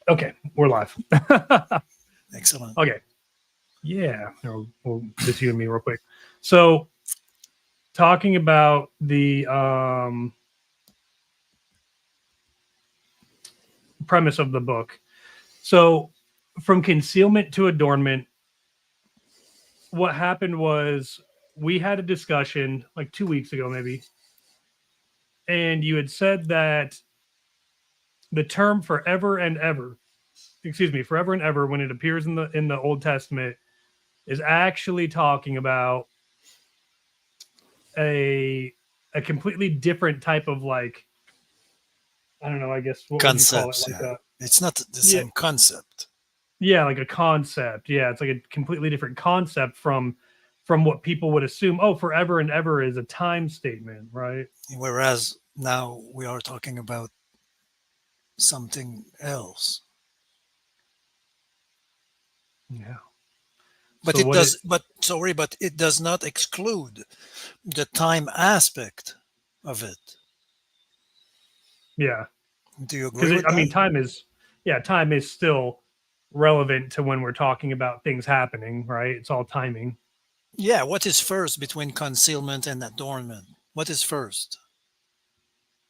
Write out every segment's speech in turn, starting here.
Okay, we're live. Excellent. Okay, yeah, we'll just you and me real quick. So, talking about the premise of the book. So, from concealment to adornment, what happened was we had a discussion like 2 weeks ago, maybe, and you had said that the term forever and ever, excuse me, forever and ever, when it appears in the Old Testament, is actually talking about a a completely different type of, like, I don't know, I guess what would you call it? Concepts, Like yeah. a It's not the yeah, same concept. yeah, like a concept. Yeah, it's like a completely different concept from what people would assume. Oh, forever and ever is a time statement, right? Whereas now we are talking about something else. Yeah. But So it what it does, but sorry, but it does not exclude the time aspect of it. yeah, Do you because agree with I that? mean time is still relevant to when we're talking about things happening, right? It's all timing. Yeah. What is first between concealment and adornment? What is first?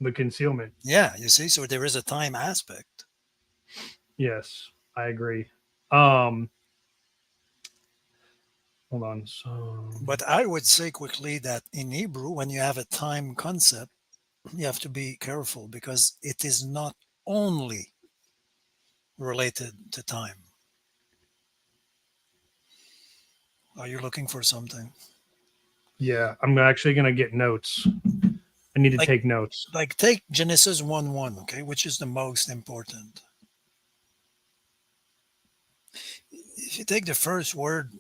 The concealment. Yeah, you see, so there is a time aspect. Yes, I agree. Um, hold on. So But I would say quickly that in Hebrew, when you have a time concept, you have to be careful because it is not only related to time. Are you looking for something? yeah, I'm actually gonna get notes. I need to Like take notes. like take Genesis 1:1, okay, which is the most important. If you take the first word,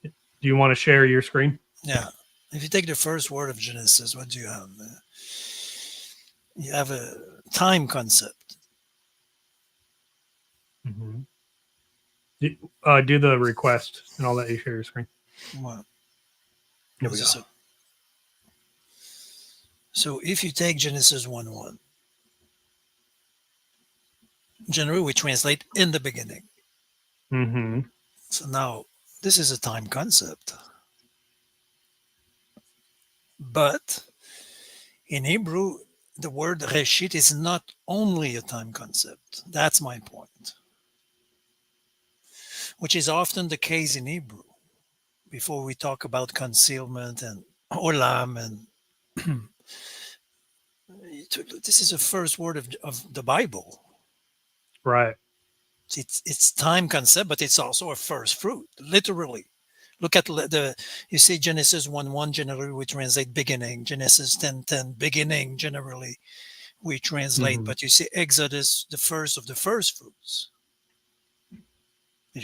Do you want to share your screen? yeah, if you take the first word of Genesis, what do you have? You have a time concept. Mm-hmm. Do the request, and I'll let you share your screen. What There we was go. this? So if you take Genesis 1:1, generally we translate in the beginning. Mm-hmm. So now this is a time concept. But in Hebrew, the word reshit is not only a time concept. That's my point, which is often the case in Hebrew. Before we talk about concealment and olam, and this is the first word of the Bible. Right. It's time concept, but it's also a first fruit, literally. Look at you see Genesis 1:1, generally we translate beginning. Genesis 10:10, beginning, generally we translate. Mm-hmm. But you see Exodus, the first of the first fruits,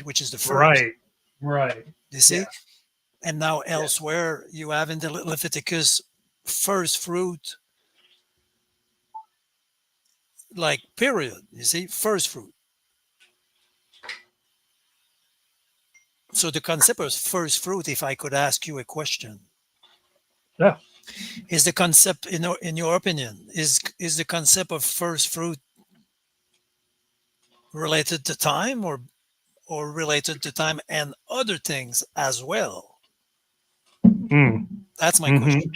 which is the first. Right. Right. You Yeah. see? And now Yeah. elsewhere, you have in the Leviticus first fruit, like period. You see? First fruit. So the concept of first fruit, if I could ask you a question, Yeah. is the concept, in your opinion, is the concept of first fruit related to time, or related to time and other things as well? Mm. That's my Mm-hmm. question.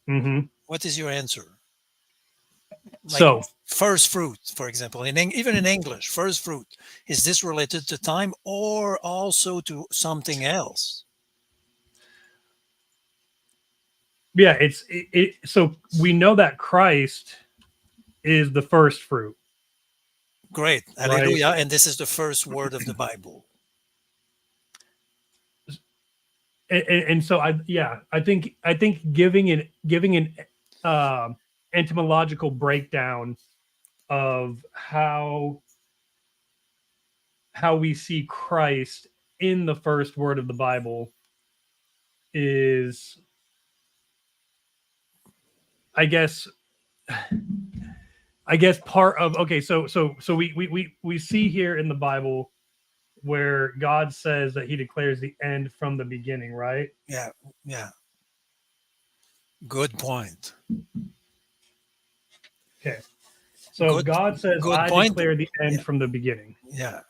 Mm-hmm. What is your answer? Like So first fruit, for example, even in English, first fruit, is this related to time or also to something else? yeah, so we know that Christ is the first fruit, Great, right? hallelujah! And this is the first word of the Bible. And so I think giving an uh, entomological breakdown of how we see Christ in the first word of the Bible is, I guess, part of, okay. So we see here in the Bible where God says that He declares the end from the beginning, right? Yeah, yeah, good point. Okay. So Good, God says, good I point. declare the end Yeah, from the beginning. yeah.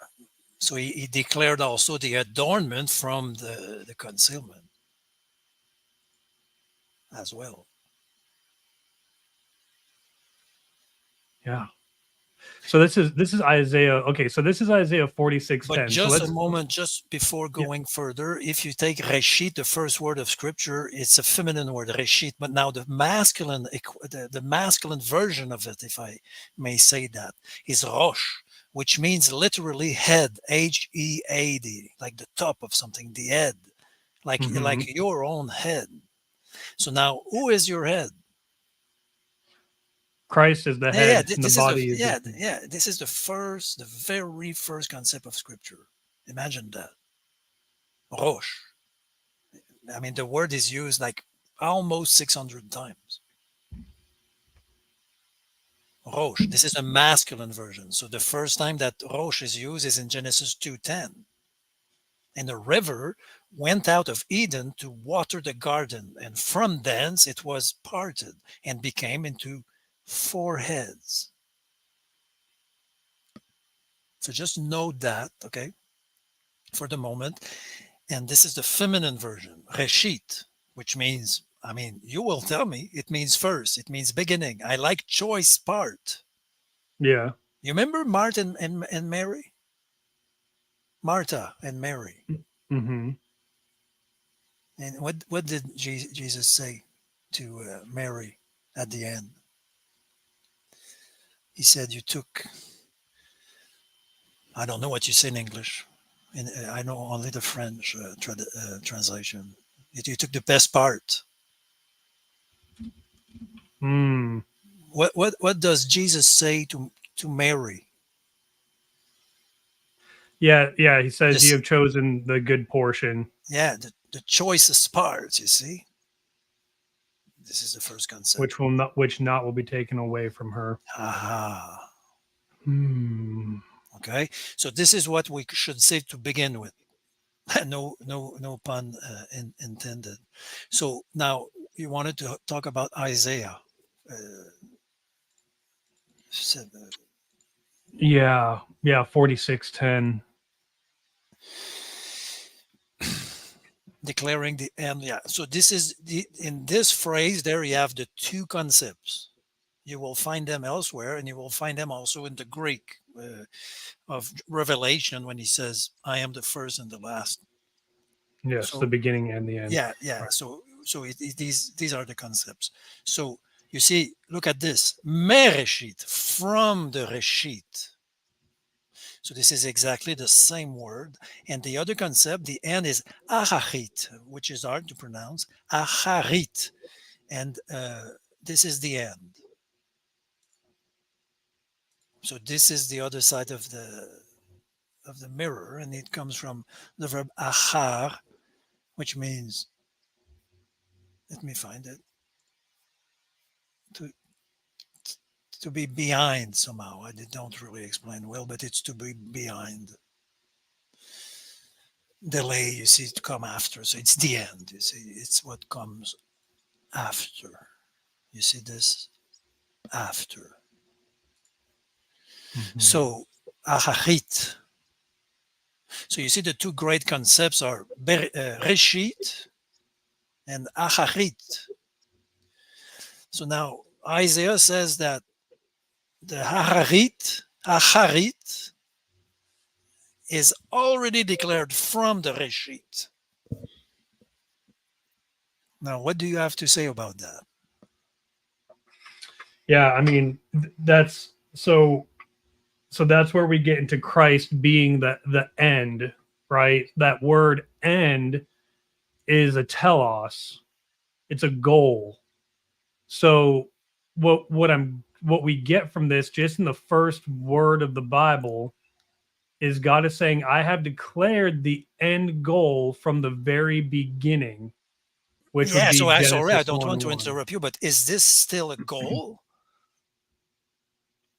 So he declared also the adornment from the concealment as well. Yeah. So this is Isaiah. Okay, so this is Isaiah But 46:10. So just a let's moment, just before yeah. going further, if you take reshit, the first word of scripture, it's a feminine word, reshit. But now the masculine version of it, if I may say that, is rosh, which means literally head, Head, like the top of something, the head, like Mhm. your own head. So now, who is your head? Christ is the Yeah, yeah. head and the This is body is the yeah. This is the very first concept of scripture. Imagine that, rosh. I mean, the word is used like almost 600 times. Rosh. This is a masculine version. So the first time that Rosh is used is in Genesis 2:10. And the river went out of Eden to water the garden, and from thence it was parted and became into four heads. So just note that, okay, for the moment. And this is the feminine version, Reshit, which means, I mean, you will tell me, it means first, it means beginning. I like choice part. yeah. You remember Martin and Mary? Martha and Mary. Mhm. And what did Jesus say to Mary at the end? He said, "You took." I don't know what you say in English, and I know only the French translation. You took the best part. Mm. What does Jesus say to Mary? Yeah, yeah, he says you This, have chosen the good portion, yeah, the choicest part. You see, this is the first concept. which not will be taken away from her. Aha. Hmm. Okay, so this is what we should say to begin with. No pun intended. So now you wanted to talk about Isaiah. Uh, said, Yeah, yeah, 46:10. declaring the end. Yeah. So this is in this phrase there you have the two concepts. You will find them elsewhere, and you will find them also in the Greek of Revelation when he says, "I am the first and the last." Yes, the So beginning and the end. yeah, yeah. Right. These are the concepts. So you see, look at this. Mereshit, from the reshit. So this is exactly the same word. And the other concept, the end is acharit, which is hard to pronounce. Acharit. And this is the end. So this is the other side of the mirror, and it comes from the verb achar, which means, let me find it, to to be behind somehow. I don't really explain well, but it's to be behind. Delay, you see, to come after. So it's the end. You see, it's what comes after. You see this after. Mhm. So acharit. So you see, the two great concepts are reshit and acharit. So now Isaiah says that the acharit, is already declared from the reshit. Now, what do you have to say about that? Yeah, I mean that's so that's where we get into Christ being the end, right? That word end is a telos. It's a goal. So what we get from this just in the first word of the Bible is God is saying, I have declared the end goal from the very beginning, which would Yeah, be so I sorry, I Genesis don't want 1 to 1. interrupt you, but is this still a goal?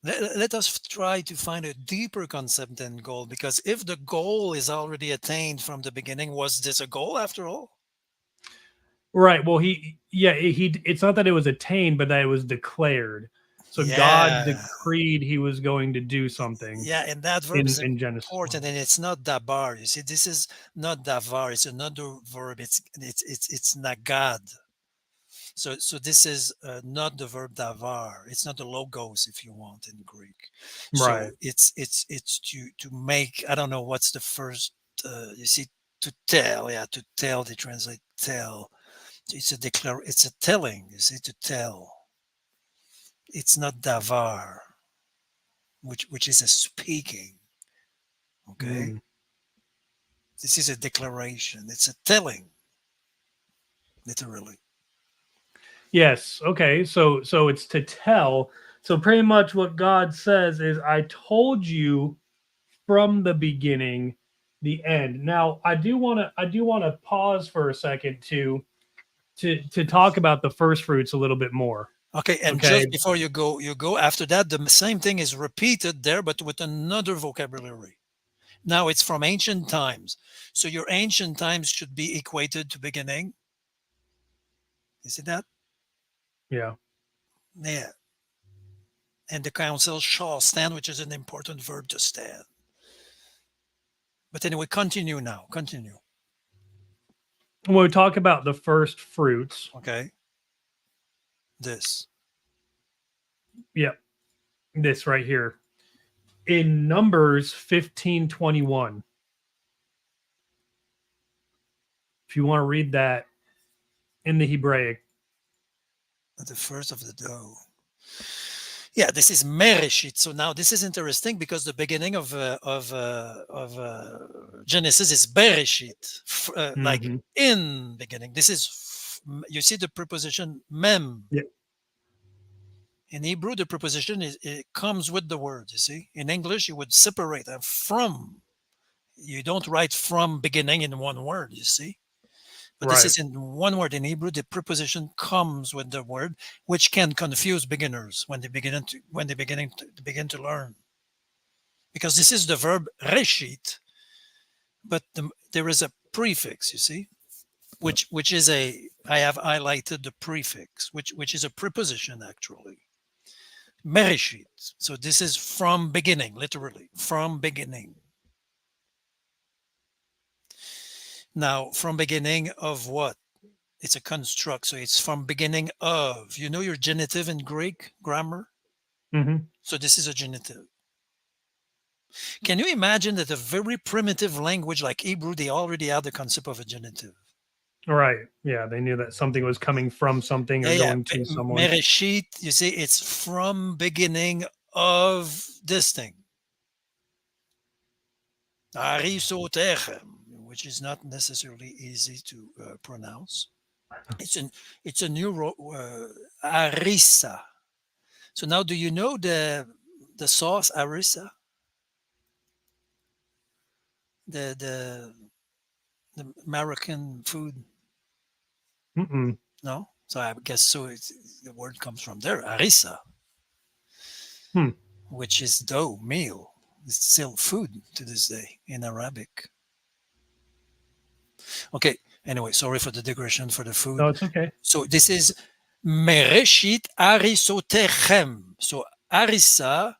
Let us try to find a deeper concept than goal, because if the goal is already attained from the beginning, was this a goal after all? Right. Well, he it's not that it was attained, but that it was declared. So God Yeah, decreed he was going to do something yeah, and that verb is in Genesis 1. important, and it's not dabar. You see, this is not davar. It's another verb. It's nagad. So this is not the verb davar. It's not the logos, if you want, in Greek. So Right. it's to make. I don't know what's the first. You see, to tell. Yeah, to tell. They translate tell. It's a declare. It's a telling. You see, to tell. It's not davar, which is a speaking. Okay, Mm. this is a declaration. It's a telling, literally. Yes. Okay. So it's to tell. So pretty much what God says is, I told you from the beginning, the end. Now I do want to pause for a second to talk about the first fruits a little bit more. Okay, and Okay. just before you go after that, the same thing is repeated there, but with another vocabulary. Now it's from ancient times, so your ancient times should be equated to beginning. You see that? Yeah. Yeah. And the council shall stand, which is an important verb to stand. But anyway, continue now. Continue. When we talk about the first fruits, Okay. This. yep, this right here in Numbers 15:21. If you want to read that in the Hebraic. The first of the dough. Yeah, this is Mereshit. So now this is interesting because the beginning of Genesis is Bereshit, like Hmm. in beginning. This is you see the preposition mem. Yeah. In Hebrew, the preposition it comes with the word. You see, in English, you would separate from. You don't write from beginning in one word. You see, but this Right. is in one word. In Hebrew, the preposition comes with the word, which can confuse beginners when they begin to learn, because this is the verb reshit, but there is a prefix. You see, which is a I have highlighted the prefix, which is a preposition actually. Mereshit. So this is from beginning, literally from beginning. Now, from beginning of what? It's a construct, so it's from beginning of. You know your genitive in Greek grammar? Hmm. So this is a genitive. Can you imagine that a very primitive language like Hebrew, they already had the concept of a genitive? Right. Yeah. They knew that something was coming from something or Yeah, yeah. going to someone. Mereshit, you see, it's from beginning of this thing. Arisotechem, which is not necessarily easy to pronounce. It's an it's a new arisa. So now, do you know the sauce arisa? The the American food? Mm-mm. No. So I guess so. The word comes from there, arisa, Hmm. which is dough meal. It's still food to this day in Arabic. Okay. Anyway, sorry for the digression for the No, food. it's okay. So this is mereshit arisotechem. So arisa,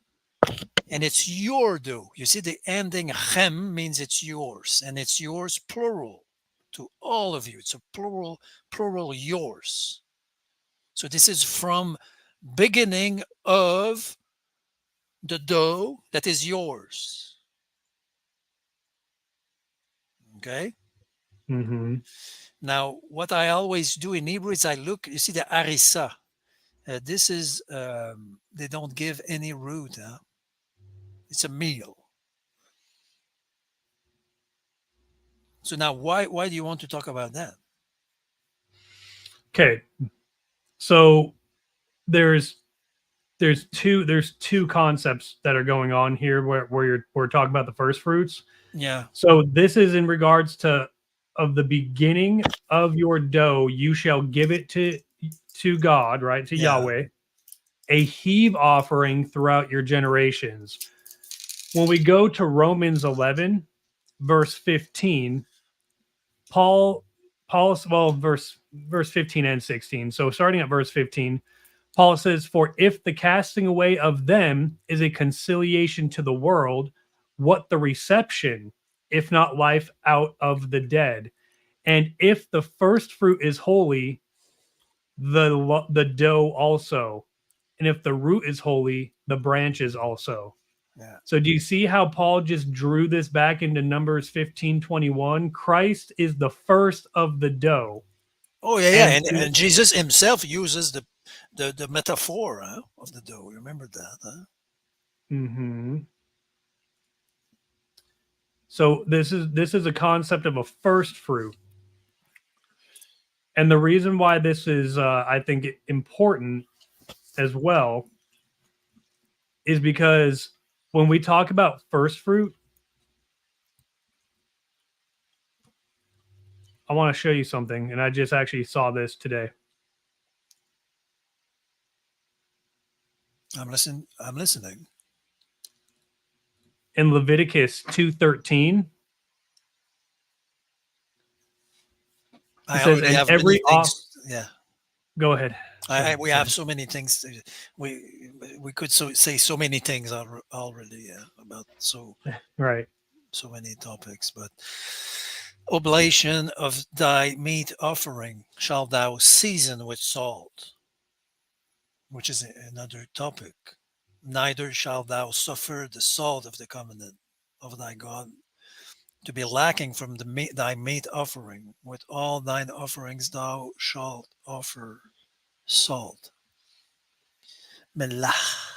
and it's your dough. You see, the ending chem means it's yours, and it's yours plural to all of you. It's a plural yours. So this is from beginning of the dough that is yours. Okay. Hmm. Now, what I always do in Hebrew is I look. You see the arisa. This is they don't give any root. Huh? It's a meal. So now, why do you want to talk about that? Okay. So there's there's two concepts that are going on here where we're talking about the first fruits. Yeah, So this is in regards to of the beginning of your dough, you shall give it to God, right? To yeah, Yahweh, a heave offering throughout your generations. When we go to Romans 11, verse 15, Paul, well, verse 15 and 16. So starting at verse 15, Paul says, "For if the casting away of them is a conciliation to the world, what the reception, if not life out of the dead? And if the first fruit is holy, the dough also. And if the root is holy, the branches also." Yeah. So do you see how Paul just drew this back into Numbers 15:21? Christ is the first of the dough. Oh yeah, yeah, And and Jesus himself uses the metaphor, huh, of the dough. Remember that, huh? Mhm. So this is a concept of a first fruit. And the reason why this is I think important as well is because when we talk about first fruit, I want to show you something, and I just actually saw this today. I'm listening. In Leviticus 2:13, it I says, already "And have many every off." things. Yeah, Go ahead. we have Sorry. so many things. We could say so many things already. Yeah, about Right. so many topics. But oblation of thy meat offering shall thou season with salt, which is another topic. Neither shalt thou suffer the salt of the covenant of thy God to be lacking from thy meat offering. With all thine offerings thou shalt offer salt. Melach.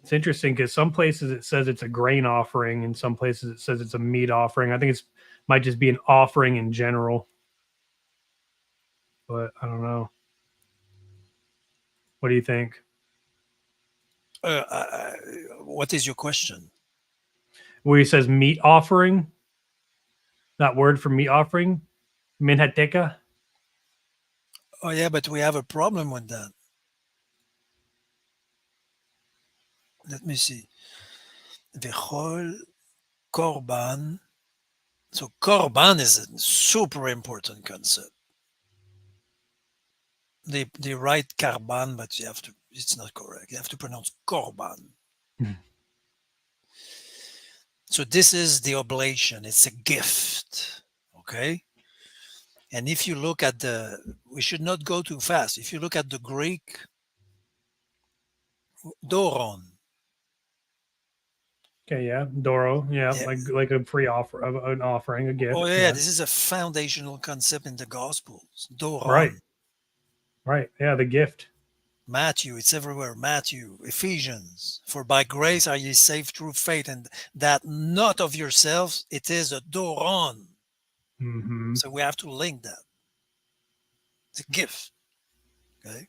It's interesting because some places it says it's a grain offering, and some places it says it's a meat offering. I think it's might just be an offering in general, but I don't know. What do you think? What is your question? Where he says meat offering, that word for meat offering, minhateka. Oh yeah, but we have a problem with that. Let me see. V'chol korban. So korban is a super important concept. They write karban, but you have to. It's not correct. You have to pronounce korban. So this is the oblation. It's a gift. Okay. And if you look at we should not go too fast. If you look at the Greek, doron, Okay, yeah, Doro, yeah, yeah. like a free offer of an offering, a Oh gift, yeah, yeah, this is a foundational concept in the Gospels. right, Doron, right, yeah, the gift, Matthew, it's everywhere. Matthew, Ephesians, for by grace are ye saved through faith, and that not of yourselves, it is a doron. mm-hmm. So we have to link that. It's a gift. Okay.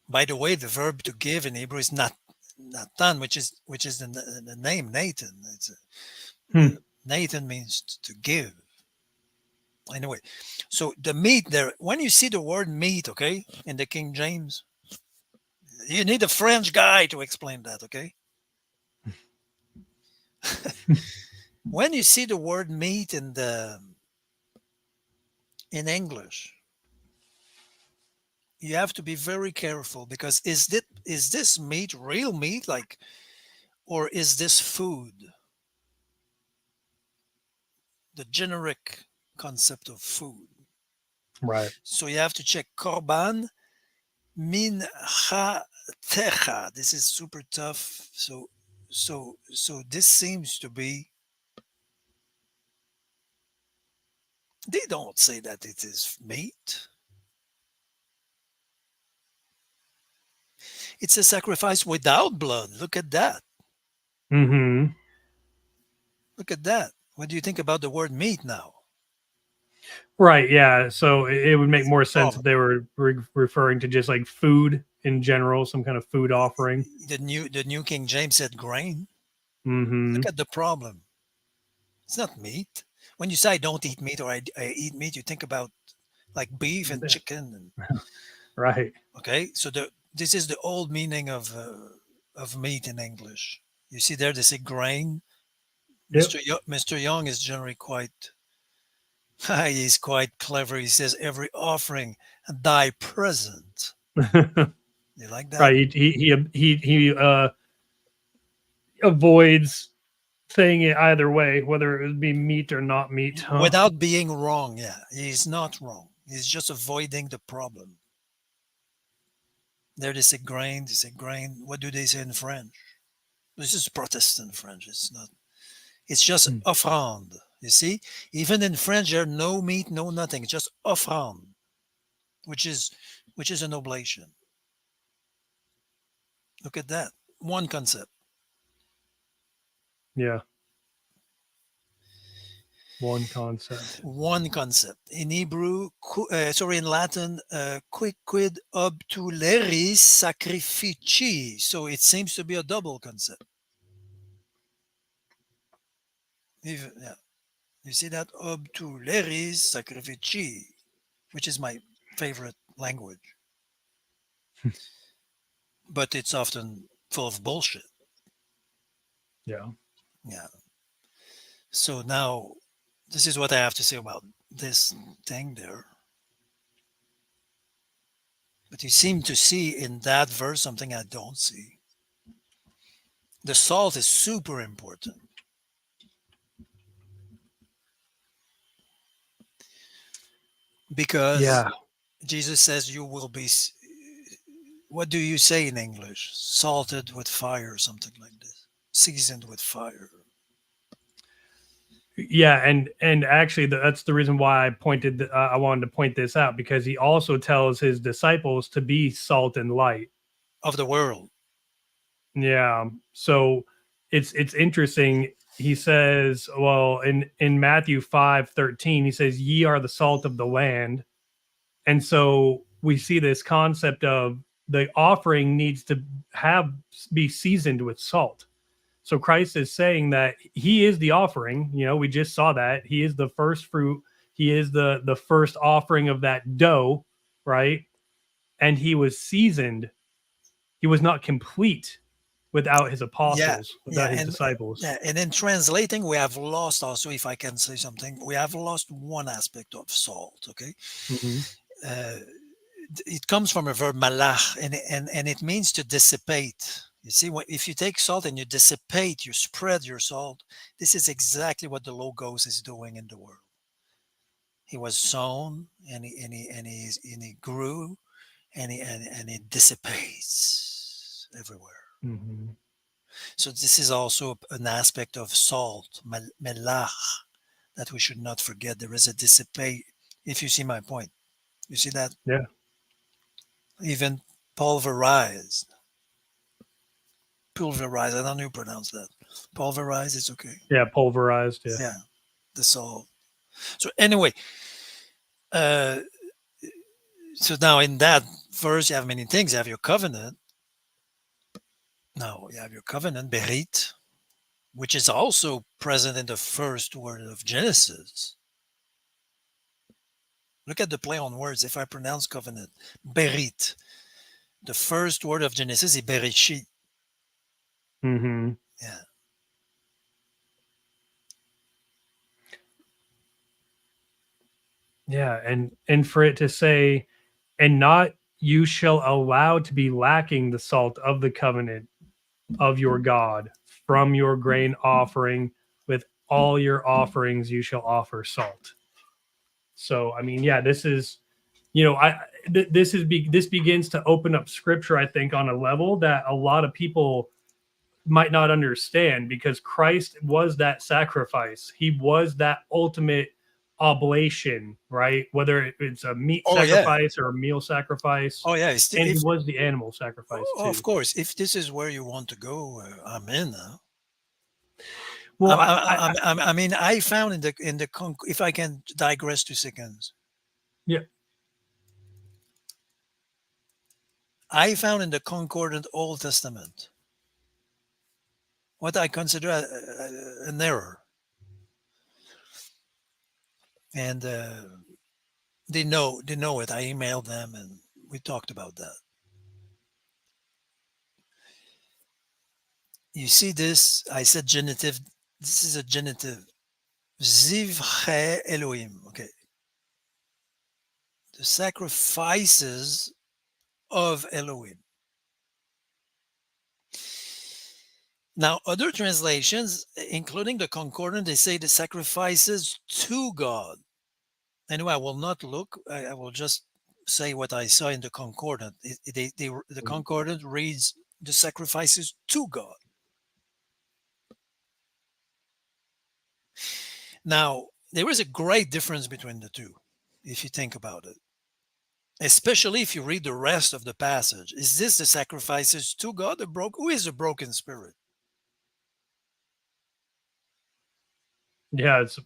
By the way, the verb to give in Hebrew is natan, which is the name Nathan. Hmm. Nathan means to give. Anyway, so the meat there, when you see the word meat, okay, in the King James, you need a French guy to explain that, okay? When you see the word meat in English, you have to be very careful because is this meat real meat, like, or is this food? The generic concept of food. Right, So you have to check korban min techa. This is super tough. So this seems to be. They don't say that it is meat. It's a sacrifice without blood. Look at that. mm-hmm. Look at that. What do you think about the word meat now? Right, yeah. So it would make It's a more sense if problem. they were referring to just like food in general, some kind of food offering. The new King James said grain. Mm-hmm. Look at the problem. It's not meat. When you say I don't eat meat or I eat meat, you think about like beef and chicken. And Right. okay, so this is the old meaning of meat in English. You see there, they say grain. Yep. Mr. Young is generally quite. He's quite clever. He says every offering thy present. You like that? Right. He avoids saying it either way, whether it would be meat or not meat. Huh? Without being wrong. Yeah, he's not wrong. He's just avoiding the problem. There they say grain. They say grain. What do they say in French? This is Protestant French. It's not. It's just Hmm. offrande. You see, even in French, there's no meat, no nothing. It's just offrande, which is which is an oblation. Look at that. One concept. Yeah. One concept. One concept. In Hebrew, sorry, in Latin, quid obtuleris sacrifici. So it seems to be a double concept. Yeah. You see that? Obtuleris sacrifici, which is my favorite language, but it's often full of bullshit. Yeah. Yeah. So now, this is what I have to say about this thing there. But you seem to see in that verse something I don't see. The salt is super important because Yeah. Jesus says you will be, what do you say in English? Salted with fire, or something like this. Seasoned with fire. Yeah, and actually, that's the reason why I wanted to point this out because he also tells his disciples to be salt and light. Of the world. Yeah. So it's interesting. He says, well, in Matthew 5:13, he says, "Ye are the salt of the land." And so we see this concept of the offering needs to have be seasoned with salt. So Christ is saying that he is the offering. We just saw that. He is the first fruit. He is the first offering of that dough, right? And he was seasoned. He was not complete without his Yeah, apostles, without yeah, his and disciples. yeah, and in translating, we have lost also, if I can say something, we have lost one aspect of salt. Okay, Hmm. uh, it comes from a verb malach, and it means to dissipate. You see, if you take salt and you dissipate, you spread your salt. This is exactly what the Logos is doing in the world. He was sown, and he grew, and it dissipates everywhere. Hmm. So this is also an aspect of salt, melach, that we should not forget. There is a dissipate. If you see my point, you see that Yeah. even pulverized, pulverized. I don't know how you pronounce that. Pulverized is okay. Yeah. Pulverized. Yeah. Yeah, the salt. So anyway, uh, so now in that verse, you have many things. You have your covenant. Now you have your covenant, berit, which is also present in the first word of Genesis. Look at the play on words. If I pronounce covenant, berit, the first word of Genesis is bereshit. Hmm. Yeah. Yeah. And for it to say, and not you shall allow to be lacking the salt of the covenant of your God from your grain offering with all your offerings you shall offer salt. So I mean, yeah, this is I this begins to open up scripture, I think, on a level that a lot of people might not understand because Christ was that sacrifice. He was that ultimate oblation, right? Whether it's a meat Oh yeah. sacrifice or a meal sacrifice, Oh yeah. and he If was the animal sacrifice of too. course, if this is where you want to go, I'm in. Huh? Well, I I mean, I found if I can digress 2 seconds, yeah. I found in the concordant Old Testament what I consider an error, and they know it. I emailed them and we talked about that. You see this? I said genitive. This is a genitive. Zivche Elohim. Okay, the sacrifices of Elohim. Now, other translations, including the Concordant, they say the sacrifices to God. Anyway, I will not look. I will just say what I saw in the Concordant. The Concordant reads the sacrifices to God. Now, there is a great difference between the two, if you think about it, especially if you read the rest of the passage. Is this the sacrifices to God? Who is a broken spirit? Yeah, it's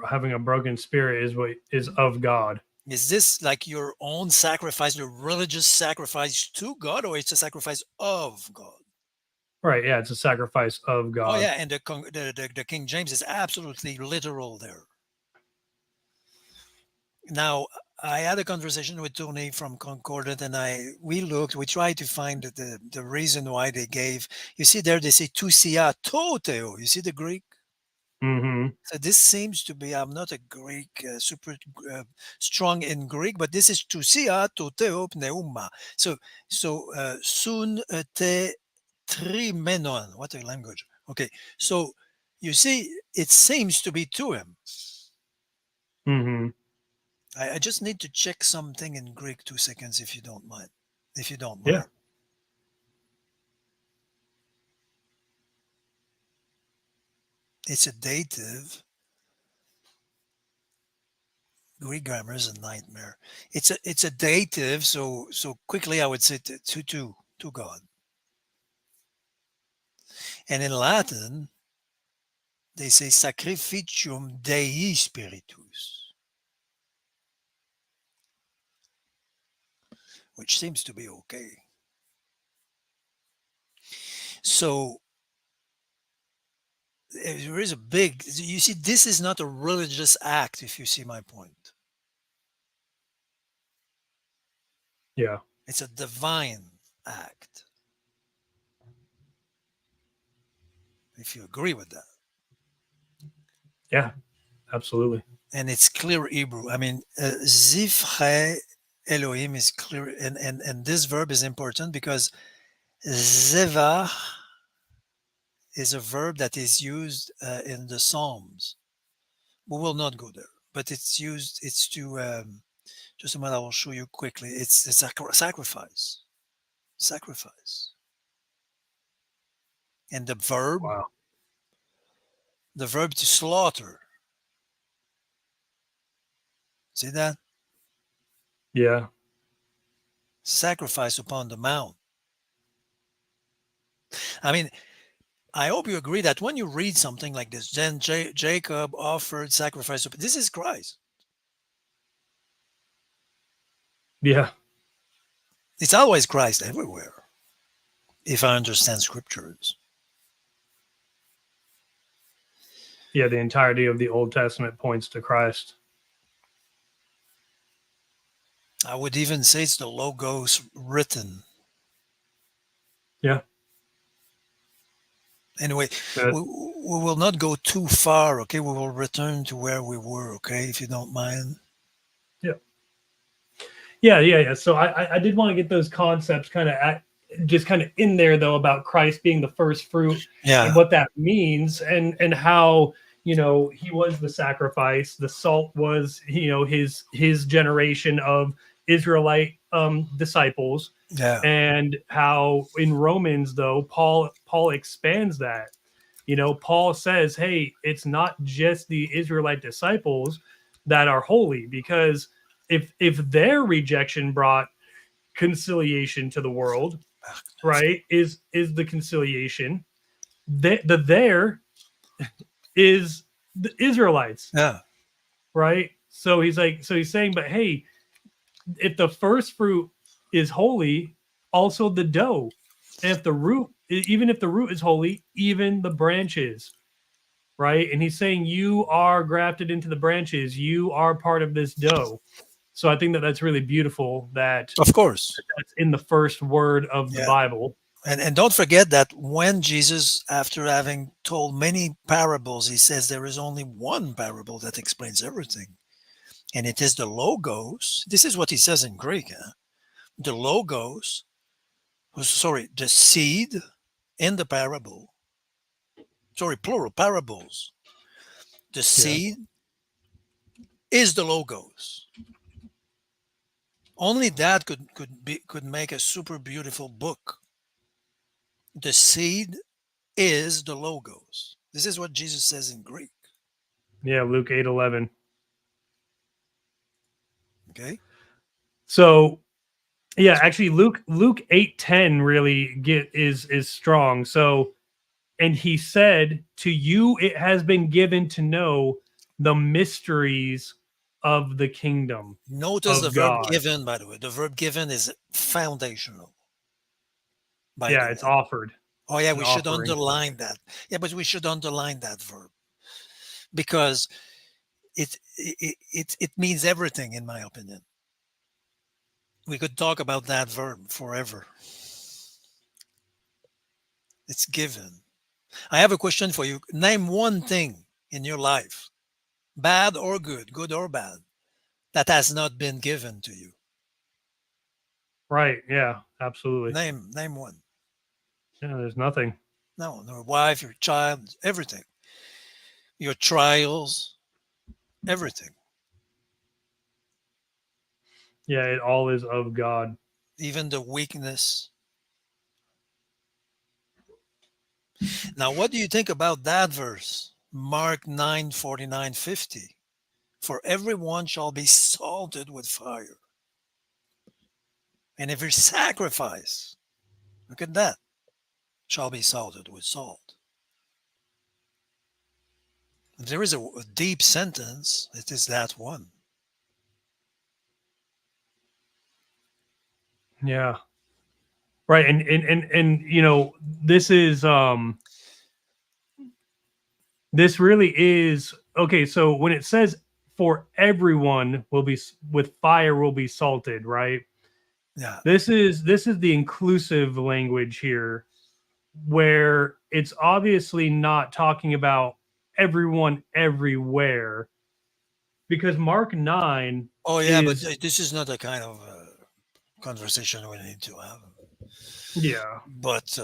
having a broken spirit is what is of God. Is this like your own sacrifice, the religious sacrifice to God, or it's a sacrifice of God? Right, yeah, it's a sacrifice of Oh God. yeah, and the King James is absolutely literal there. Now, I had a conversation with Tony from Concordant, and we tried to find the reason why they gave. You see there, they say tousia toteo. You see the Greek. Mm-hmm. So this seems to be. I'm not a Greek super strong in Greek, but this is tousia toteo pneuma. So sun te trimenon. What a language. Okay, so you see, it seems to be to him. Mm-hmm. I just need to check something in Greek 2 seconds if you don't mind. If you don't Yeah. mind. It's a dative. Greek grammar is a nightmare. It's a dative, so quickly I would say to God. And in Latin, they say sacrificium Dei spiritus, which seems to be okay. So there is a big, you see, this is not a religious act, if you see my point. Yeah. It's a divine act, if you agree with that. Yeah. Absolutely. And it's clear Hebrew. I mean, Zivche Elohim is clear, and this verb is important because Zevach is a verb that is used in the Psalms. We will not go there, but it's used. It's to just a minute. I will show you quickly. It's a sacrifice, sacrifice, and Wow. the verb to slaughter. See that? Yeah. Sacrifice upon the mount. I mean, I hope you agree that when you read something like this, then Jacob offered sacrifice. This is Christ. Yeah. It's always Christ everywhere, if I understand scriptures. Yeah. The entirety of the Old Testament points to Christ. I would even say it's the logos written. Yeah. Anyway, Uh, we will not go too far, okay? We will return to where we were, okay, if you don't mind. yeah. Yeah. So I did want to get those concepts just kind of in there though about Christ being the first fruit and Yeah, what that means and how he was the sacrifice. The salt was his generation of Israelite disciples, yeah, and how in Romans though Paul expands that. Paul says, hey, it's not just the Israelite disciples that are holy, because if their rejection brought conciliation to the world, right, is the conciliation, there is the Israelites, yeah, right? So he's saying, but hey, if the first fruit is holy, also the dough, and if the root, even if the root is holy, even the branches, right? And he's saying you are grafted into the branches, you are part of this dough. So I think that that's really beautiful that of course. that's in the first word of the Yeah. Bible. And don't forget that when Jesus, after having told many parables, he says there is only one parable that explains everything. and it is the logos. This is what he says in Greek. The logos, sorry, the seed in the parable, sorry, plural parables. The Yeah. seed is the logos. Only that could make a super beautiful book. The seed is the logos. This is what Jesus says in Greek. Yeah. Luke 8:11. Okay. So yeah, actually Luke 8:10 really is strong. So and he said, to you it has been given to know the mysteries of the kingdom Notice the of verb God. given, by the way. The verb given is foundational, by Yeah, the it's way. offered. Oh, It's yeah, an we should offering. underline that. Yeah, but we should underline that verb because it means everything, in my opinion. We could talk about that verb forever. It's given. I have a question for you. Name one thing in your life, bad or good or bad, that has not been given to you. Right. Yeah, absolutely. Name one. Yeah, there's nothing. No, your wife, your child, everything. Your trials, everything. Yeah, it all is of God. Even the weakness. Now, what do you think about that verse? Mark 9:49-50. For everyone shall be salted with fire, and every sacrifice, look at that, shall be salted with salt. If there is a deep sentence, it is that one. Yeah. Right. And this is this really is okay. So when it says for everyone will be with fire will be salted, right? Yeah, This is the inclusive language here, where it's obviously not talking about everyone everywhere, because Mark 9 oh yeah, but is, this is not a kind of conversation we need to have. yeah. But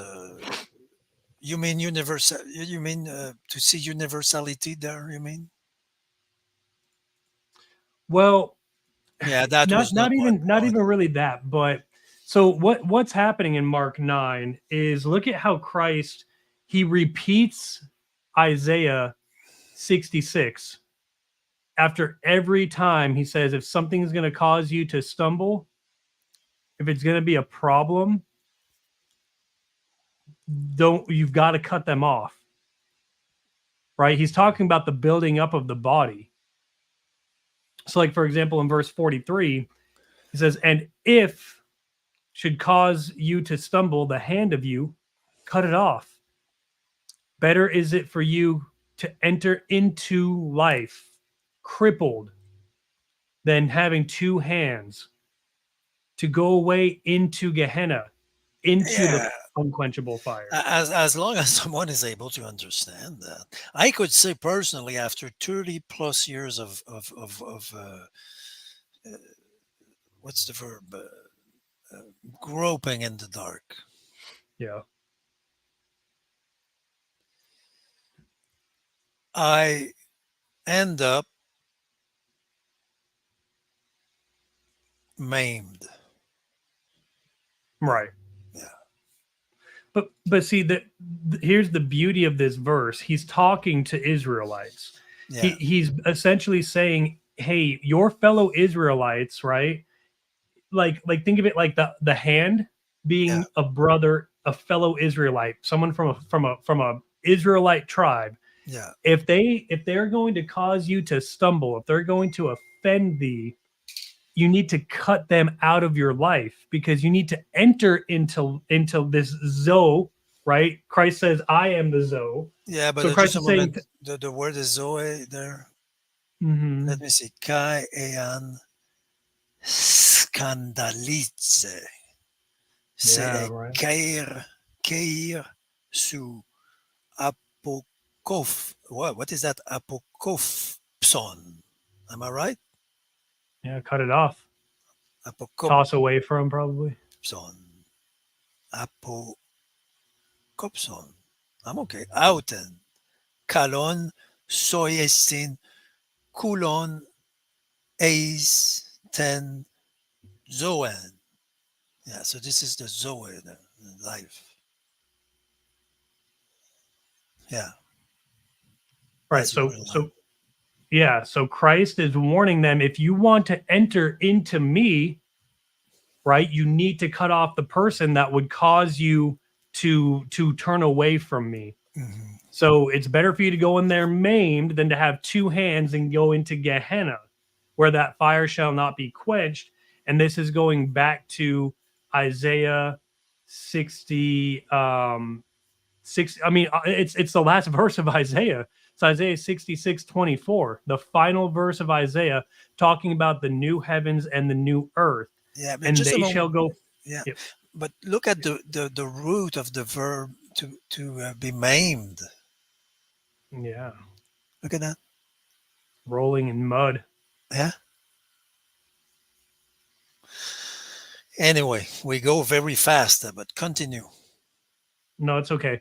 you mean universal? You mean to see universality there? You mean? Well, Yeah, that not was not not what even we not even wanted. really that, but so what's happening in Mark 9 is, look at how Christ, he repeats Isaiah 66 after every time. He says, if something is going to cause you to stumble, if it's going to be a problem, don't you've got to cut them off, right? He's talking about the building up of the body. So like for example in verse 43, he says, and if should cause you to stumble the hand of you, cut it off. Better is it for you to enter into life crippled than having two hands to go away into Gehenna, into the Yeah, unquenchable fire. as long as someone is able to understand that, I could say personally, after 30 plus years of what's the verb? Groping in the dark, Yeah. I end up maimed. Right. Yeah, But see that, here's the beauty of this verse. He's talking to Israelites. yeah, He's essentially saying, "Hey, your fellow Israelites, right? Like think of it like the hand yeah, being a brother, a fellow Israelite, someone from a Israelite tribe. yeah. If they're going to cause you to stumble, if they're going to offend thee, you need to cut them out of your life, because you need to enter into this Zoe, right? Christ says, I am the Zoe. Yeah, but So just Christ a is saying, moment. The word is Zoe there. Let mhm, me see. Kai ean scandalize. yeah, C'est right. cair sous apokoph. What is that? Apokopson. Am I right? Yeah, cut it off. Apokopson. Toss away from probably. Apokopson. I'm okay. Outen. Kalon. Soyestin. Kulon. Eis. Ten. Zoan. Yeah, so this is the Zoe, the life. Yeah, Right. that's So real life. so yeah, so Christ is warning them, if you want to enter into me, right, you need to cut off the person that would cause you to turn away from me. Hmm. So it's better for you to go in there maimed than to have two hands and go into Gehenna, where that fire shall not be quenched. And this is going back to Isaiah 60, 6. I mean, it's the last verse of Isaiah. It's Isaiah 66:24, the final verse of Isaiah, talking about the new heavens and the new earth. Yeah, but And just a they shall moment. go. Yeah, Yep. but look at the root of the verb to be maimed. Yeah. Look at that. Rolling in mud. Yeah. Anyway, we go very fast, but continue. No, it's okay.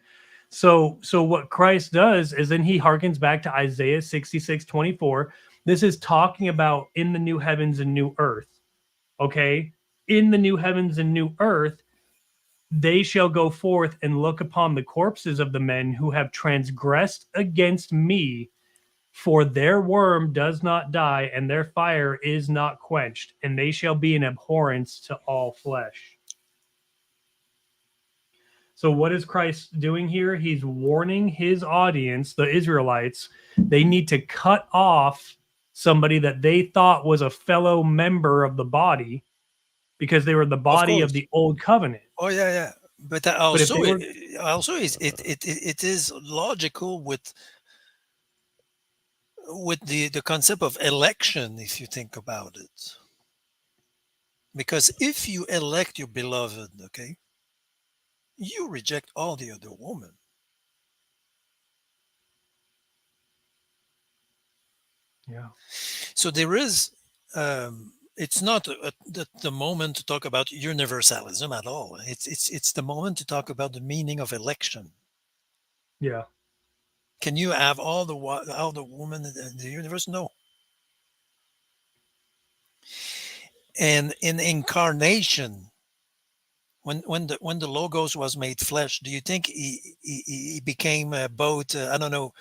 So what Christ does is then he harkens back to Isaiah 66:24. This is talking about in the new heavens and new earth. Okay? In the new heavens and new earth, they shall go forth and look upon the corpses of the men who have transgressed against me, for their worm does not die, and their fire is not quenched, and they shall be an abhorrence to all flesh. So, what is Christ doing here? He's warning his audience, the Israelites, they need to cut off somebody that they thought was a fellow member of the body because they were the Of body of course. the old covenant. Oh yeah, yeah. But But if also, they were, also is it is logical with the concept of election, if you think about it. Because if you elect your beloved, okay, you reject all the other women. yeah, So there is, it's not the moment to talk about universalism at all. It's the moment to talk about the meaning of election. yeah, Can you have all the women in the universe? No. And in incarnation, when the logos was made flesh, do you think he became both? I don't know.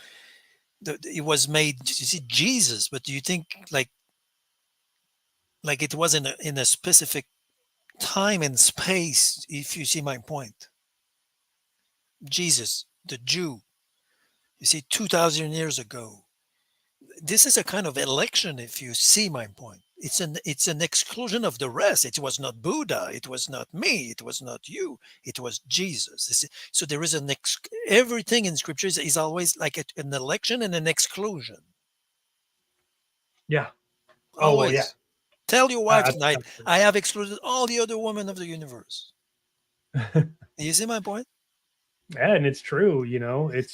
It was made. You see Jesus, but do you think like it was in a specific time and space? If you see my point, Jesus, the Jew, you see, 2,000 years ago. This is a kind of election. If you see my point, it's an exclusion of the rest. It was not Buddha, it was not me, it was not you, it was Jesus. So there is everything in scripture is always like an election and an exclusion. yeah. Oh well, yeah. Always. Tell your wife tonight, Absolutely. I have excluded all the other women of the universe. You see my point? Yeah, and it's true.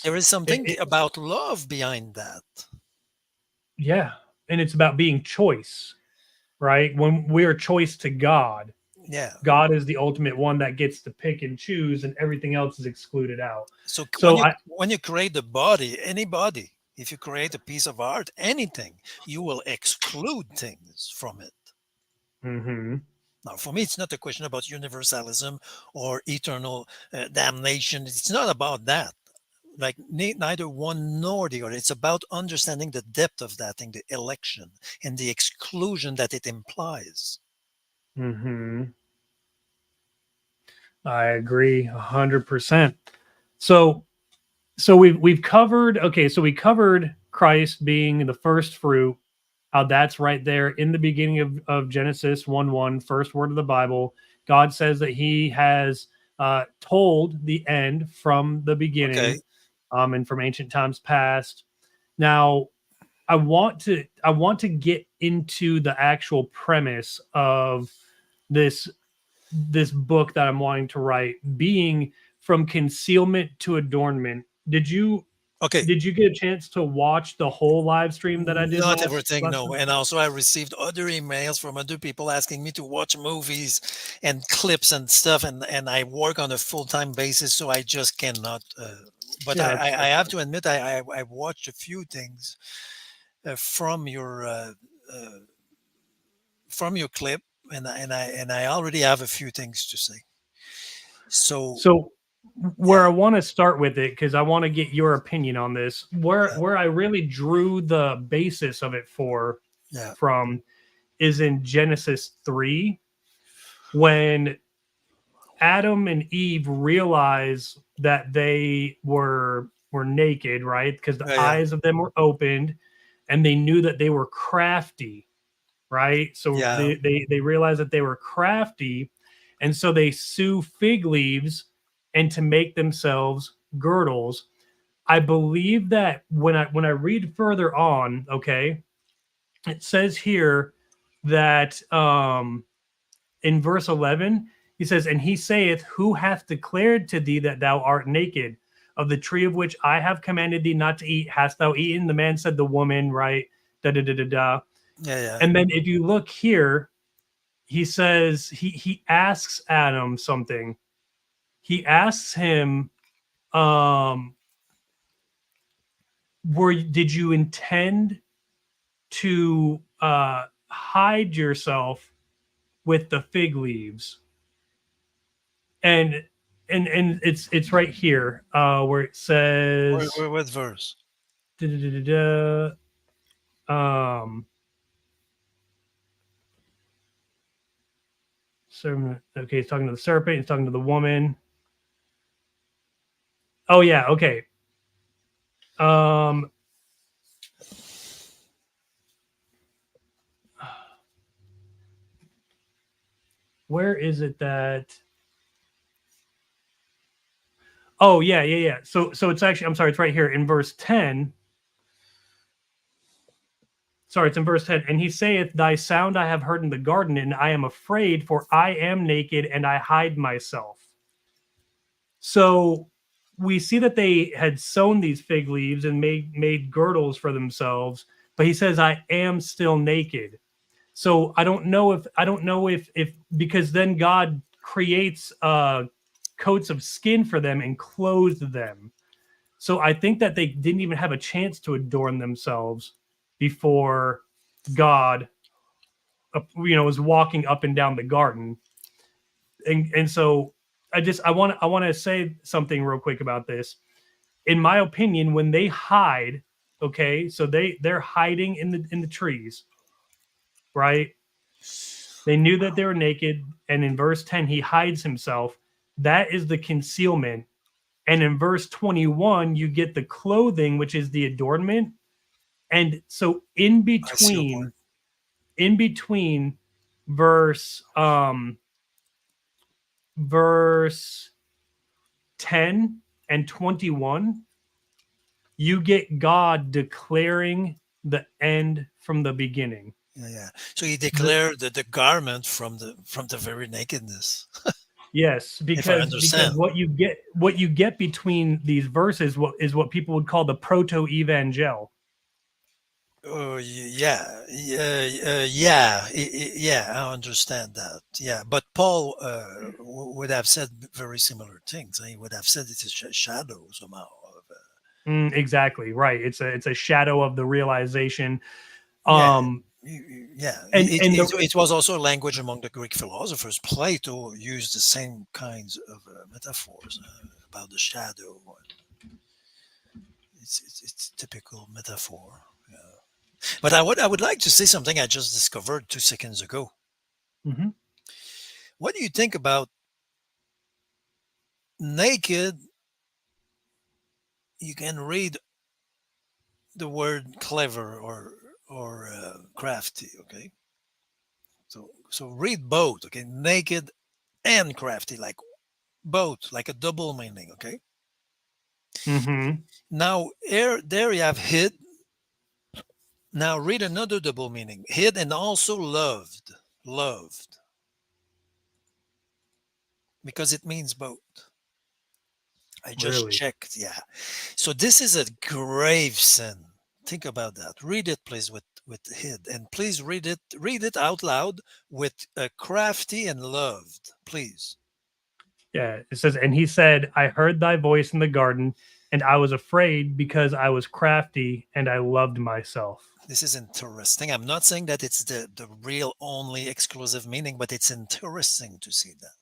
There is something It about love behind that. yeah, and it's about being choice, right? When we're choice to God, Yeah. God is the ultimate one that gets to pick and choose, and everything else is excluded out. So So I, when you create the body, anybody, if you create a piece of art, anything, you will exclude things from it. mhm. Now, for me, it's not a question about universalism or eternal damnation. It's not about that. Like neither one nor the other. It's about understanding the depth of that thing, the election, and the exclusion that it implies. Mhm. I agree 100%. So we've covered, okay, so we covered Christ being the first fruit, how that's right there in the beginning of Genesis 1:1, first word of the Bible. God says that he has told the end from the Okay. beginning, and from ancient times past. Now, I want to get into the actual premise of this this book that I'm wanting to write, being from concealment to adornment. Did you? Okay. Did you get a chance to watch the whole live stream that I did Not last everything, last no. time? And also, I received other emails from other people asking me to watch movies and clips and stuff, and I work on a full time basis, so I just cannot. But Yeah, I that's have fine. to admit, I watched a few things uh, from your clip, and I already have a few things to say. So So yeah, where I want to start with it, because I want to get your opinion on this, yeah, where I really drew the basis of it yeah, from is in Genesis 3, when Adam and Eve realize that they were naked, right? Because the yeah, yeah, eyes of them were opened and they knew that they were crafty, right? So yeah. they realized that they were crafty, and so they sew fig leaves and to make themselves girdles. I believe that when I read further on, okay, it says here that in verse 11, he says, "And he saith, Who hath declared to thee that thou art naked? Of the tree of which I have commanded thee not to eat, hast thou eaten?" The man said, "The woman," right? Da da da da da. Yeah, yeah. And then if you look here, he says he asks Adam something. He asks him, "Were did you intend to hide yourself with the fig leaves?" And it's right here where it says, What verse? da-da-da-da-da, um okay, he's talking to the serpent, he's talking to the woman. Oh yeah, okay. um where is it that, oh yeah, yeah, yeah, so it's actually, I'm sorry, it's right here in verse 10. Sorry, it's in verse 10. "And he saith, Thy sound I have heard in the garden, and I am afraid, for I am naked, and I hide myself." So we see that they had sown these fig leaves and made girdles for themselves, but he says, "I am still naked." So I don't know if because then God creates coats of skin for them and clothed them. So I think that they didn't even have a chance to adorn themselves before God, was walking up and down the garden. And so I want to say something real quick about this. In my opinion, when they hide, okay, so they're hiding in the trees, right? They knew that they were naked, and in verse 10, he hides himself. That is the concealment. And in verse 21, you get the clothing, which is the adornment. And so I see your point. in between verse verse 10 and 21, you get God declaring the end from the beginning. Yeah, yeah. So he The, declared the garment from the very nakedness, yes, if I because understand. what you get between these verses what people would call the proto evangel. Oh, yeah, yeah, yeah, yeah. I understand that. Yeah, but Paul would have said very similar things. He would have said it's a shadow somehow. Exactly right. It's a shadow of the realization. Yeah, Um, yeah. and It, and it, the it was also a language among the Greek philosophers. Plato used the same kinds of metaphors about the shadow. It's typical metaphor. Yeah. But I would like to say something I just discovered 2 seconds ago. Mhm. What do you think about naked? You can read the word clever or crafty. Okay, so read both. Okay, naked and crafty, like both, like a double meaning. Okay. Mhm. Now there you have hid. Now read another double meaning: hid and also loved. Loved, because it means both. I just Really? checked. Yeah. So this is a grave sin. Think about that. Read it, please, with hid, and please read it. Read it out loud with crafty and loved, please. Yeah. It says, and he said, I heard thy voice in the garden, and I was afraid because I was crafty and I loved myself. This is interesting. I'm not saying that it's the real only exclusive meaning, but it's interesting to see that.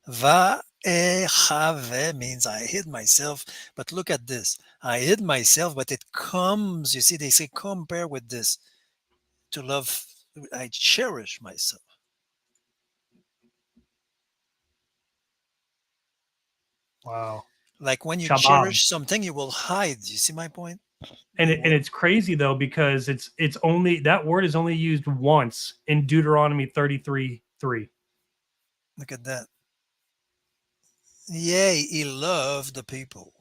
Va e have means I hid myself, but look at this. I hid myself, but it comes, you see, they say compare with this to love. I cherish myself. Wow. Like when you Shabab. cherish something, you will hide. You see my point? And You will it's crazy though because it's only that word is only used once in Deuteronomy 33:3. look at that. Yea, he loved the people.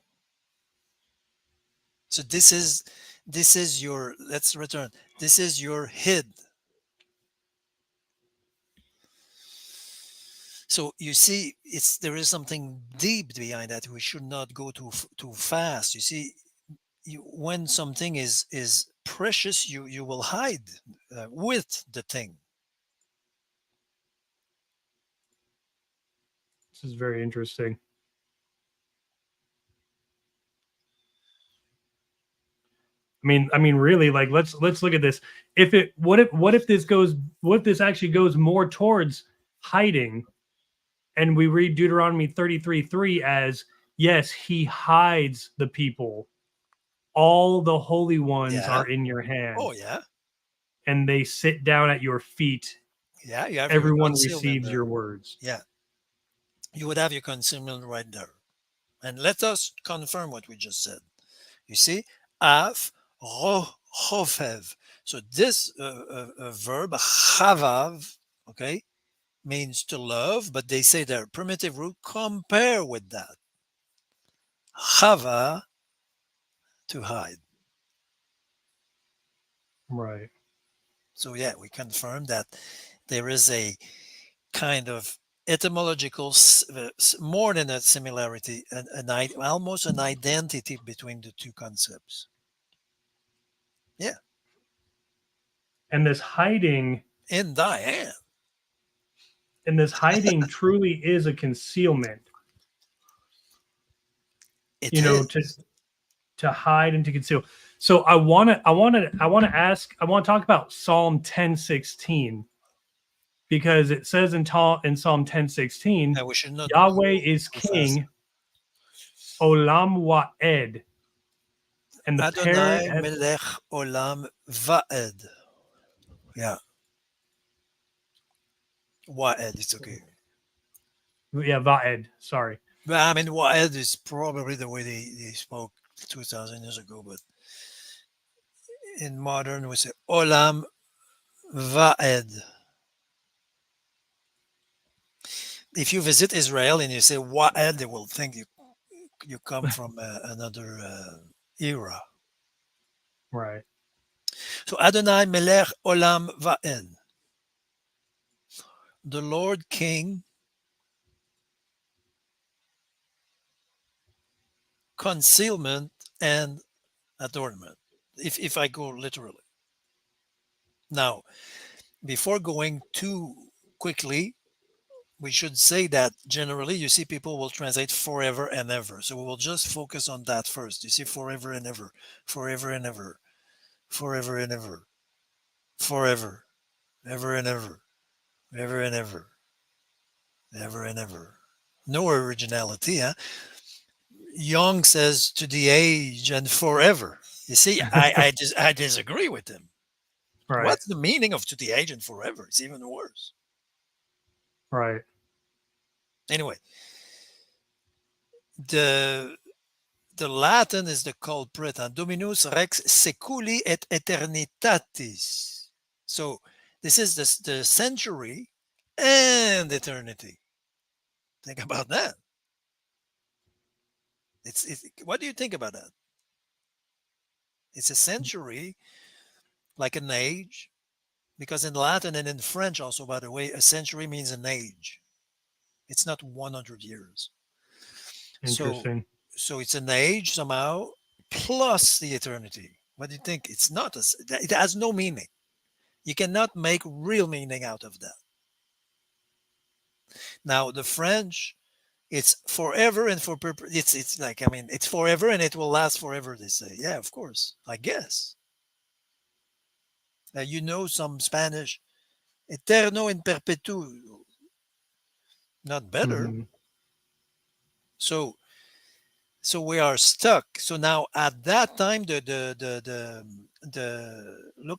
So this is your let's return. This is your hid. So you see, it's there is something deep behind that. We should not go too fast. You see, when something is precious, you will hide with the thing. This is very interesting. I mean, really, like let's look at this. If it what if this actually goes more towards hiding, and we read Deuteronomy 33:3 as yes, he hides the people. All the holy ones Yeah. are in your Oh hand, yeah. and they sit down at your feet. Yeah. You have your Everyone concealment receives there. your words. Yeah. You would have your concealment right there. And let us confirm what we just said. You see, af chofev. So this verb chavav, okay, means to love, but they say their primitive root compare with that. Chava, to hide. Right. So yeah, we confirm that there is a kind of etymological, more than a similarity, almost an identity between the two concepts. Yeah, And in thy hand. this hiding truly is a concealment. It You know, is. to hide and to conceal. So I want to talk about Psalm 10:16 because it says in Psalm 10:16, And we should not Yahweh go is too fast. king, Olam Wa'ed, and the Adonai parent, melech olam va'ed. Yeah, wa'ed, it's okay. yeah, Va'ed, sorry. But I mean, wa'ed is probably the way they spoke 2,000 years ago, but in modern we say olam va'ed. If you visit Israel and you say wa'ed, they will think you come from another era. Right. So Adonai melech olam va'ed. The Lord King, concealment and adornment. If I go literally. Now, before going too quickly, we should say that generally you see people will translate forever and ever. So we will just focus on that first. You see forever and ever, forever and ever, forever and ever, forever, ever and ever, ever and ever, ever and ever. No originality, huh? Young says to the age and forever. You see, I disagree with him. Right. What's the meaning of to the age and forever? It's even worse. Right. Anyway, the the Latin is the culprit, and Dominus Rex seculi et eternitatis. So this is the century and eternity. Think about that. What do you think about that? It's a century, like an age, because in Latin and in French also, by the way, a century means an age. It's not 100 years. So, Interesting. so it's an age somehow plus the eternity. What do you think? It's not. It has no meaning. You cannot make real meaning out of that. Now the French, it's forever and for it's like, I mean, it's forever and it will last forever. They say, yeah, of course, I guess. You know some Spanish, eterno in perpetu, not better. Hmm. So we are stuck. So now at that time, look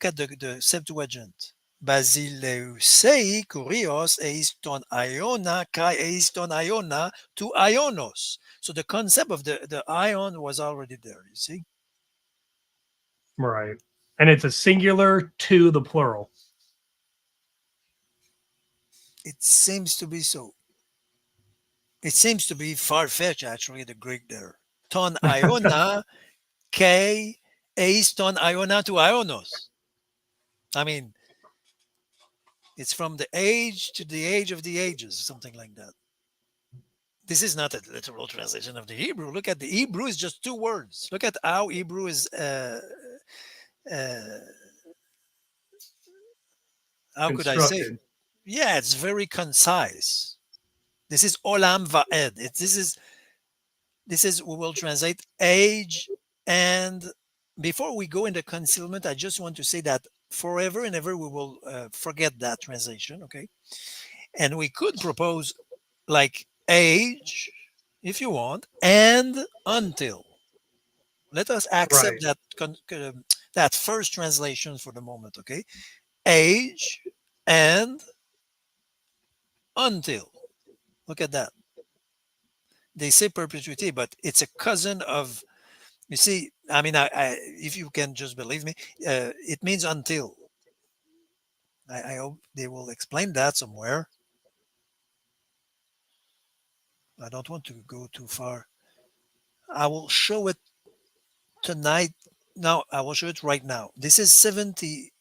at the Septuagint. Basileusei kurios eiston iona kai eiston iona to ionos. So the concept of the ion was already there. You see, Right. And it's a singular to the plural. it seems to be so. It seems to be far fetched, actually. The Greek there, ton iona kai eiston iona to ionos. I mean, it's from the age to the age of the ages, something like that. This is not a literal translation of the Hebrew. Look at the Hebrew is just two words. Look at how Hebrew is. Uh, how could I say? Constructed. Yeah, it's very concise. This is olam va'ed. This is we will translate age and. Before we go into concealment, I just want to say that forever and ever we will forget that translation. Okay, and we could propose like age if you want and until. Let us accept Right. that first translation for the moment. Okay, age and until. Look at that. They say perpetuity, but it's a cousin of. You see, I mean, if you can just believe me, it means until. I hope they will explain that somewhere. I don't want to go too far. I will show it tonight. Now I will show it right now. This is 70.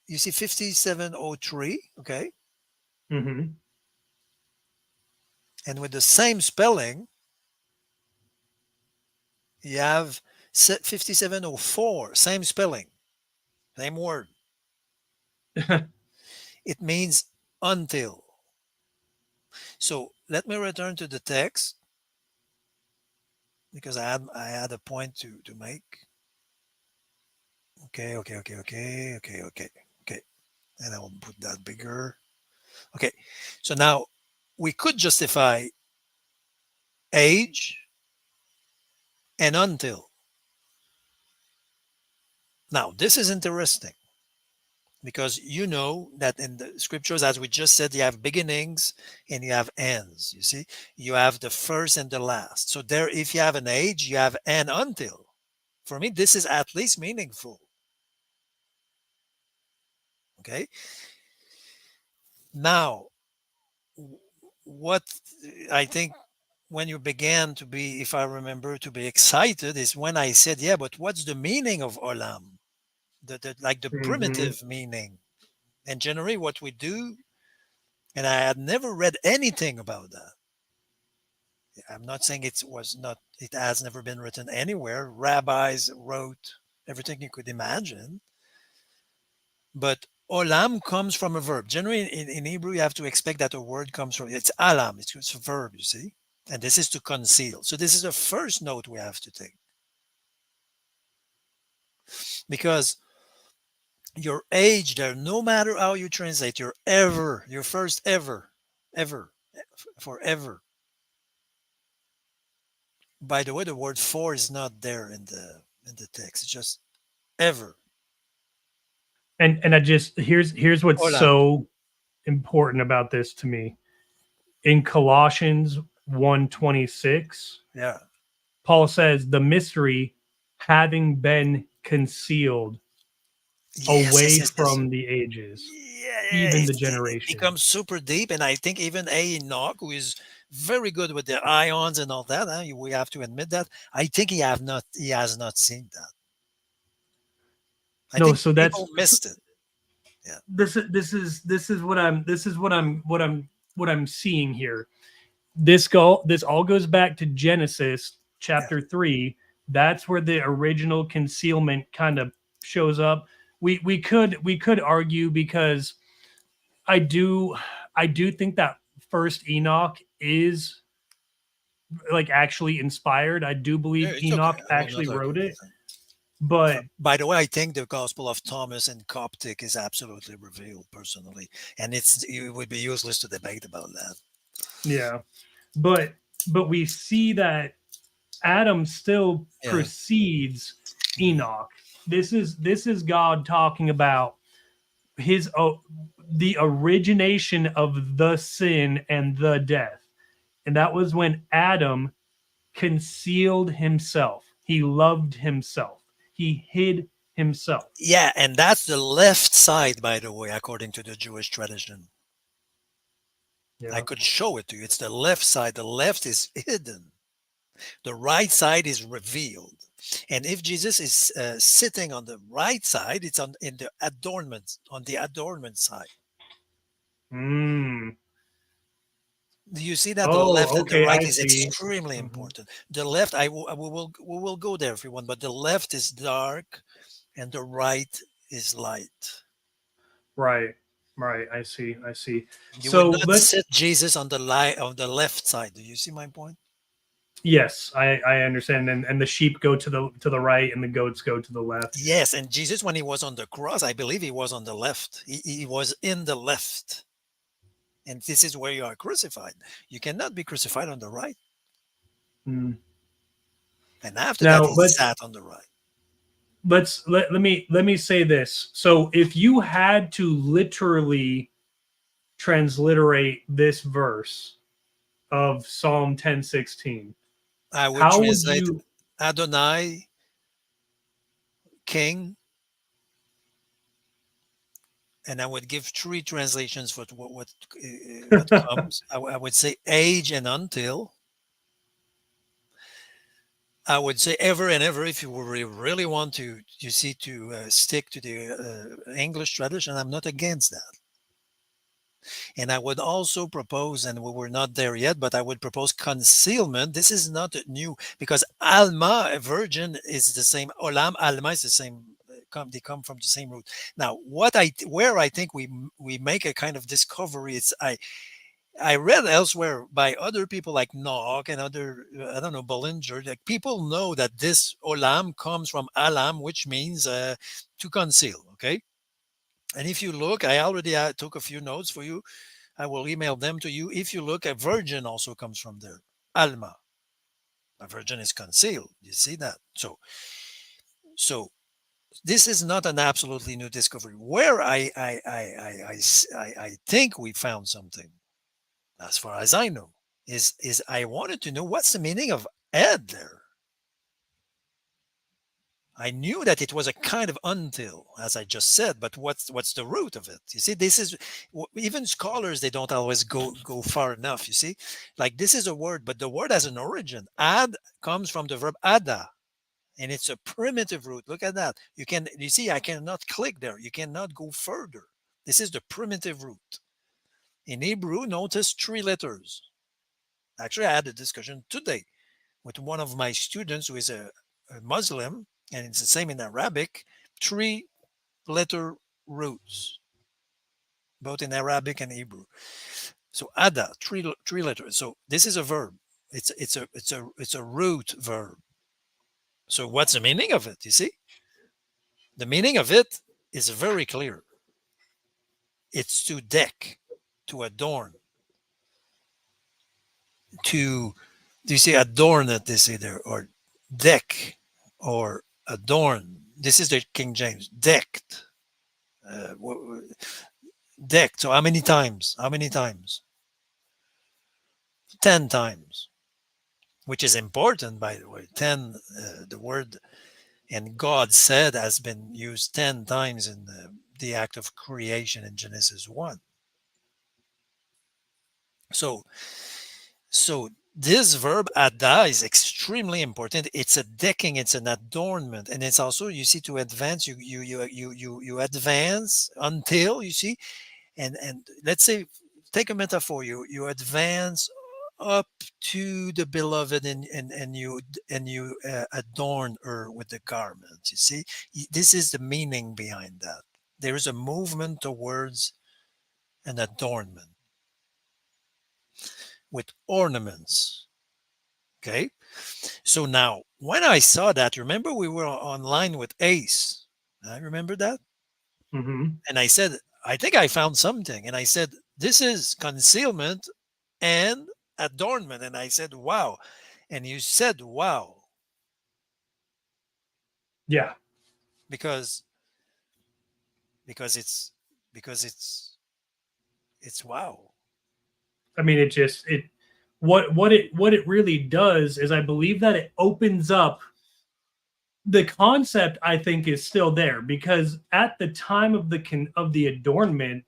You see 5703. Okay, Hmm. and with the same spelling, you have 5704. Same spelling, same word. It means until. So let me return to the text because I had a point to make. Okay, okay, okay, okay, okay, okay, okay. And I will put that bigger. Okay. So now we could justify age and until. Now, this is interesting because you know that in the scriptures, as we just said, you have beginnings and you have ends. You see, you have the first and the last. So, there, if you have an age, you have an until. For me, this is at least meaningful. Okay. Now, what I think when you began to be, if I remember, to be excited is when I said, yeah, but what's the meaning of olam? Like the Hmm. primitive meaning. And generally, what we do, and I had never read anything about that. I'm not saying it has never been written anywhere. Rabbis wrote everything you could imagine, but olam comes from a verb. Generally, in Hebrew, you have to expect that a word comes from it's alam, it's a verb, you see, and this is to conceal. So, this is the first note we have to take because your age there, no matter how you translate, your first ever, forever. By the way, the word for is not there in the text. It's just ever. And I just here's what's Olam. so important about this to me. In Colossians 1:26, Yeah. Paul says the mystery having been concealed Yes, yes, away yes, yes. from the ages, Yeah, even the it becomes generations. super deep, and I think even Enoch, who is very good with the ions and all that, we have to admit that. I think he has not seen that. I No, think so that's people missed it. Yeah. this is what I'm seeing here. this all goes back to Genesis Yeah. chapter 3. That's where the original concealment kind of shows up. We could argue because I do I do think that first Enoch is like actually inspired. I do Yeah, believe it's okay. Enoch I will actually not argue wrote with it, that. but By the way, I think the Gospel of Thomas in Coptic is absolutely revealed personally, and it would be useless to debate about that. yeah, but we see that Adam still Yeah. precedes Mhm. Enoch. This is God talking about his the origination of the sin and the death. And that was when Adam concealed himself. He loved himself. He hid himself. Yeah, and that's the left side, by the way, according to the Jewish tradition. I Yeah. could show it to you. It's the left side. The left is hidden. The right side is revealed. And if Jesus is sitting on the right side, it's on in the adornment on the adornment side. Mm. Do you see that the left Oh, and the okay. right I is see. extremely Mhm. important? The left, we will go there if you want, but the left is dark and the right is light. Right. Right. I see. I see. You would So not let's. sit Jesus on the light on the left side. Do you see my point? Yes, I understand. And the sheep go to the right, and the goats go to the left. Yes, and Jesus, when he was on the cross, I believe he was on the left. He was in the left. And this is where you are crucified. You cannot be crucified on the right. Mm. And after that, Now he let's sat on the right. let me say this. So if you had to literally transliterate this verse of Psalm 10:16, I would how would translate you Adonai, King, and I would give three translations for what comes. I would say age and until. I would say ever and ever if you really want to, you see, to stick to the English tradition. I'm not against that. And I would also propose, and we were not there yet, but I would propose concealment. This is not new because Alma, a virgin, is the same. Olam, Alma is the same. They come from the same root. Now, where I think we make a kind of discovery is I read elsewhere by other people like Nock and other I don't know Bollinger. Like people know that this Olam comes from Alam, which means to conceal. Okay, and if you look, I already took a few notes for you. I will email them to you. If you look, a virgin also comes from there. Alma, a virgin is concealed. You see that? So this is not an absolutely new discovery. Where I think we found something, as far as I know, is I wanted to know what's the meaning of Ed there. I knew that it was a kind of until, as I just said, but what's the root of it? You see, this is even scholars they don't always go far enough. You see, like this is a word, but the word has an origin. Ad comes from the verb ada, and it's a primitive root. Look at that. You see, I cannot click there. You cannot go further. This is the primitive root. In Hebrew, notice three letters. Actually, I had a discussion today with one of my students who is a Muslim, and it's the same in Arabic, three letter roots, both in Arabic and Hebrew. So ada, three letters. So this is a verb. It's a root verb. So what's the meaning of it? You see, the meaning of it is very clear. It's to deck, to adorn, to do you see adorn it? They say there or deck or adorn. This is the King James decked. Decked. So how many times? How many times? 10 times, which is important, by the way. 10, the word and God said has been used 10 times in the act of creation in Genesis 1. So, so this verb ada is extremely important. It's a decking, it's an adornment, and it's also you see to advance. You advance until you see, and let's say take a metaphor. You advance up to the beloved, and you adorn her with the garment. You see, this is the meaning behind that. There is a movement towards an adornment with ornaments. Okay, so now when I saw that, remember we were online with Ace. I remember that, Hmm. and I said, I think I found something, and I said, this is concealment and adornment, and I said, wow, and you said, wow, Yeah. because because it's because it's wow. I mean, it just it what it really does is I believe that it opens up the concept. I think is still there because at the time of the adornment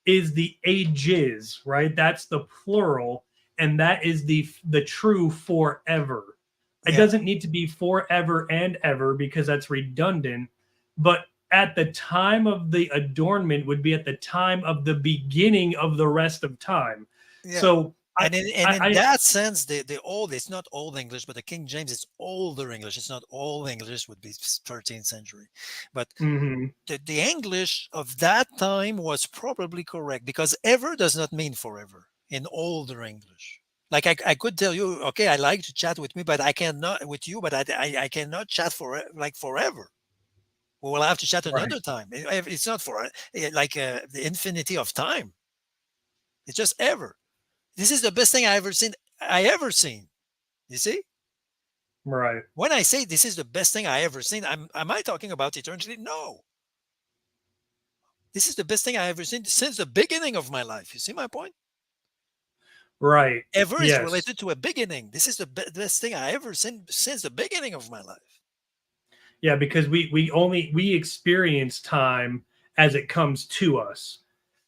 is the ages, right? That's the plural, and that is the true forever. It Yeah, doesn't need to be forever and ever because that's redundant, but at the time of the adornment would be at the time of the beginning of the rest of time. yeah. So And in I that sense, the old, it's not old English, but the King James is older English. It's not old English, would be 13th century, but mhm, the English of that time was probably correct, because ever does not mean forever in older English. Like I could tell you, okay, I like to chat with me, but I cannot with you, but I cannot chat for like forever. We will have to chat right, another time. It's not for like the infinity of time. It's just ever. This is the best thing I ever seen. I ever seen. You see, right, when I say this is the best thing I ever seen, am I talking about eternity? No, this is the best thing I ever seen since the beginning of my life. You see my point? right. Ever is Yes. related to a beginning. This is the best thing I ever seen since the beginning of my life. Yeah, because we experience time as it comes to us.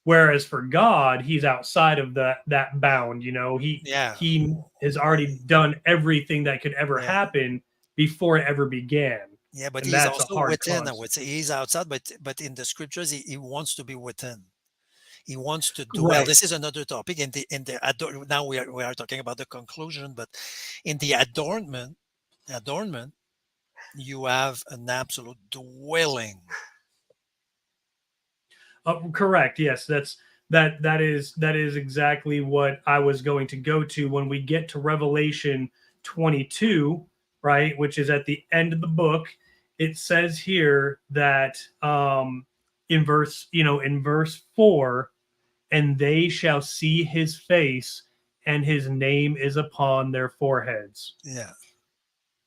Whereas for God, he's outside of that bound. Yeah, He has already done everything that could ever yeah, happen before it ever began. yeah. But And he's that's a also hard within. I concept. would say he's outside, but in the scriptures, he wants to be within. He wants to dwell. Right. This is another topic. Now we are talking about the conclusion, but in the adornment, you have an absolute dwelling. Correct. Yes, that is exactly what I was going to go to when we get to Revelation 22, right, which is at the end of the book. It says here that in verse 4, and they shall see his face, and his name is upon their foreheads. Yeah.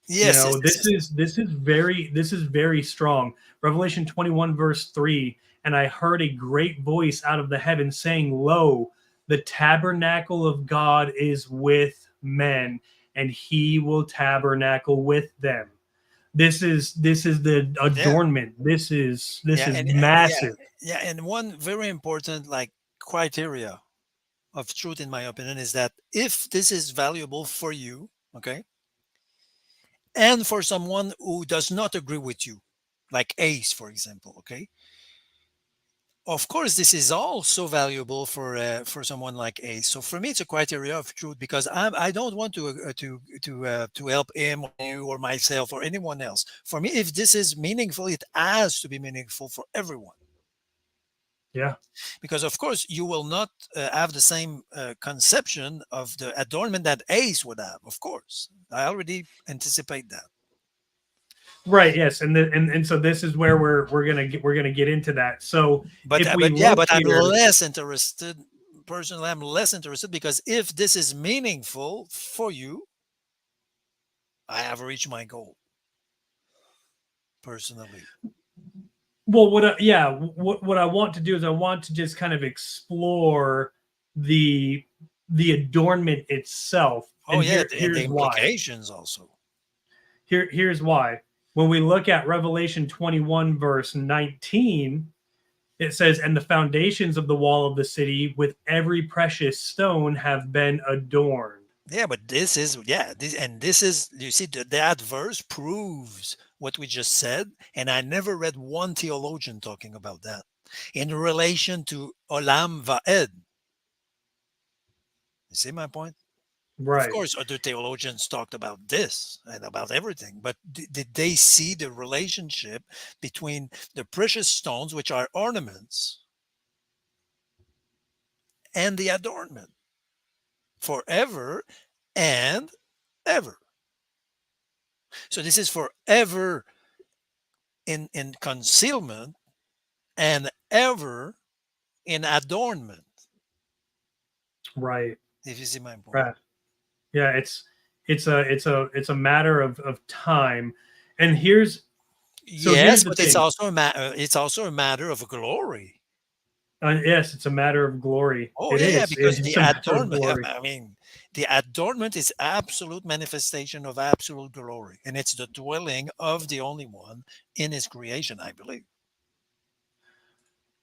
You Yes. Yes. know, Yes. this Yes. is very strong. Revelation 21 verse 3, and I heard a great voice out of the heaven saying, "Lo, the tabernacle of God is with men, and he will tabernacle with them." This is the Yeah. adornment. This Yeah. is Yeah. massive. Yeah. And one very important like criteria of truth, in my opinion, is that if this is valuable for you, okay, and for someone who does not agree with you, like Ace, for example, okay, of course this is also valuable for someone like Ace. So for me, it's a criteria of truth, because I don't want to help him or you or myself or anyone else. For me, if this is meaningful, it has to be meaningful for everyone, Yeah. because of course you will not have the same conception of the adornment that Ace would have. Of course, I already anticipate that. Right, yes. And so this is where we're gonna get into that. So But if we but yeah, look but I'm here, less interested. Personally, I'm less interested, because if this is meaningful for you, I have reached my goal personally. well, what I want to do is I want to just kind of explore the the adornment itself, Oh and yeah, and the here's why. implications also. Here's why. When we look at Revelation 21 verse 19, it says, "And the foundations of the wall of the city with every precious stone have been adorned." Yeah, but this is, yeah, this is, you see, that verse proves what we just said, and I never read one theologian talking about that in relation to Olam Va'ed. You see my point? Of Right. course, other theologians talked about this and about everything, but did they see the relationship between the precious stones, which are ornaments, and the adornment forever and ever? So this is forever in concealment and ever in adornment, Right. if you see my point. Right. Yeah, it's a matter of time. And here's Yes, the but it's thing. also it's also a matter of glory. Yes, it's a matter of glory. Oh It yeah, yeah, is. because It's the a matter of adornment, yeah, glory. I mean, the adornment is absolute manifestation of absolute glory, and it's the dwelling of the only one in his creation, I believe.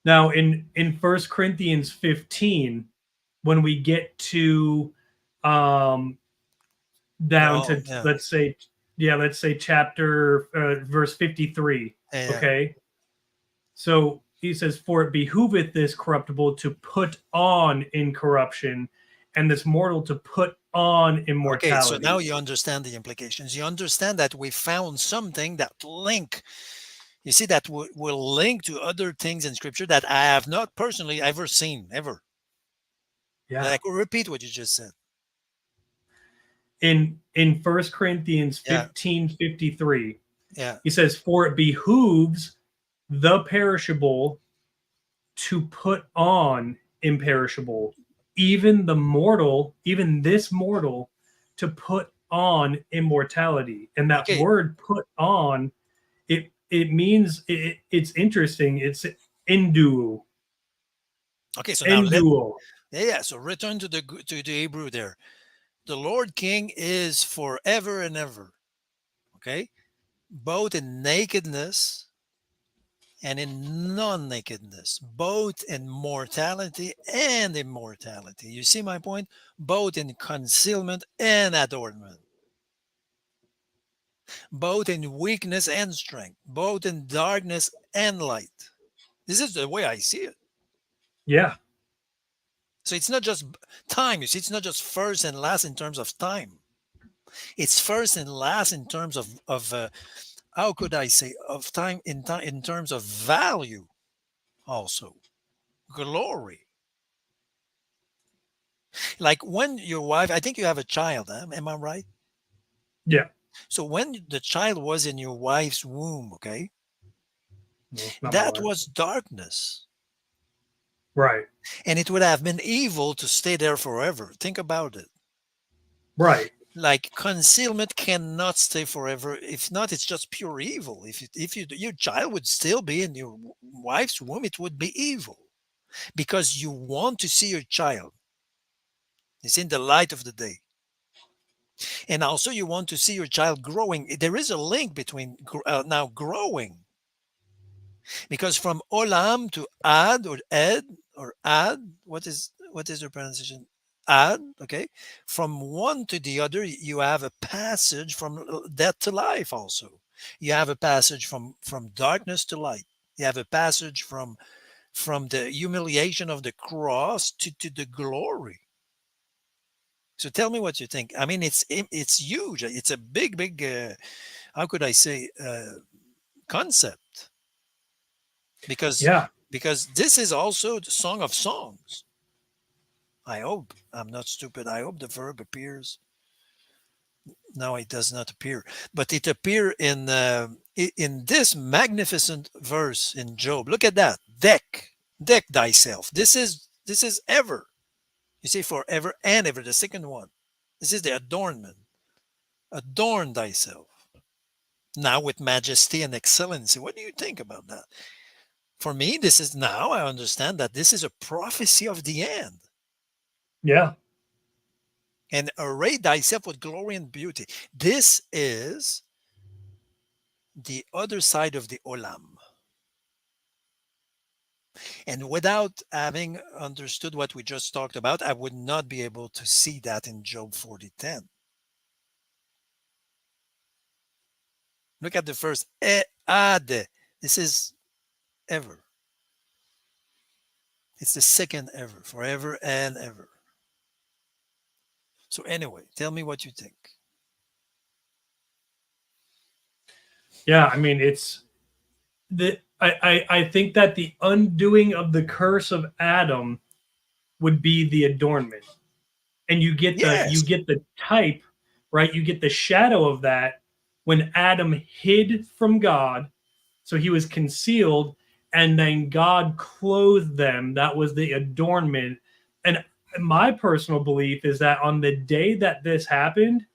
Now, in First Corinthians 15, when we get to um down Well, to, yeah, let's say chapter verse 53, yeah, yeah. okay? So he says, "For it behooveth this corruptible to put on incorruption, and this mortal to put on Okay, so now immortality." you understand the implications. You understand that we found something that link. You see that will link to other things in Scripture that I have not personally ever seen ever. Yeah. Like repeat what you just said. In First Corinthians Yeah, 15:53, yeah. he says, "For it behooves the perishable to put on imperishable, even the mortal, even this mortal, to put on immortality." And that Okay, word "put on," it means, it's interesting. It's enduo, okay. So now let enduo. yeah, yeah. So return to the Hebrew there. The Lord King is forever and ever. Okay, both in nakedness and in non-nakedness, both in mortality and immortality. You see my point? Both in concealment and adornment, both in weakness and strength, both in darkness and light. This is the way I see it. Yeah, So it's not just time. You see, it's not just first and last in terms of time. It's first and last in terms of how could I say of time in terms of value also glory. Like when your wife, I think you have a child, huh? Am I right? yeah. So when the child was in your wife's womb, okay, No, it's not my that wife. was darkness, Right, and it would have been evil to stay there forever. Think about it. right. Like concealment cannot stay forever. If not, it's just pure evil. If your child would still be in your wife's womb, it would be evil because you want to see your child. It's in the light of the day. And also you want to see your child growing. There is a link between now growing because from olam to ad or ed or ad, what is the pronunciation? Ad, okay. From one to the other, you have a passage from death to life. Also, you have a passage from darkness to light. You have a passage from the humiliation of the cross to the glory. So tell me what you think. I mean, it's huge. It's a big how could I say concept because Yeah, because this is also the Song of Songs. I hope I'm not stupid. I hope the verb appears. No, it does not appear, but it appear in this magnificent verse in Job. Look at that. Deck thyself. This is ever. You say forever and ever. The second one. This is the adornment. Adorn thyself now with majesty and excellency. What do you think about that? For me, this is now I understand that this is a prophecy of the end. yeah, And array thyself with glory and beauty. This is the other side of the olam. And without having understood what we just talked about, I would not be able to see that in Job 40:10. Look at the first ad. This is ever. It's the second ever, forever and ever. So anyway, tell me what you think. Yeah, I mean it's the I think that the undoing of the curse of Adam would be the adornment. And you Yes. get the type, right? You get the shadow of that when Adam hid from God, so he was concealed, and then God clothed them. That was the adornment. And my personal belief is that on the day that this happened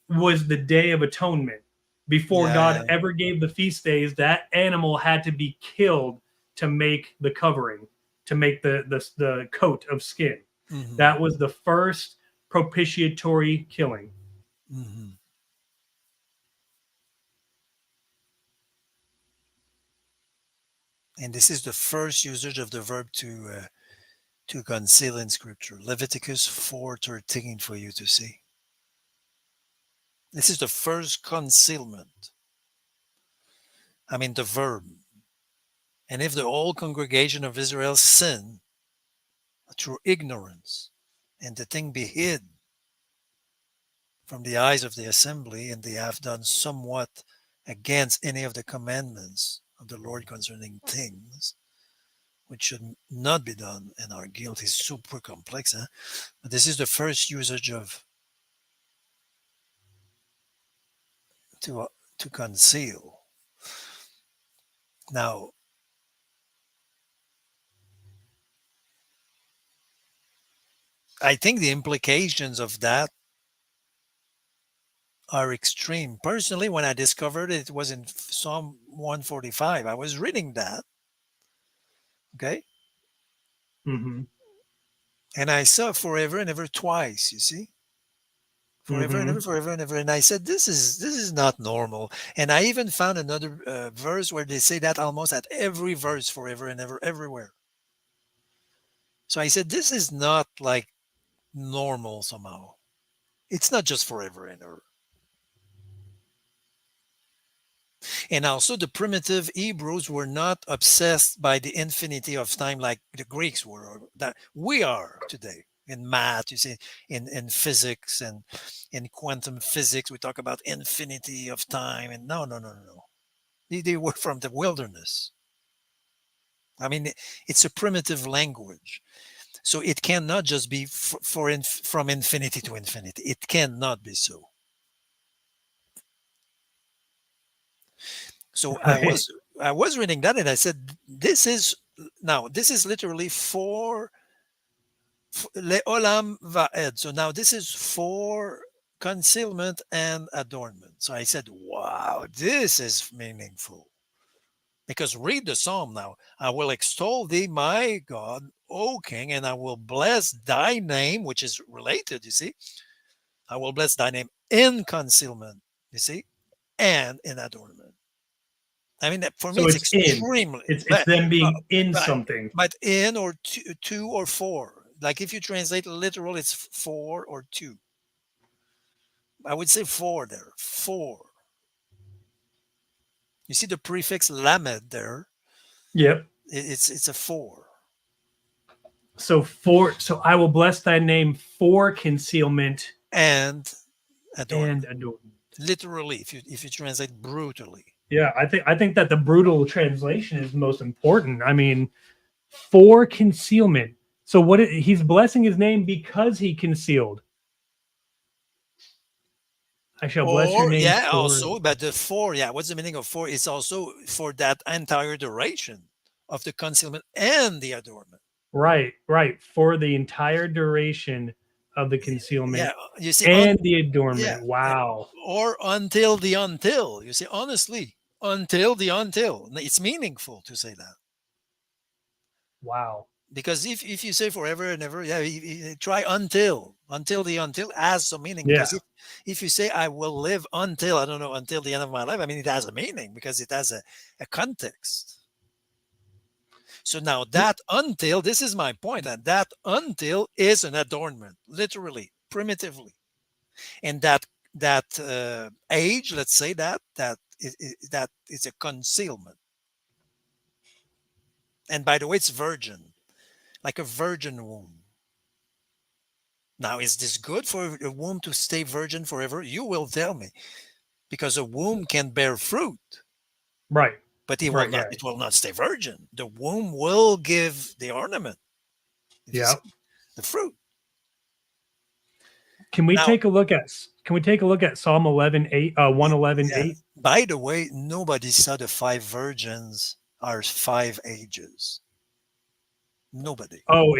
was the day of atonement. Before God Yeah. ever gave the feast days, that animal had to be killed to make the covering, to make the coat of skin. Hmm. That was the first propitiatory killing. Hmm. And this is the first usage of the verb to conceal in Scripture. Leviticus 4:13 for you to see. This is the first concealment. I mean the verb. And if the whole congregation of Israel sin through ignorance, and the thing be hid from the eyes of the assembly, and they have done somewhat against any of the commandments of the Lord concerning things which should not be done, and our guilt is super complex. Huh? But this is the first usage of to to conceal. Now, I think the implications of that are extreme. Personally, when I discovered it, it was in Psalm 145. I was reading that, okay, Mm-hmm. and I saw forever and ever twice. You see, forever and ever, Mm-hmm. forever and ever. And I said, this is not normal. And I even found another verse where they say that almost at every verse, forever and ever, everywhere. So I said, this is not like normal somehow. It's not just forever and ever. And also, the primitive Hebrews were not obsessed by the infinity of time like the Greeks were, or that we are today. In math, you see, in physics and in quantum physics, we talk about infinity of time. And no, no, no, no, no. They were from the wilderness. I mean, it's a primitive language. So it cannot just be from infinity to infinity. It cannot be so. So Right. I was reading that and I said, this is literally for leolam va'ed. So now this is for concealment and adornment. So I said, wow, this is meaningful. Because read the psalm now. I will extol thee, my God, O King, and I will bless thy name, which is related, you see. I will bless thy name in concealment, you see, and in adornment. I mean, for me, So it's it's in. extremely, It's them uh, being in but, something. but in or two or four. Like if you translate literal, it's four or two. I would say four there. Four. You see the prefix lamed there. Yep. It's a four So I will bless thy name for concealment and and adornment. adornment. Literally, if you translate brutally. Yeah, I think that the brutal translation is most important. I mean, for concealment. So he's blessing his name because he concealed. I shall bless your Or name yeah, for. also, but the four, yeah, what's the meaning of four? It's also for that entire duration of the concealment and the adornment. Right, right. For the entire duration of the Yeah, concealment you see, and the yeah, adornment. yeah, Wow. or until the until. You see, honestly, until the until. It's meaningful to say that Wow. because if you say forever and ever, yeah, try until the until has some meaning Yeah. because if you say I will live until I don't know until the end of my life, I mean it has a meaning because it has a context. So now that until, this is my point, and that until is an adornment, literally, primitively, and that age, let's say that is a concealment. And by the way, it's virgin, like a virgin womb. Now, is this good for a womb to stay virgin forever? You will tell me, because a womb can bear fruit, Right. but it will Right. not. Yeah. It will not stay virgin. The womb will give the ornament. If you Yeah. see the fruit. Can we Now, take a look at Psalm 11:8, 111:8? by the way, nobody saw the five virgins are five ages. Nobody. Oh,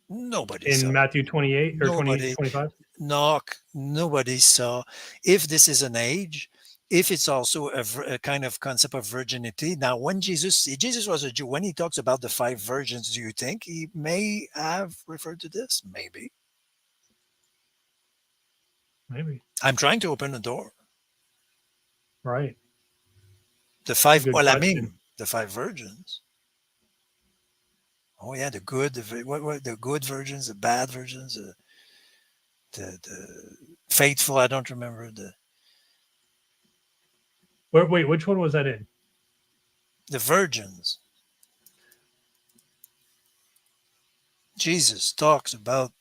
Nobody in saw. Matthew 28 or 20 Nobody 25. knock. Nobody saw. If this is an age, if it's also a kind of concept of virginity. Now, when Jesus was a Jew, when he talks about the five virgins, do you think he may have referred to this? Maybe. Maybe. I'm trying to open the door. Right. The It's a five good question. olamim, the five virgins. Oh yeah, the good, what the good virgins, the bad virgins, the faithful. I don't remember Wait, which one was that in? the virgins. Jesus talks about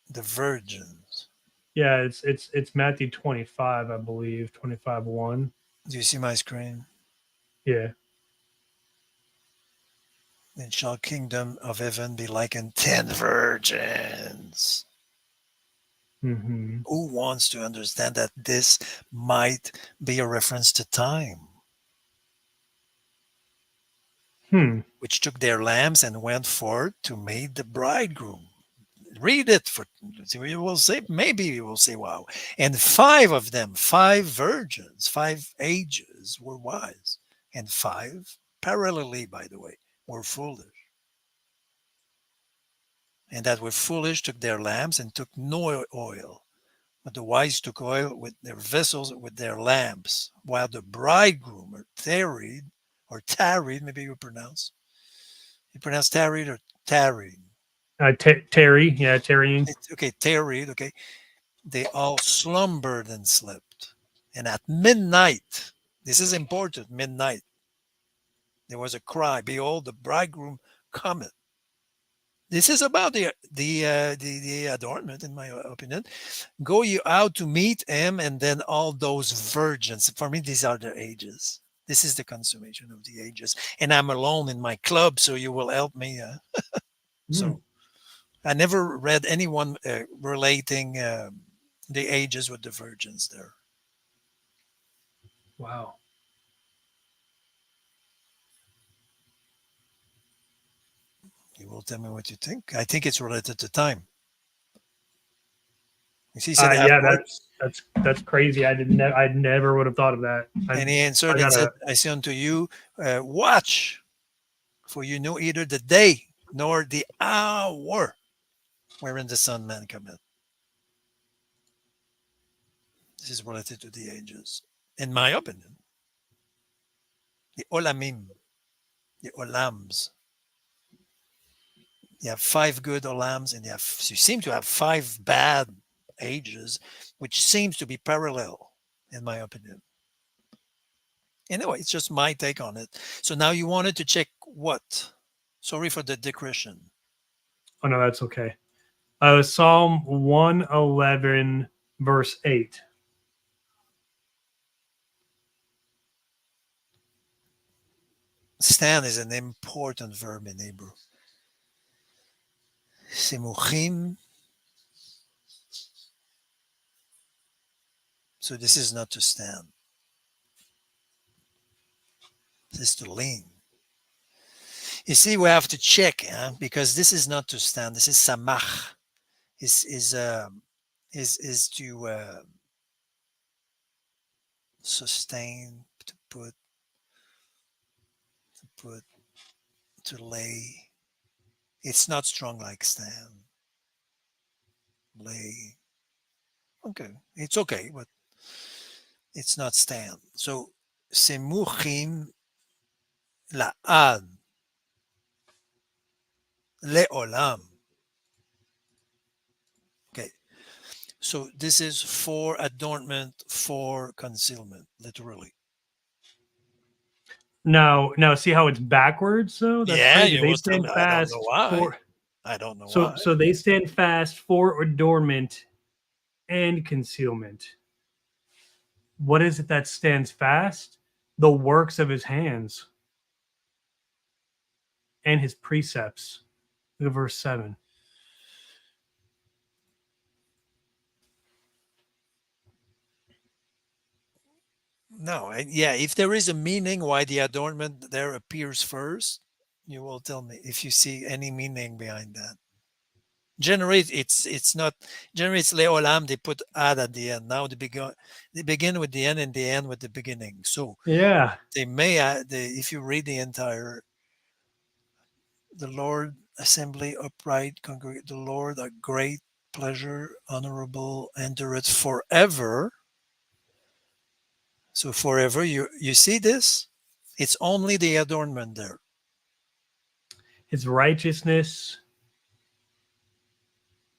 the virgins. Yeah, it's Matthew 25, I believe, 25 1. Do you see my screen? Yeah. Then shall kingdom of heaven be likened 10 virgins. Hmm. Who wants to understand that this might be a reference to time, Hmm. which took their lamps and went forth to meet the bridegroom? Read it for you will say, maybe you will say, wow. And five of them, five virgins, five ages were wise, and five parallelly, by the way, were foolish. And that were foolish took their lamps and took no oil. But the wise took oil with their vessels with their lamps, while the bridegroom or tarried, maybe you pronounce tarried or tarried. Terry, yeah, tarrying. It's okay, tarried, okay. They all slumbered and slept. And at midnight, this is important, midnight, there was a cry, behold, the bridegroom cometh. This is about the adornment, in my opinion. Go you out to meet him, and then all those virgins. For me, these are the ages. This is the consummation of the ages, and I'm alone in my club, so you will help me. Hmm. So I never read anyone relating the ages with the virgins there. Wow. You will tell me what you think. I think it's related to time. You see, he said they have Yeah, more. that's crazy. I never would have thought of that. And he I answered and said, gotta. I say unto you, watch, for you know either the day nor the hour wherein the Son Man cometh. This is related to the ages. In my opinion, the olamim, the olams. You have five good olams, and you seem to have five bad ages, which seems to be parallel, in my opinion. Anyway, it's just my take on it. So now you wanted to check what? Sorry for the digression. Oh no, that's okay. Psalm 111 verse 8. Stand is an important verb in Hebrew. Simuchim. So this is not to stand. This is to lean. You see, we have to check, because this is not to stand. This is samach. Is to sustain, to put, to lay. It's not strong like stand. Lay. Okay, it's okay, but it's not stand. So semuchim la'ad le'olam. Okay, so this is for adornment, for concealment, literally. Now, see how it's backwards. So that's Yeah, crazy. you They will tell stand me. I don't know fast why. for I don't know so why. so they stand fast for adornment and concealment. What is it that stands fast? The works of his hands and his precepts. Look at verse 7. No, yeah, if there is a meaning why the adornment there appears first, you will tell me if you see any meaning behind that. Generally, it's not generally it's leolam. They put ad at the end. Now they begin with the end and they end with the beginning. So Yeah, they may add if you read the entire the Lord assembly upright congregate the Lord a great pleasure honorable endureth forever. So forever, you see this? It's only the adornment there. his righteousness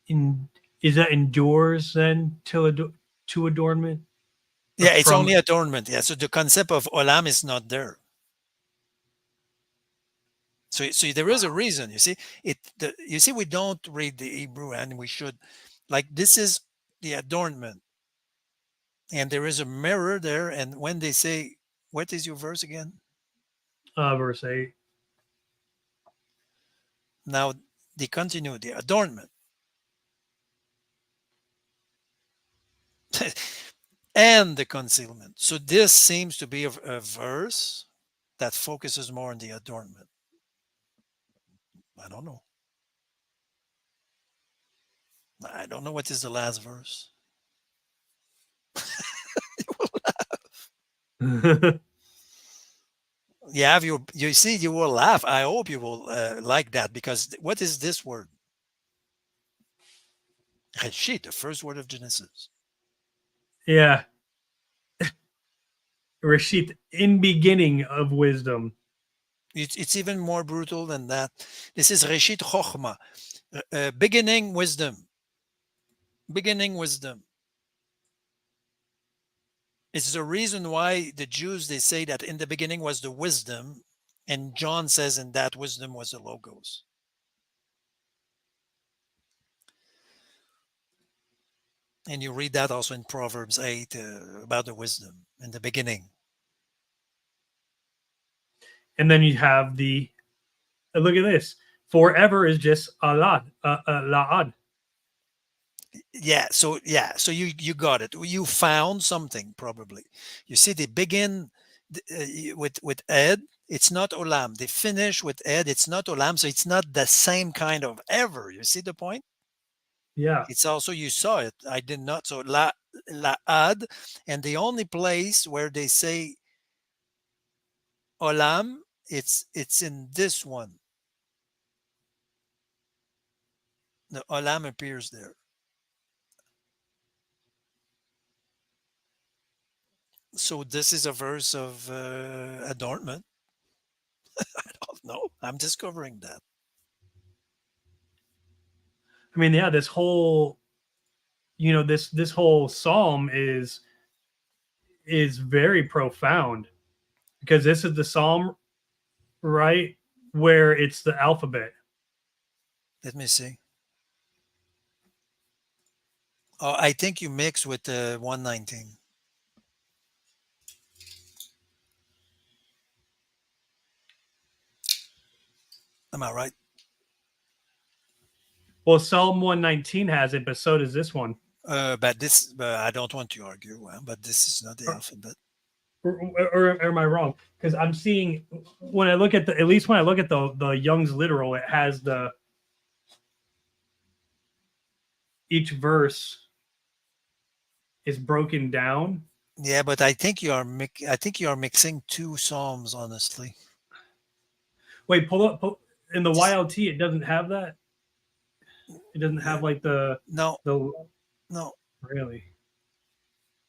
in is that endures then to adornment or Yeah, it's from. only adornment. Yeah, so the concept of olam is not there. So there is a reason. You see, you see, we don't read the Hebrew, and we should. Like this is the adornment, and there is a mirror there. And when they say, "What is your verse again?" Verse 8. Now they continue the adornment and the concealment. So this seems to be a verse that focuses more on the adornment. I don't know. I don't know what is the last verse. You have you see you will laugh. I hope you will like that because what is this word? Reshit, the first word of Genesis. Yeah, Rashid, in beginning of wisdom. It's even more brutal than that. This is Reshit Chochma, beginning wisdom. Beginning wisdom. It's the reason why the Jews they say that in the beginning was the wisdom, and John says in that wisdom was the logos. And you read that also in Proverbs 8 about the wisdom in the beginning. And then you have the look at this. Forever is just la'ad. So you got it. You found something probably. You see, they begin with Ed. It's not Olam. They finish with Ed. It's not Olam. So it's not the same kind of ever. You see the point? Yeah, It's also you saw it. I did not. So la ad, and the only place where they say Olam, it's in this one. The Olam appears there. So this is a verse of adornment. I don't know. I'm discovering that. I mean, yeah, this whole this whole psalm is very profound because this is the psalm, right, where it's the alphabet. Let me see. Oh, I think you mix with the 119. Am I right? Well, Psalm 119 has it, but so does this one. But I don't want to argue. But this is not the Or, alphabet. or am I wrong? Because I'm seeing when I look at at least when I look at the Young's literal, it has the each verse is broken down. Yeah, but I think I think you are mixing two psalms. Honestly, Wait, in the This- YLT. It doesn't have that. It doesn't uh, have like no, the no. really.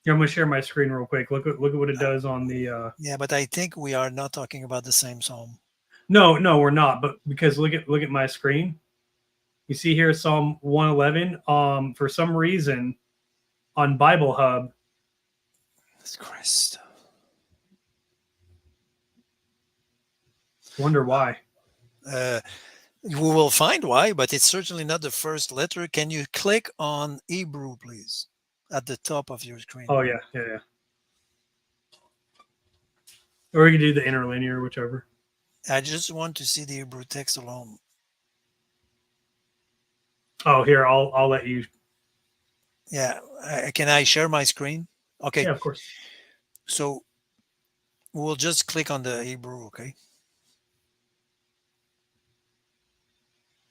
Here, I'm gonna share my screen real quick. Look at what it does on the. Yeah, but I think we are not talking about the same psalm. No, we're not. But because look at my screen. You see here Psalm 111. For some reason on Bible Hub, Christ. Wonder why. Uh, we will find why, but it's certainly not the first letter. Can you click on Hebrew, please, at the top of your screen? Oh yeah, yeah, yeah. Or we could do the interlinear, whichever. I just want to see the Hebrew text alone. Oh, here, I'll let you. Yeah, can I share my screen? Okay, Yeah, of course. so we'll just click on the Hebrew. Okay,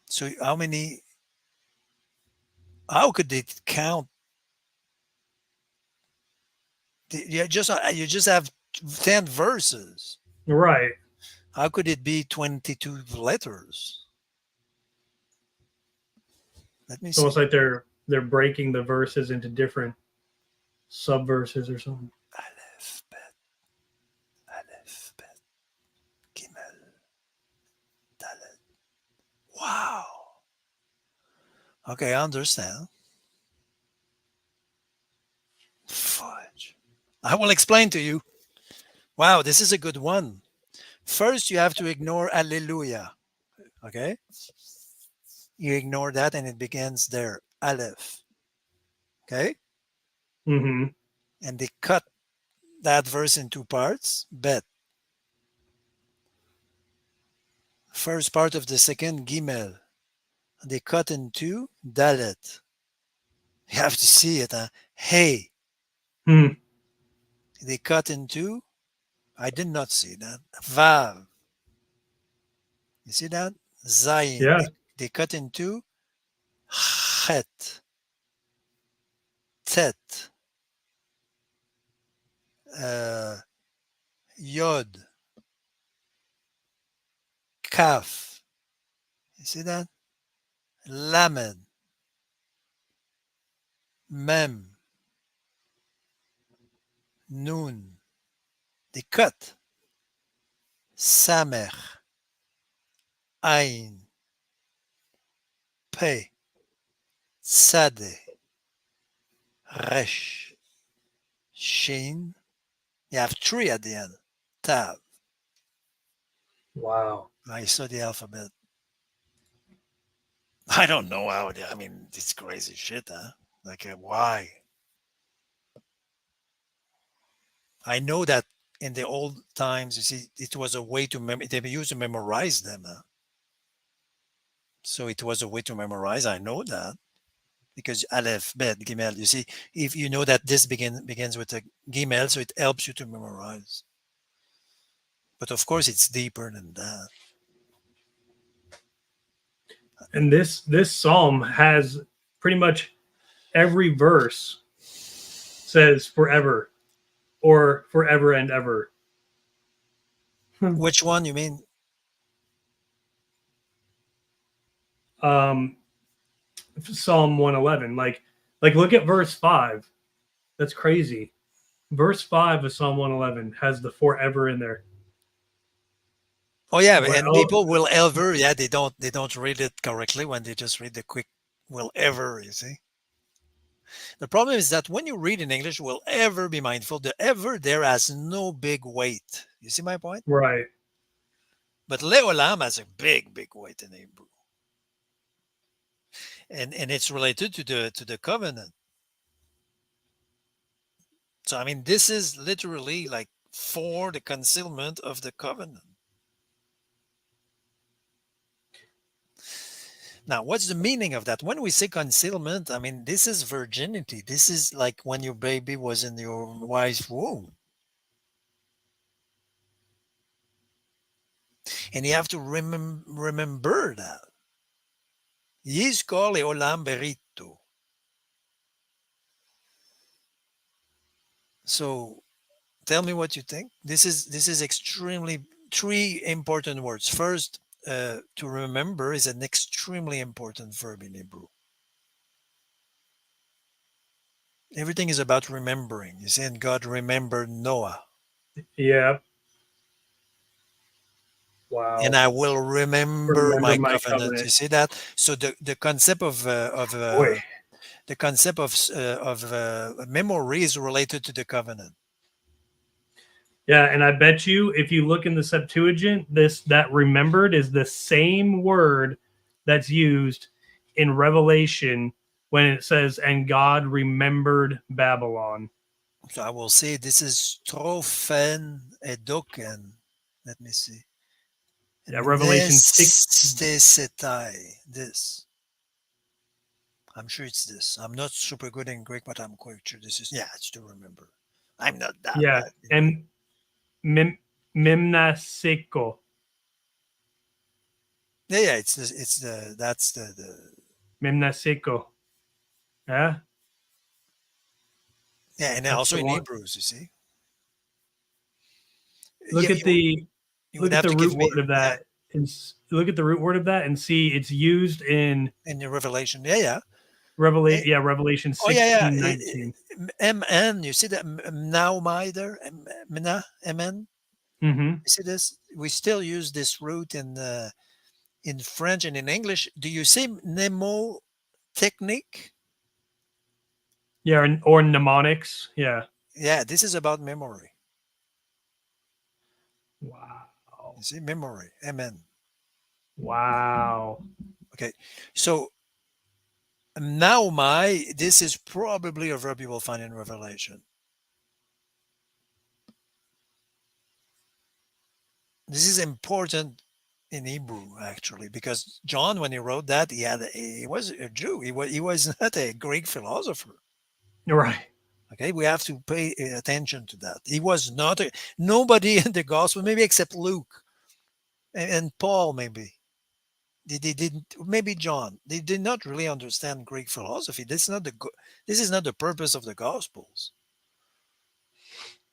so how many? How could they count? You just have 10 verses. Right. How could it be 22 letters? Let me It's almost see. like they're breaking the verses into different subverses or something. Aleph, bet, aleph, bet, gimel, dalet. Wow. Okay, I understand. Fudge. I will explain to you. Wow, this is a good one. First, you have to ignore Alleluia. Okay? You ignore that and it begins there. Aleph. Okay? Mm-hmm. And they cut that verse in two parts. Bet. First part of the second, Gimel. They cut in two. Dalet. You have to see it. Huh? Hey. Hmm. They cut in two. I did not see that. Vav. You see that? Zayin. Yeah. They cut in two. Chet. Tet. Uh, Yod. Kaf. You see that? Lamed. Mem. Nun. They cut. Samer. Ain. Pe. Sade. Resh. Shin. You have three at the end. Tav. Wow. I saw the alphabet. I don't know how. I mean, it's crazy shit, huh? Like, why? I know that in the old times, you see, it was a way to they used to memorize them. Huh? So it was a way to memorize. I know that because Aleph, Bet, Gimel. You see, if you know that this begins with a Gimel, so it helps you to memorize. But of course, it's deeper than that. And this psalm has pretty much every verse says forever or forever and ever. Which one you mean? um Psalm 111. Like look at verse 5. That's crazy. Verse 5 of Psalm 111 has the forever in there. Oh yeah, and Well, people will ever. Yeah, they don't read it correctly when they just read the quick will ever. You see. The problem is that when you read in English, will ever be mindful. The ever there has no big weight. You see my point? right. But leolam has a big weight in Hebrew, and it's related to the covenant. So I mean, this is literally like for the concealment of the covenant. Now, what's the meaning of that? When we say concealment, I mean this is virginity. This is like when your baby was in your wife's womb, and you have to remember that. Yizkor leolam berito. So tell me what you think. This is extremely three important words. First, to remember is an extremely important verb in Hebrew. Everything is about remembering. You see, and God remembered Noah, Yeah. and Wow. I will remember Remember my my covenant. covenant. You see that? So the concept of Boy. the concept of memory is related to the covenant. Yeah, and I bet you if you look in the Septuagint, this that remembered is the same word that's used in Revelation when it says, "And God remembered Babylon." So I will say this is Trophen Edoken. Let me see. Yeah, Revelation 6. Mnestesetai. This. I'm sure it's this. I'm not super good in Greek, but I'm quite sure this is. Yeah, I still remember. I'm not that Yeah, bad in Greek. and Mim, Mimnaseko. Yeah, yeah. It's the. That's the. Mimnaseko. Yeah, Yeah, and that's also the in one. Hebrews, you see. Look Yeah, at the you would look at have the to give root me. word of Yeah, that and look at the root word of that and see it's used in in the Revelation. Yeah, yeah. Eh, Revelation oh, yeah, 16:19. yeah. MN. You see that now my there. Mna MN. Mm-hmm. You see this? We still use this root in French and in English. Do you say mnemotechnique? Yeah, or mnemonics. Yeah. Yeah, this is about memory. Wow. You see, memory, MN. Wow. Okay, so now my this is probably a verb you will find in Revelation. This is important in Hebrew actually because John, when he wrote that, he was a Jew. He was not a Greek philosopher. Right. Okay, we have to pay attention to that. He was not nobody in the gospel, maybe except Luke and Paul, maybe. They didn't, maybe John. They did not really understand Greek philosophy. This is not the purpose of the Gospels.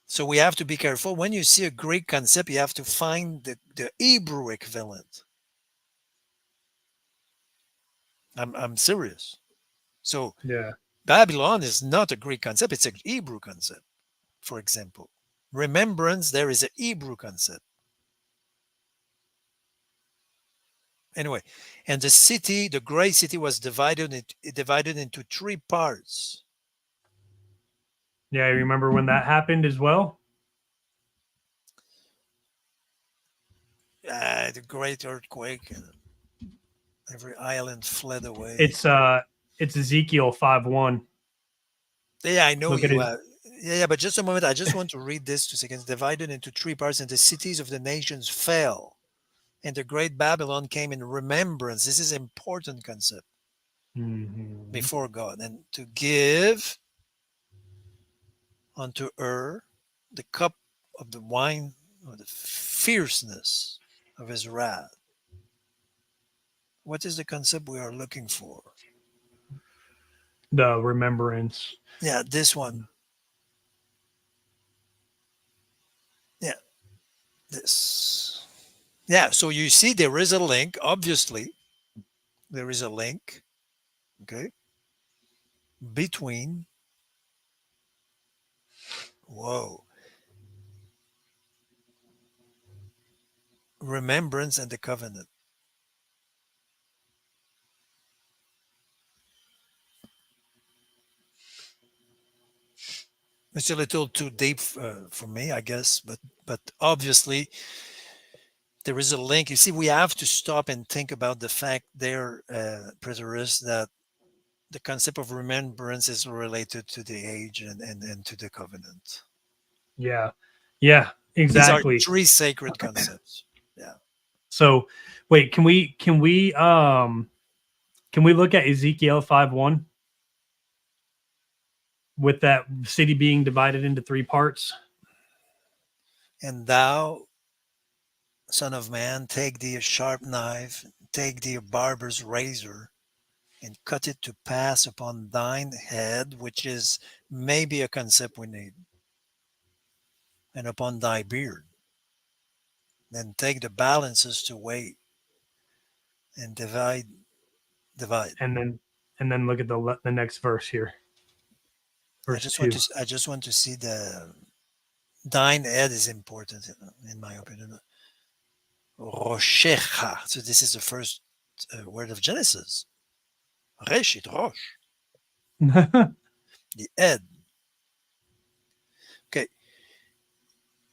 So we have to be careful. When you see a Greek concept, you have to find the Hebrew equivalent. I'm serious. So Yeah. Babylon is not a Greek concept, it's a Hebrew concept, for example. Remembrance, there is a Hebrew concept. Anyway, and the city, the great city, was divided into three parts. Yeah. You remember when that happened as well? The great earthquake, and every island fled away. It's it's Ezekiel 5:1. Yeah, I know Look at you. it. Yeah, but just a moment. I just want to read this 2 seconds. Divided into three parts, and the cities of the nations fell, and the great Babylon came in remembrance. This is important concept Mhm. before God, and to give unto her the cup of the wine of the fierceness of his wrath. What is the concept we are looking for? The remembrance. Yeah, this one. Yeah, this. Yeah, so you see, there is a link. Obviously, there is a link. Okay, between whoa remembrance and the covenant. It's a little too deep for me, I guess, but obviously there is a link. You see, we have to stop and think about the fact there, preterists, that the concept of remembrance is related to the age and to the covenant. Yeah. Yeah. These are Exactly. three sacred concepts. Yeah. So, wait, can we look at Ezekiel 5:1 with that city being divided into three parts? And thou, son of man, take thee a sharp knife, take thee a barber's razor, and cut it to pass upon thine head, which is maybe a concept we need, and upon thy beard. Then take the balances to weigh and divide. And then look at the next verse here. Verse 2. I just want to see the thine head is important in my opinion. Roshecha. So this is the first word of Genesis. Reshit, Rosh, the head. Okay,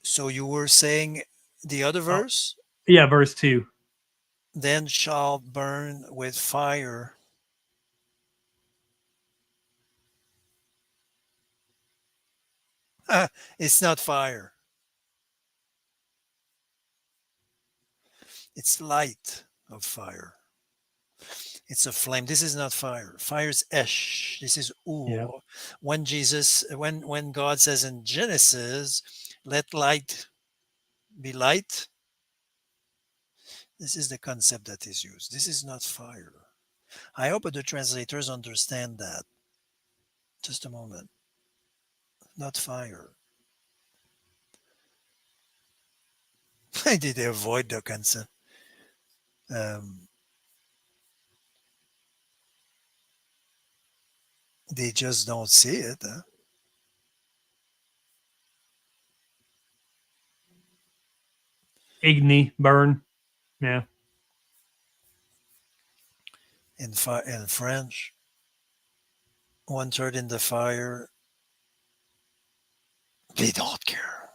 So you were saying the other Oh, verse, yeah, verse 2. then shall burn with fire. It's not fire, it's light of fire. It's a flame. This is not fire. Fire is esh. This is Yeah. ur. When God says in Genesis, let light be light, this is the concept that is used. This is not fire. I hope the translators understand that. Just a moment. Not fire. Did they avoid the concept? Um, they just don't see it. Huh? Igni, burn. Yeah. In French, one third in the fire. They don't care.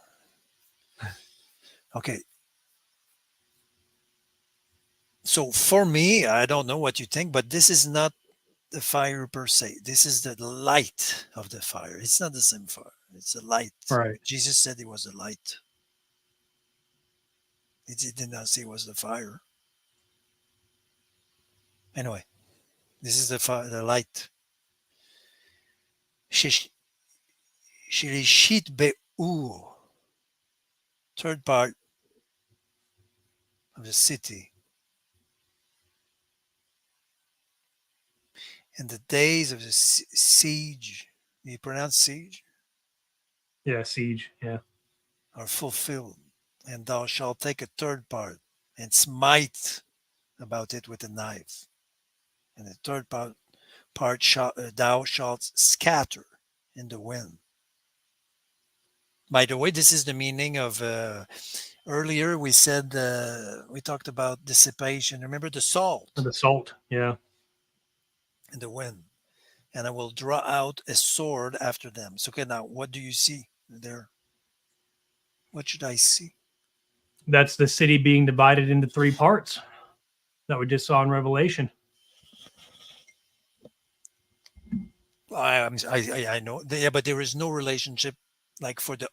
Okay. So for me, I don't know what you think, but this is not the fire per se. This is the light of the fire. It's not the same fire. It's a light. Right. Jesus said it was a light. He did not say it was the fire. Anyway, this is the fire, the light. Shilishit be'ur, third part of the city. And the days of the siege, you pronounce siege, Yeah, siege. Yeah. are fulfilled. And thou shalt take a third part and smite about it with a knife. And the third part thou shalt scatter in the wind. By the way, this is the meaning of earlier we said we talked about dissipation. Remember the salt The salt. Yeah. in the wind, and I will draw out a sword after them. So okay, now what do you see there? What should I see? That's the city being divided into three parts that we just saw in Revelation. I know, yeah, but there is no relationship like for the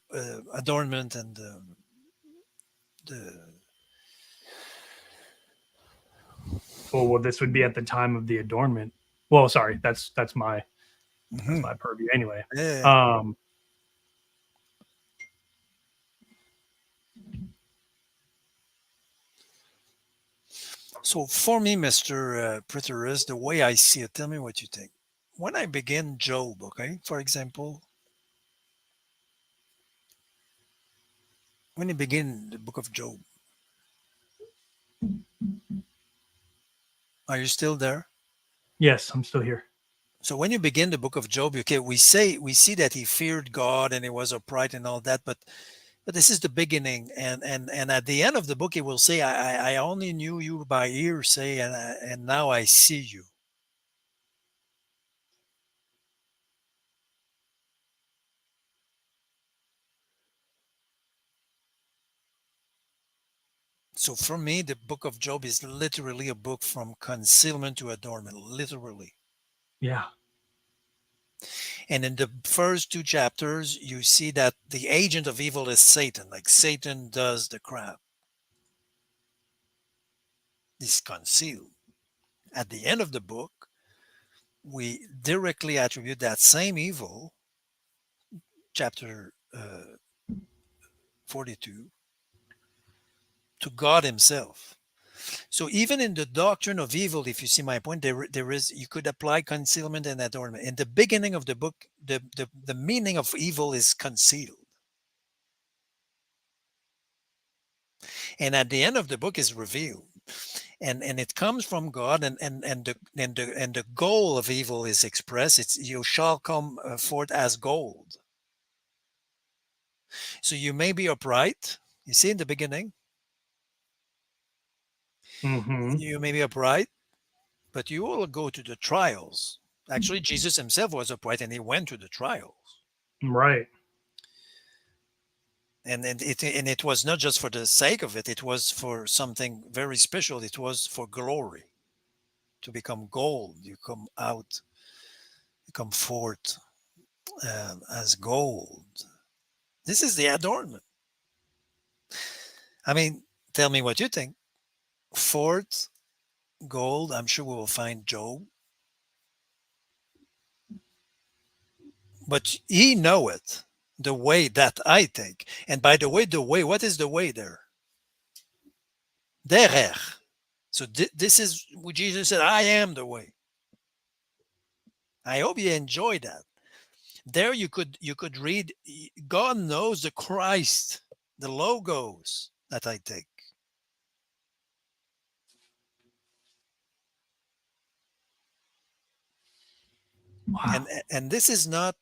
adornment and the Well, this would be at the time of the adornment. Well, sorry, that's Mhm. my purview anyway. Yeah. Um, So for me, Mr. Preterist, the way I see it, tell me what you think. When I begin Job, okay, for example, when you begin the book of Job, are you still there? yes, I'm still here. So when you begin the book of Job, okay, we see that he feared God and he was upright and all that, but this is the beginning, and at the end of the book, he will say, I only knew you by hearsay, and now I see you. So for me, the book of Job is literally a book from concealment to adornment, literally. Yeah. And in the first two chapters, you see that the agent of evil is Satan, like Satan does the crap. He's concealed. At the end of the book, we directly attribute that same evil, chapter 42, to God Himself. So even in the doctrine of evil, if you see my point, there is you could apply concealment and adornment. In the beginning of the book, the meaning of evil is concealed. And at the end of the book is revealed. And it comes from God, and the goal of evil is expressed. It's you shall come forth as gold. So you may be upright. You see in the beginning, Mm-hmm. you may be upright, but you will go to the trials. Actually, Jesus himself was upright and he went to the trials. Right. And it was not just for the sake of it. It was for something very special. It was for glory. To become gold, you come out, you come forth as gold. This is the adornment. I mean, tell me what you think. Forth gold. I'm sure we will find Job, but ye know it, the way that I take. And by the way, the way. What is the way there? Derer. So this is what Jesus said. I am the way. I hope you enjoy that. There you could read. God knows the Christ, the logos that I take. Wow. And this is not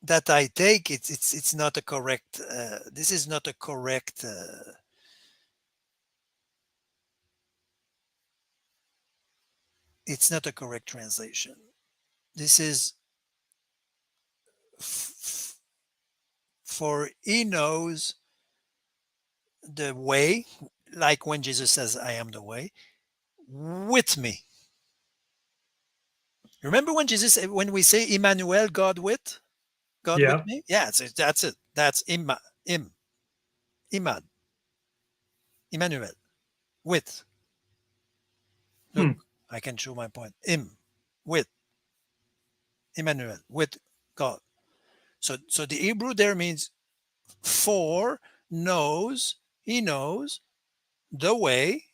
that I take. It's not a correct. This is not a correct. It's not a correct translation. This is f- for he knows the way, like when Jesus says, "I am the way," with me. Remember when when we say Emmanuel, God with Yeah. me? Yeah, that's it. That's Imad, Emmanuel, with. Look, Hmm. I can show my point. With, Emmanuel, with God. So the Hebrew there means for, knows, he knows the way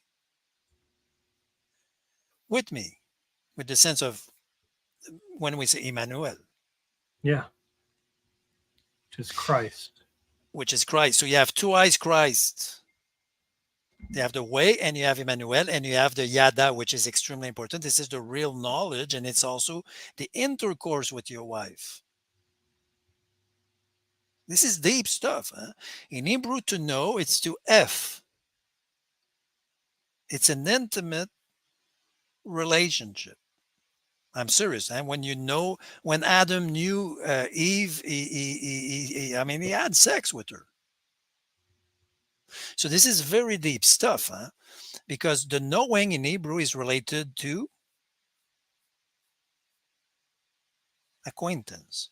with me, with the sense of when we say Emmanuel, Yeah. Just Christ. which is Christ. So you have two eyes, Christ. You have the way and you have Emmanuel and you have the Yada, which is extremely important. This is the real knowledge and it's also the intercourse with your wife. This is deep stuff. Huh? In Hebrew, to know, it's to F. It's an intimate relationship. I'm serious. And when you know, when Adam knew Eve, I mean, he had sex with her. So this is very deep stuff, huh? Because the knowing in Hebrew is related to acquaintance,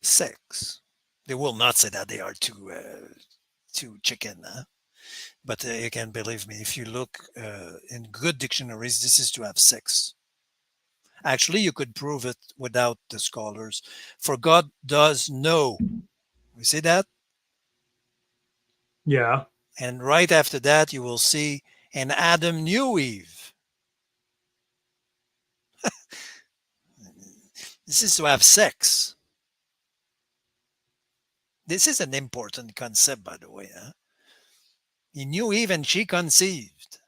sex. They will not say that they are too chicken, huh? But you can believe me, if you look in good dictionaries, this is to have sex. Actually, you could prove it without the scholars. For God does know. You see that? Yeah. And right after that, you will see, and Adam knew Eve. This is to have sex. This is an important concept, by the way. Huh? He knew Eve and she conceived.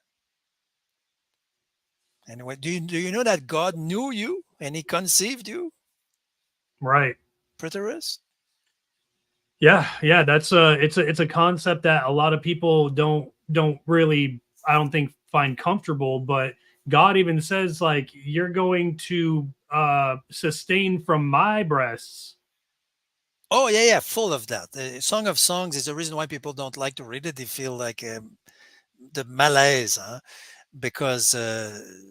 Anyway, do you know that God knew you and he conceived you, Right. preterist? Yeah. Yeah. That's it's a concept that a lot of people don't really, I don't think, find comfortable, but God even says, like, you're going to sustain from my breasts. Oh, yeah, yeah, full of that. The Song of Songs is the reason why people don't like to read it. They feel like the malaise, huh? Because there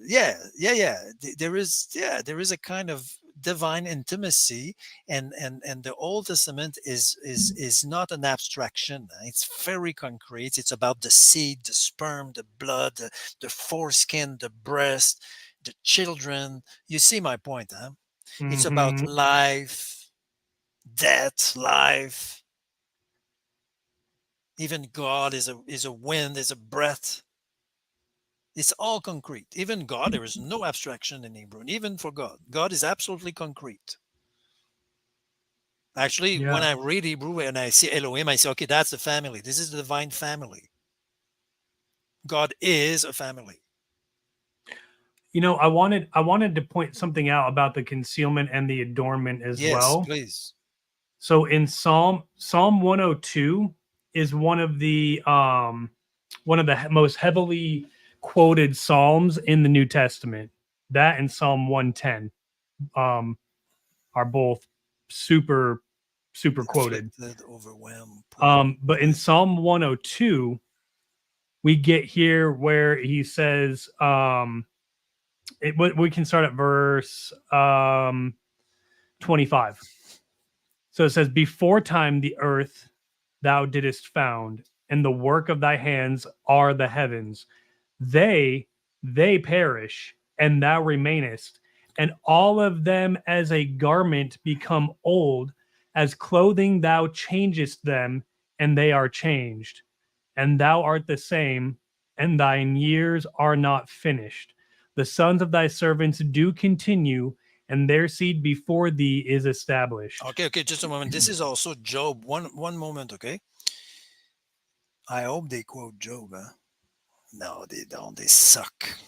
is a kind of divine intimacy, and the Old Testament is not an abstraction. It's very concrete. It's about the seed, the sperm, the blood, the foreskin, the breast, the children. You see my point, huh? It's about Hmm. life, death, life. Even God is a wind, is a breath. It's all concrete. Even God, there is no abstraction in Hebrew. And even for God, God is absolutely concrete. Actually, when Yeah. I read Hebrew and I see Elohim, I say, okay, that's the family. This is the divine family. God is a family. I wanted to point something out about the concealment and the adornment as Yes, well. please. So in Psalm 102 is one of the most heavily quoted psalms in the New Testament. That and Psalm 110. um, are both super super quoted. Afflicted, overwhelmed, poor. But in Psalm 102, we get here where he says, we can start at verse 25. So it says, "Before time the earth thou didst found, and the work of thy hands are the heavens. They they perish, and thou remainest, and all of them as a garment become old, as clothing thou changest them, and they are changed. And thou art the same, and thine years are not finished. The sons of thy servants do continue, and their seed before thee is established." Okay, okay, just a moment. This is also Job. One moment, okay. I hope they quote Job. Huh? No, they don't. They suck.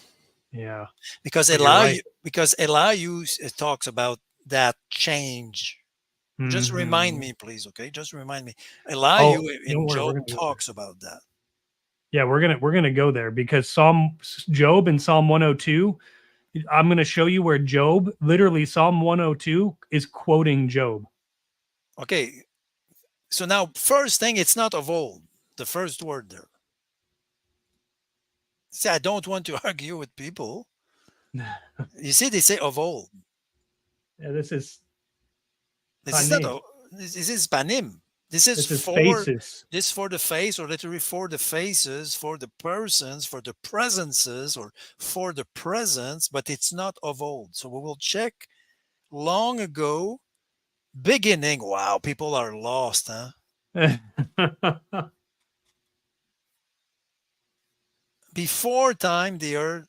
Yeah, Because but you're Elihu, right. because Elihu talks about that change. Just remind Mhm. me, please. Okay, just remind me. Oh, Elihu don't in worry, we're Job gonna go there. talks about that. Yeah, we're gonna go there because Psalm Job and Psalm 102. I'm gonna show you where Job, literally Psalm 102, is quoting Job. Okay, so now first thing, it's not of old. The first word there. See, I don't want to argue with people. Yeah, You see, they say of old. this is This is not. panim. This is panim. This is This is for faces. this for the face, or literally for the faces, for the persons, for the presences, or for the presence. But it's not of old. So we will check long ago, beginning. Wow, people are lost, huh? Yeah, Before time, the earth,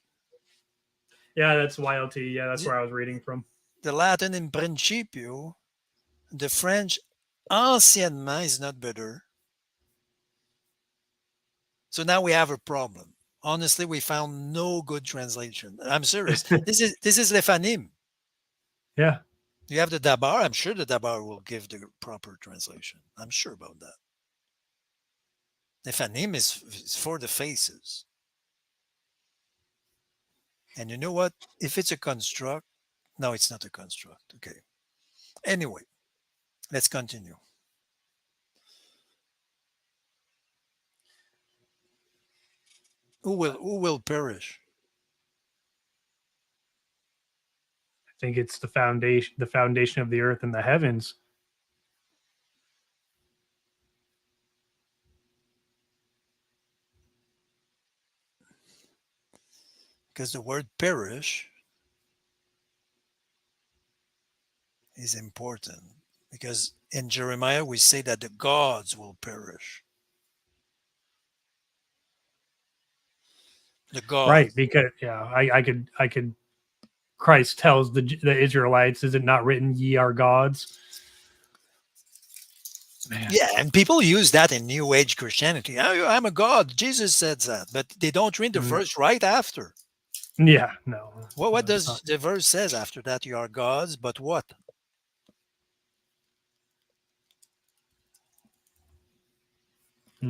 that's YLT. Yeah, that's the, where I was reading from. the Latin in principio, the French anciennement is not better. So now we have a problem. Honestly, we found no good translation. I'm serious. This is Lefanim. Yeah, You have the Dabar. I'm sure the Dabar will give the proper translation. I'm sure about that. Lefanim is for the faces. And you know what? If it's a construct, no, it's not a construct. Okay. Anyway, let's continue. Who will perish? I think it's the foundation of the earth and the heavens. Because the word perish is important. Because in Jeremiah we say that the gods will perish. The Right, gods. because yeah, I could. Christ tells the Israelites, "Is it not written, ye are gods?" Man, Yeah, and people use that in New Age Christianity. "Oh, I'm a god. Jesus said that, but they don't read the Mm, verse right after. yeah, no, What no, it's not. does the verse says after that? You are gods, but what?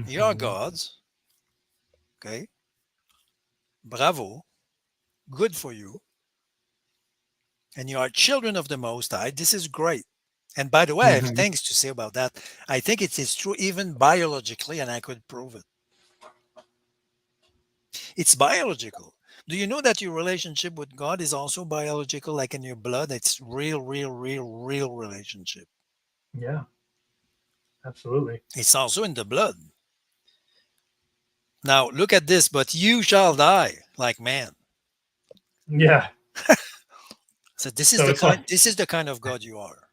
You are Mhm. gods. Okay, bravo, good for you, and you are children of the Most High. This is great. And by the way, I have Mhm. things to say about that. I think it is true even biologically, and I could prove it. It's biological. Do you know that your relationship with God is also biological, like in your blood? It's real, real, real, real relationship. Yeah, absolutely. It's also in the blood. Now look at this, but you shall die like man. Yeah. So this is So the it's like, kind of God you are.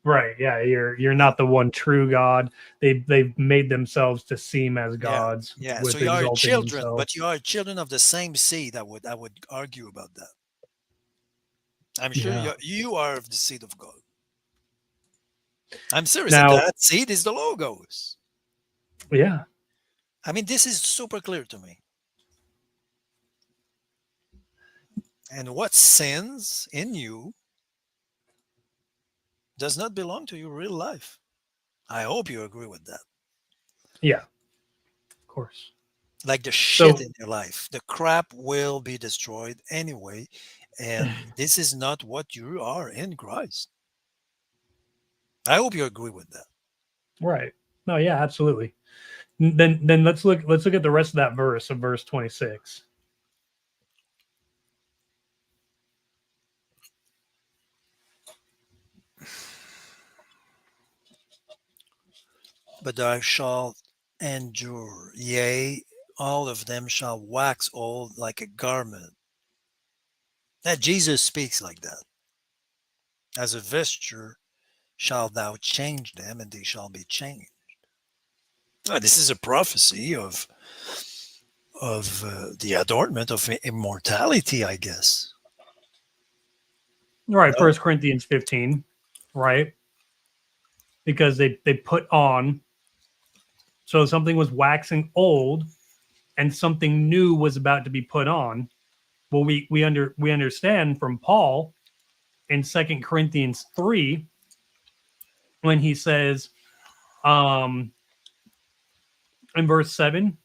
right. Yeah, you're And not the one true God. They've made themselves to seem as yeah, gods yeah. So with you are exalting children, themselves. but you are children of the same seed. I would argue about that. I'm sure Yeah. you are of the seed of God. I'm serious, and Now, that seed is the logos. yeah, I mean, this is super clear to me. And what sins in you does not belong to your real life. I hope you agree with that. yeah, of course. Like the shit So in your life, the crap will be destroyed anyway. And this is not what you are in Christ. I hope you agree with that. Right. No, yeah, absolutely. Then let's look at the rest of that verse of verse 26. But thou shalt endure, yea, all of them shall wax old like a garment. That Jesus speaks like that. As a vesture shalt thou change them, and they shall be changed. This is a prophecy of the adornment of immortality, I guess. Right, No, First Corinthians 15, right? Because they put on, so something was waxing old and something new was about to be put on. Well, we understand from Paul in Second Corinthians 3 when he says um in verse 7,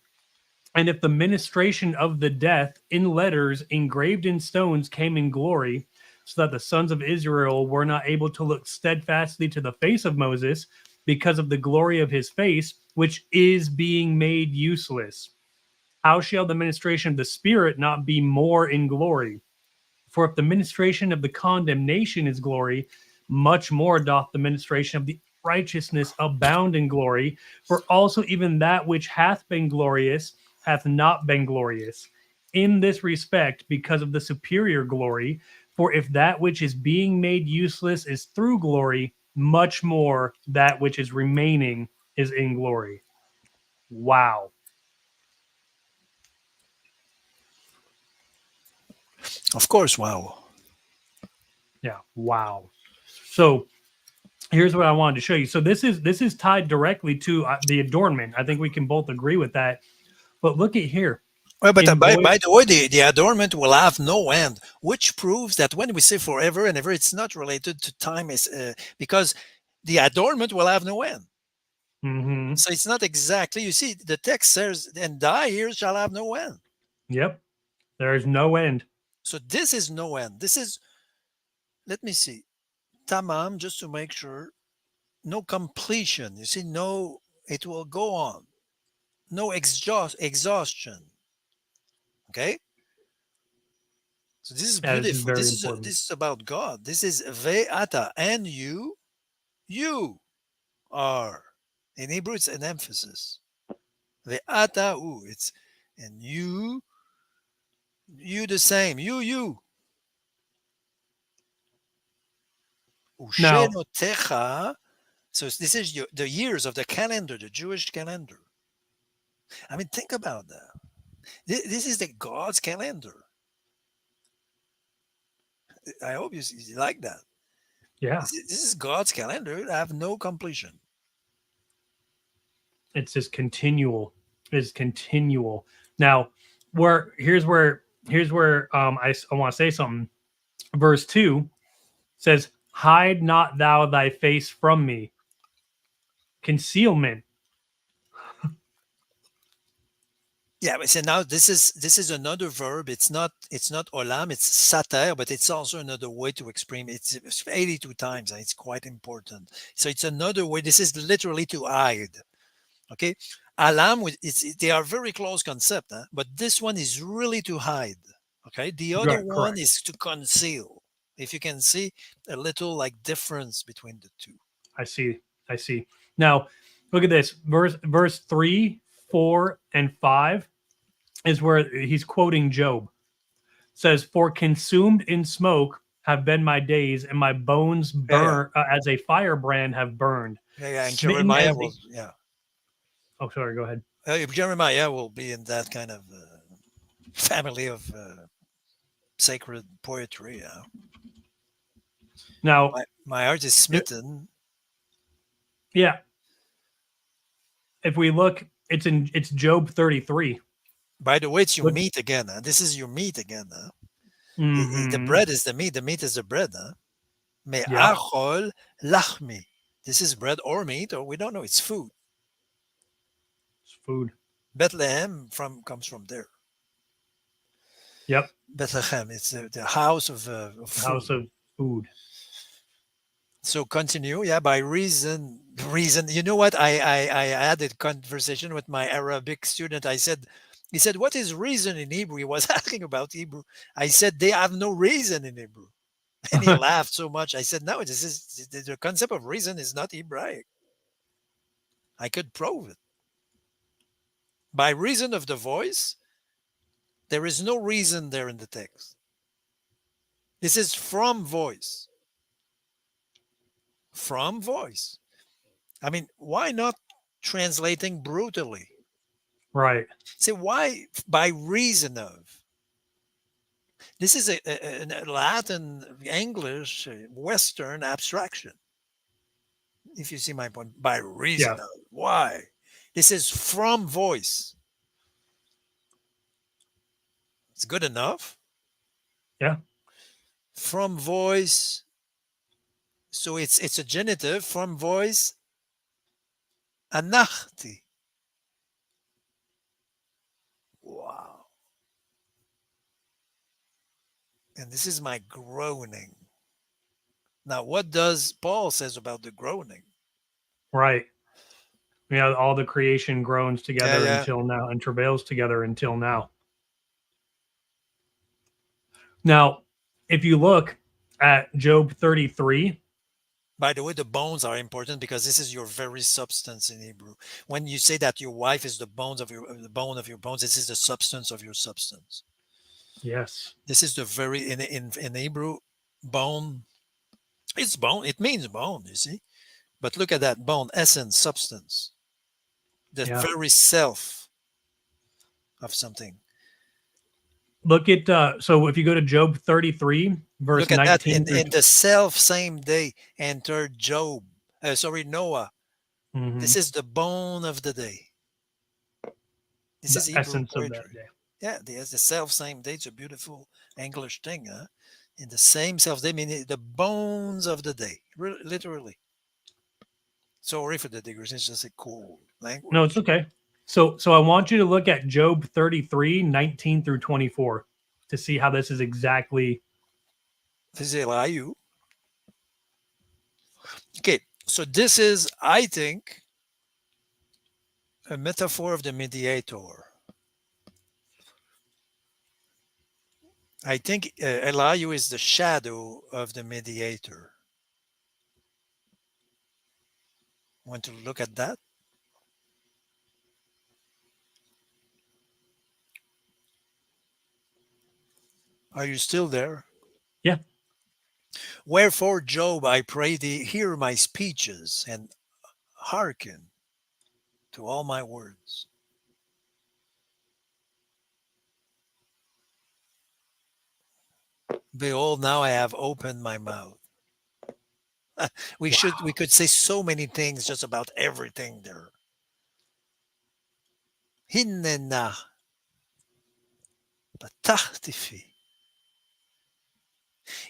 and if the ministration of the death in letters engraved in stones came in glory, so that the sons of Israel were not able to look steadfastly to the face of Moses because of the glory of his face, which is being made useless, how shall the ministration of the Spirit not be more in glory? For if the ministration of the condemnation is glory, much more doth the ministration of the righteousness abound in glory. For also even that which hath been glorious hath not been glorious in this respect because of the superior glory. For if that which is being made useless is through glory, much more that which is remaining is in glory. Wow. of course. Wow. Yeah. Wow. So here's what I wanted to show you. So this is tied directly to the adornment. I think we can both agree with that. But look at here Well, but in void. by the way, the adornment will have no end, which proves that when we say forever and ever, it's not related to time, is because the adornment will have no end. Hmm. So it's not exactly. You see, the text says, "And thy years shall have no end." Yep. There's no end. So this is no end. This is. Let me see, tamam, just to make sure. No completion. You see, no. It will go on. No exhaustion. Okay. So this is Yeah, this is beautiful. very important. This is about God. This is ve'ata, and you are. In Hebrew, it's an emphasis. Ve'ata u. It's and you the same. You. Now, Ushenotecha. So this is the years of the calendar, the Jewish calendar. I mean, think about that. This is the God's calendar. I hope you like that. yeah, This is God's calendar. I have no completion. it's just continual. It's continual. Now, here's where I want to say something. Verse 2 says, "Hide not thou thy face from me." Concealment. Yeah, but so now this is another verb. It's not olam, it's sater, but it's also another way to express it's 82 times, and it's quite important. So it's another way. This is literally to hide. Okay, alam with they are very close concept, huh? But this one is really to hide. Okay, the other Right, one correct. is to conceal. If you can see a little like difference between the two. I see. I see. Now, look at this. Verse 3, 4, and 5 is where he's quoting Job. Says, "For consumed in smoke have been my days, and my bones Yeah, yeah, burn as a firebrand have burned. yeah, yeah. And Smitten Jeremiah as will, the." yeah, Oh, sorry. Go ahead. Jeremiah will be in that kind of family of sacred poetry. Yeah. Now, My heart is it- smitten. yeah, if we look, it's Job 33. By the way, it's your Look. meat again. Huh? This is your meat again. Huh? The Mm-hmm. bread is the meat. The meat is the bread. Huh? Me Yep. achol lachmi. This is bread or meat, or we don't know. It's food. It's food. Bethlehem from comes from there. Yep. Bethlehem. It's the house of The house food. of food. So continue, yeah. By reason. You know what? I had a conversation with my Arabic student. He said, "What is reason in Hebrew?" He was asking about Hebrew. I said, "They have no reason in Hebrew," and he laughed so much. I said, "No, this is the concept of reason is not Hebraic. I could prove it by reason of the voice. There is no reason there in the text. This is from voice, from voice. I mean, why not translating brutally? Right. Say why by reason of. This is a Latin, English, Western abstraction. If you see my point, by reason Yeah. of. Why? This is from voice. It's good enough. Yeah. From voice. So it's a genitive from voice. Anachti. Wow. And this is my groaning. Now, what does Paul says about the groaning? Right. Yeah. All the creation groans Yeah, together yeah. until now and travails together until now. Now, if you look at Job 33, By the way, the bones are important because this is your very substance in Hebrew. When you say that your wife is the bone of your bones, this is the substance of your substance. yes. This is the very in Hebrew, bone. It's bone. It means bone. You see, but look at that bone, essence, substance, the Yeah. very self of something. Look at so if you go to Job 33 verse Look at that. 19 through In the self same day entered Job. Sorry, Noah. This mhm, is the bone of the day. This the is Hebrew essence of that poetry. day. Yeah, the self same day. It's a beautiful English thing, huh? In the same self day, meaning the bones of the day, literally. Sorry for the digression. It's just a cool No, it's language. okay. So I want you to look at Job 33 19 through 24 to see how this is exactly This is you. Okay, so this is, I think, a metaphor of the mediator. I think Elihu is the shadow of the mediator. Want to look at that? Are you still there? yeah. Wherefore, Job, I pray thee, hear my speeches and hearken to all my words. Behold, now I have opened my mouth. We Wow. could say so many things just about everything there. Hinena patachtifi.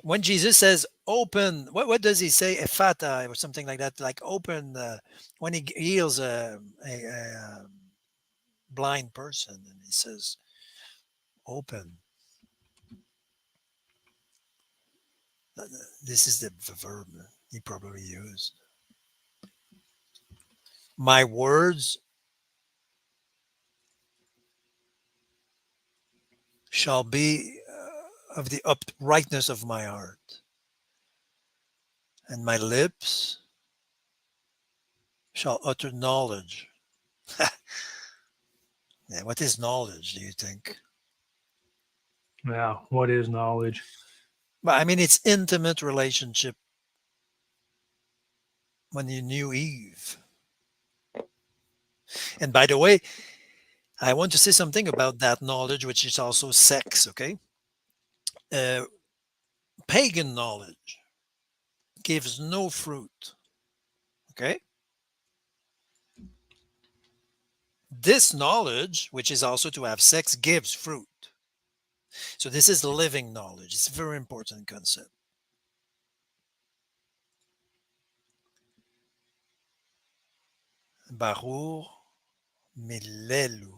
When Jesus says open, what does he say? Ephata or something like that, like open. When he heals a blind person, and he says open. This is the verb he probably used. My words shall be of the uprightness of my heart, and my lips shall utter knowledge. Yeah, what is knowledge, do you think? Yeah. What is knowledge? Well, I mean, it's intimate relationship when you knew Eve. And by the way, I want to say something about that knowledge, which is also sex, okay? Uh, Pagan knowledge gives no fruit, okay? This knowledge, which is also to have sex, gives fruit. So this is living knowledge. It's a very important concept. Barur milelu.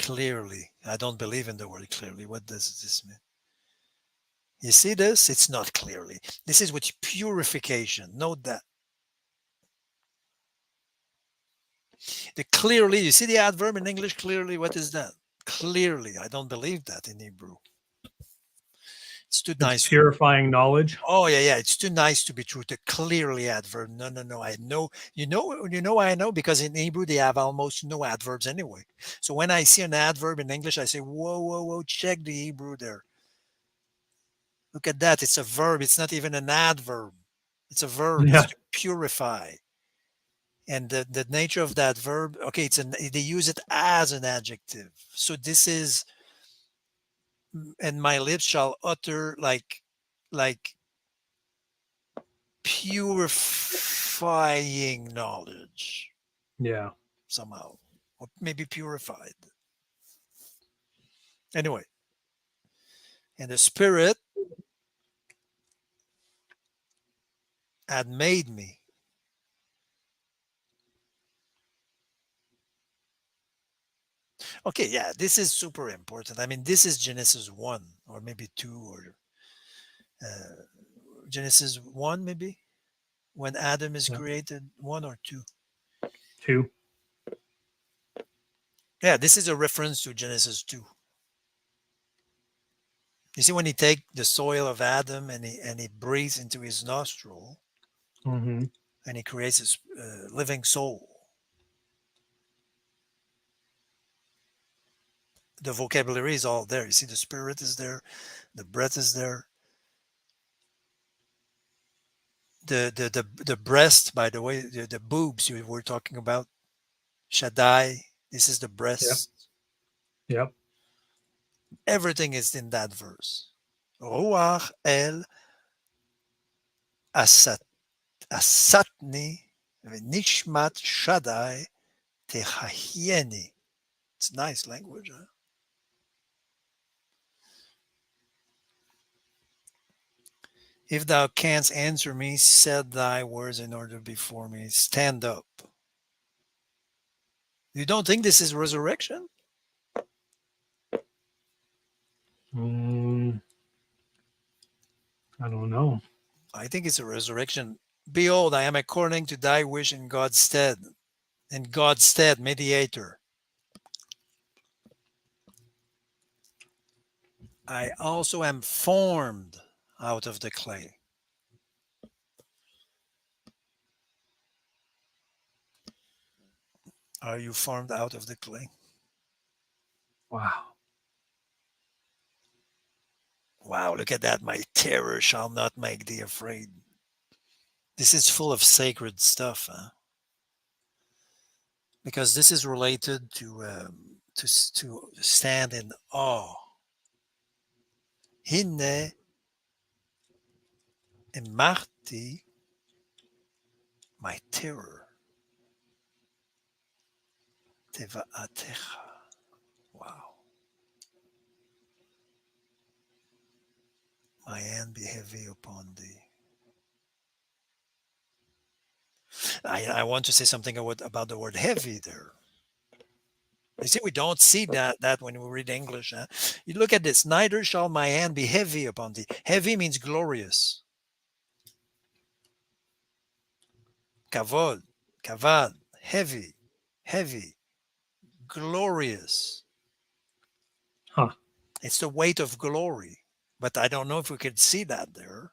Clearly. I don't believe in the word clearly. What does this mean? You see this? It's not clearly. This is with purification. Note that. The clearly, you see the adverb in English clearly? What is that? Clearly. I don't believe that in Hebrew. It's too It's nice. purifying knowledge. Oh yeah, yeah. It's too nice to be true. The clearly adverb. No, no, no. I know. You know why I know? Because in Hebrew they have almost no adverbs anyway. So when I see an adverb in English, I say, whoa, whoa, whoa, check the Hebrew there. Look at that. It's a verb. It's not even an adverb. It's a verb. It's Yeah. to purify. And the nature of that verb, okay, they use it as an adjective. So this is, and my lips shall utter like purifying knowledge Yeah. somehow, or maybe purified. Anyway, and the Spirit had made me. Okay, yeah, this is super important. I mean, this is Genesis 1 or maybe 2 or uh, Genesis 1 maybe when Adam is Yeah. created, 1 or 2. 2. Yeah, this is a reference to Genesis 2. You see, when he take the soil of Adam and he breathes into his nostril Mm-hmm. and he creates his living soul, the vocabulary is all there. You see, the spirit is there, the breath is there, the breast. By the way, the boobs you were talking about, Shaddai. This is the Yep. breast. Yep. Everything is in that verse. Ruach el asat asatni nishmat Shaddai techahieni. It's nice language. Huh? If thou canst answer me, set thy words in order before me. Stand up. You don't think this is resurrection? Mm, I don't know. I think it's a resurrection. Behold, I am according to thy wish in God's stead. In God's stead, mediator. I also am formed out of the clay. Are you formed out of the clay? Wow. Wow, look at that. My terror shall not make thee afraid. This is full of sacred stuff, huh? Because this is related to stand in awe. Hinne emarti, my terror. Teva atecha. Wow. My hand be heavy upon thee. I want to say something about the word heavy there. You see, we don't see that when we read English. Huh? You look at this. Neither shall my hand be heavy upon thee. Heavy means glorious. Kavod, kavad, heavy, heavy, glorious. Huh. It's the weight of glory. But I don't know if we could see that there.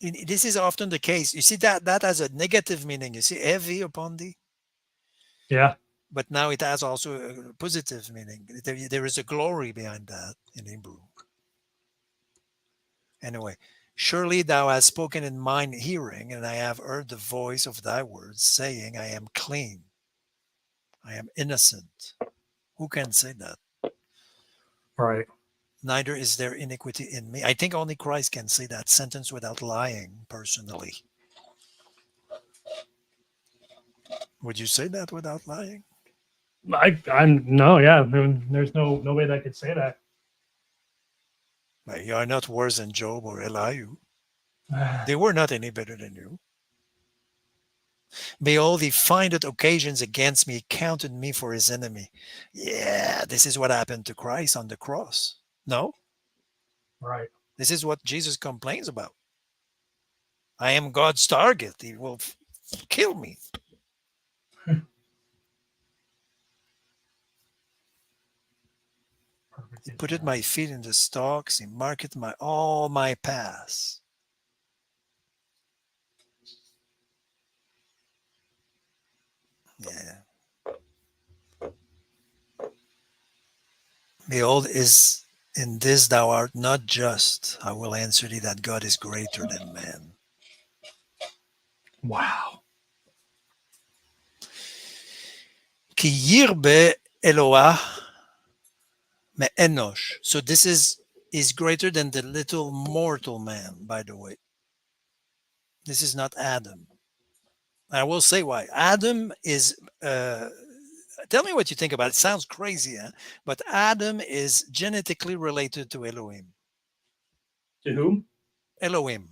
This is often the case. You see that has a negative meaning. You see, heavy upon thee. Yeah. But now it has also a positive meaning. There is a glory behind that in Hebrew. Anyway, surely thou hast spoken in mine hearing, and I have heard the voice of thy words, saying, I am clean, I am innocent. Who can say that? Right. Neither is there iniquity in me. I think only Christ can say that sentence without lying personally. Would you say that without lying? I'm no, yeah. I mean, there's no way that could say that. Well, you are not worse than Job or Elihu. They were not any better than you. Behold, he findeth occasions against me, he counted me for his enemy. Yeah, this is what happened to Christ on the cross. No, Right. this is what Jesus complains about. I am God's target. He will kill me. Perfect He put my Israel. feet in the stocks. He marked my all my paths. Yeah. Behold, is in this thou art not just. I will answer thee that God is greater than man. Wow. Ki yirbe Eloah me enosh. So this is greater than the little mortal man, by the way. This is not Adam. I will say why. Adam is tell me what you think about it. Sounds crazy, huh? But Adam is genetically related to Elohim. To whom? Elohim.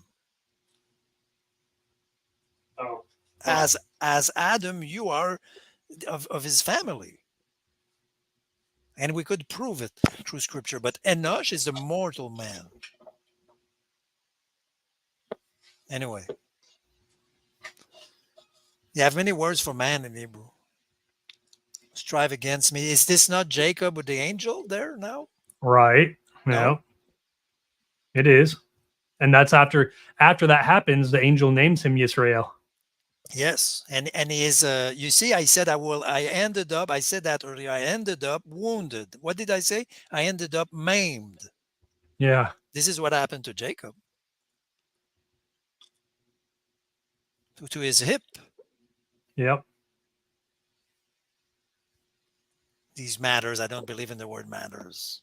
Oh. Well, As Adam, you are of his family. And we could prove it through scripture. But Enosh is the mortal man. Anyway, you have many words for man in Hebrew. Strive against me. Is this not Jacob with the angel there now? right. No. Yeah, it is. And that's after that happens, the angel names him Yisrael. Yes, and he is. You see, I said I will. I ended up. I said that earlier. I ended up wounded. What did I say? I ended up maimed. Yeah. This is what happened to Jacob, to his hip. Yep. These matters. I don't believe in the word matters.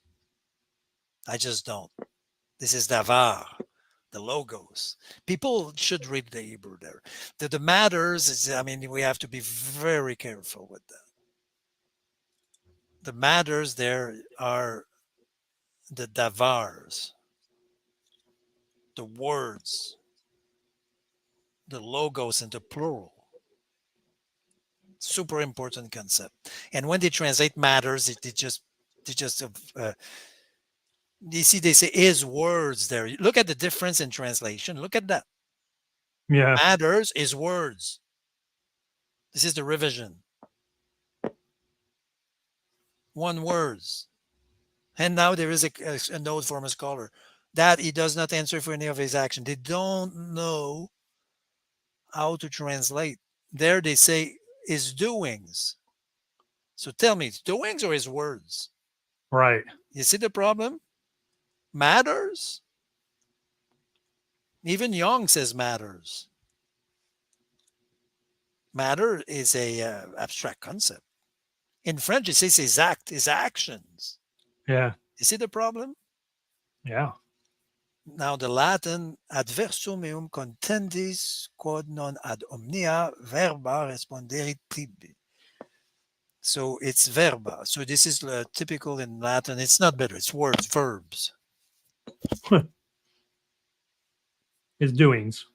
I just don't. This is davar, the logos. People should read the Hebrew there. The matters is. I mean, we have to be very careful with that. The matters there are the davars, the words, the logos in the plural. Super important concept. And when they translate matters, they just you see they say is words there. Look at the difference in translation. Look at that. Yeah. Matters is words. This is the revision. One words. And now there is a note from a scholar that he does not answer for any of his action. They don't know how to translate. There they say is doings. So tell me, it's doings or is words? Right. You see the problem? Matters? Even Young says matters. Matter is a abstract concept. In French, it says his act, his actions. Yeah. You see the problem? Yeah. Now the Latin adversum meum contendis quod non ad omnia verba responderit tibi. So it's verba. So this is typical in Latin. It's not better. It's words, verbs. His doings.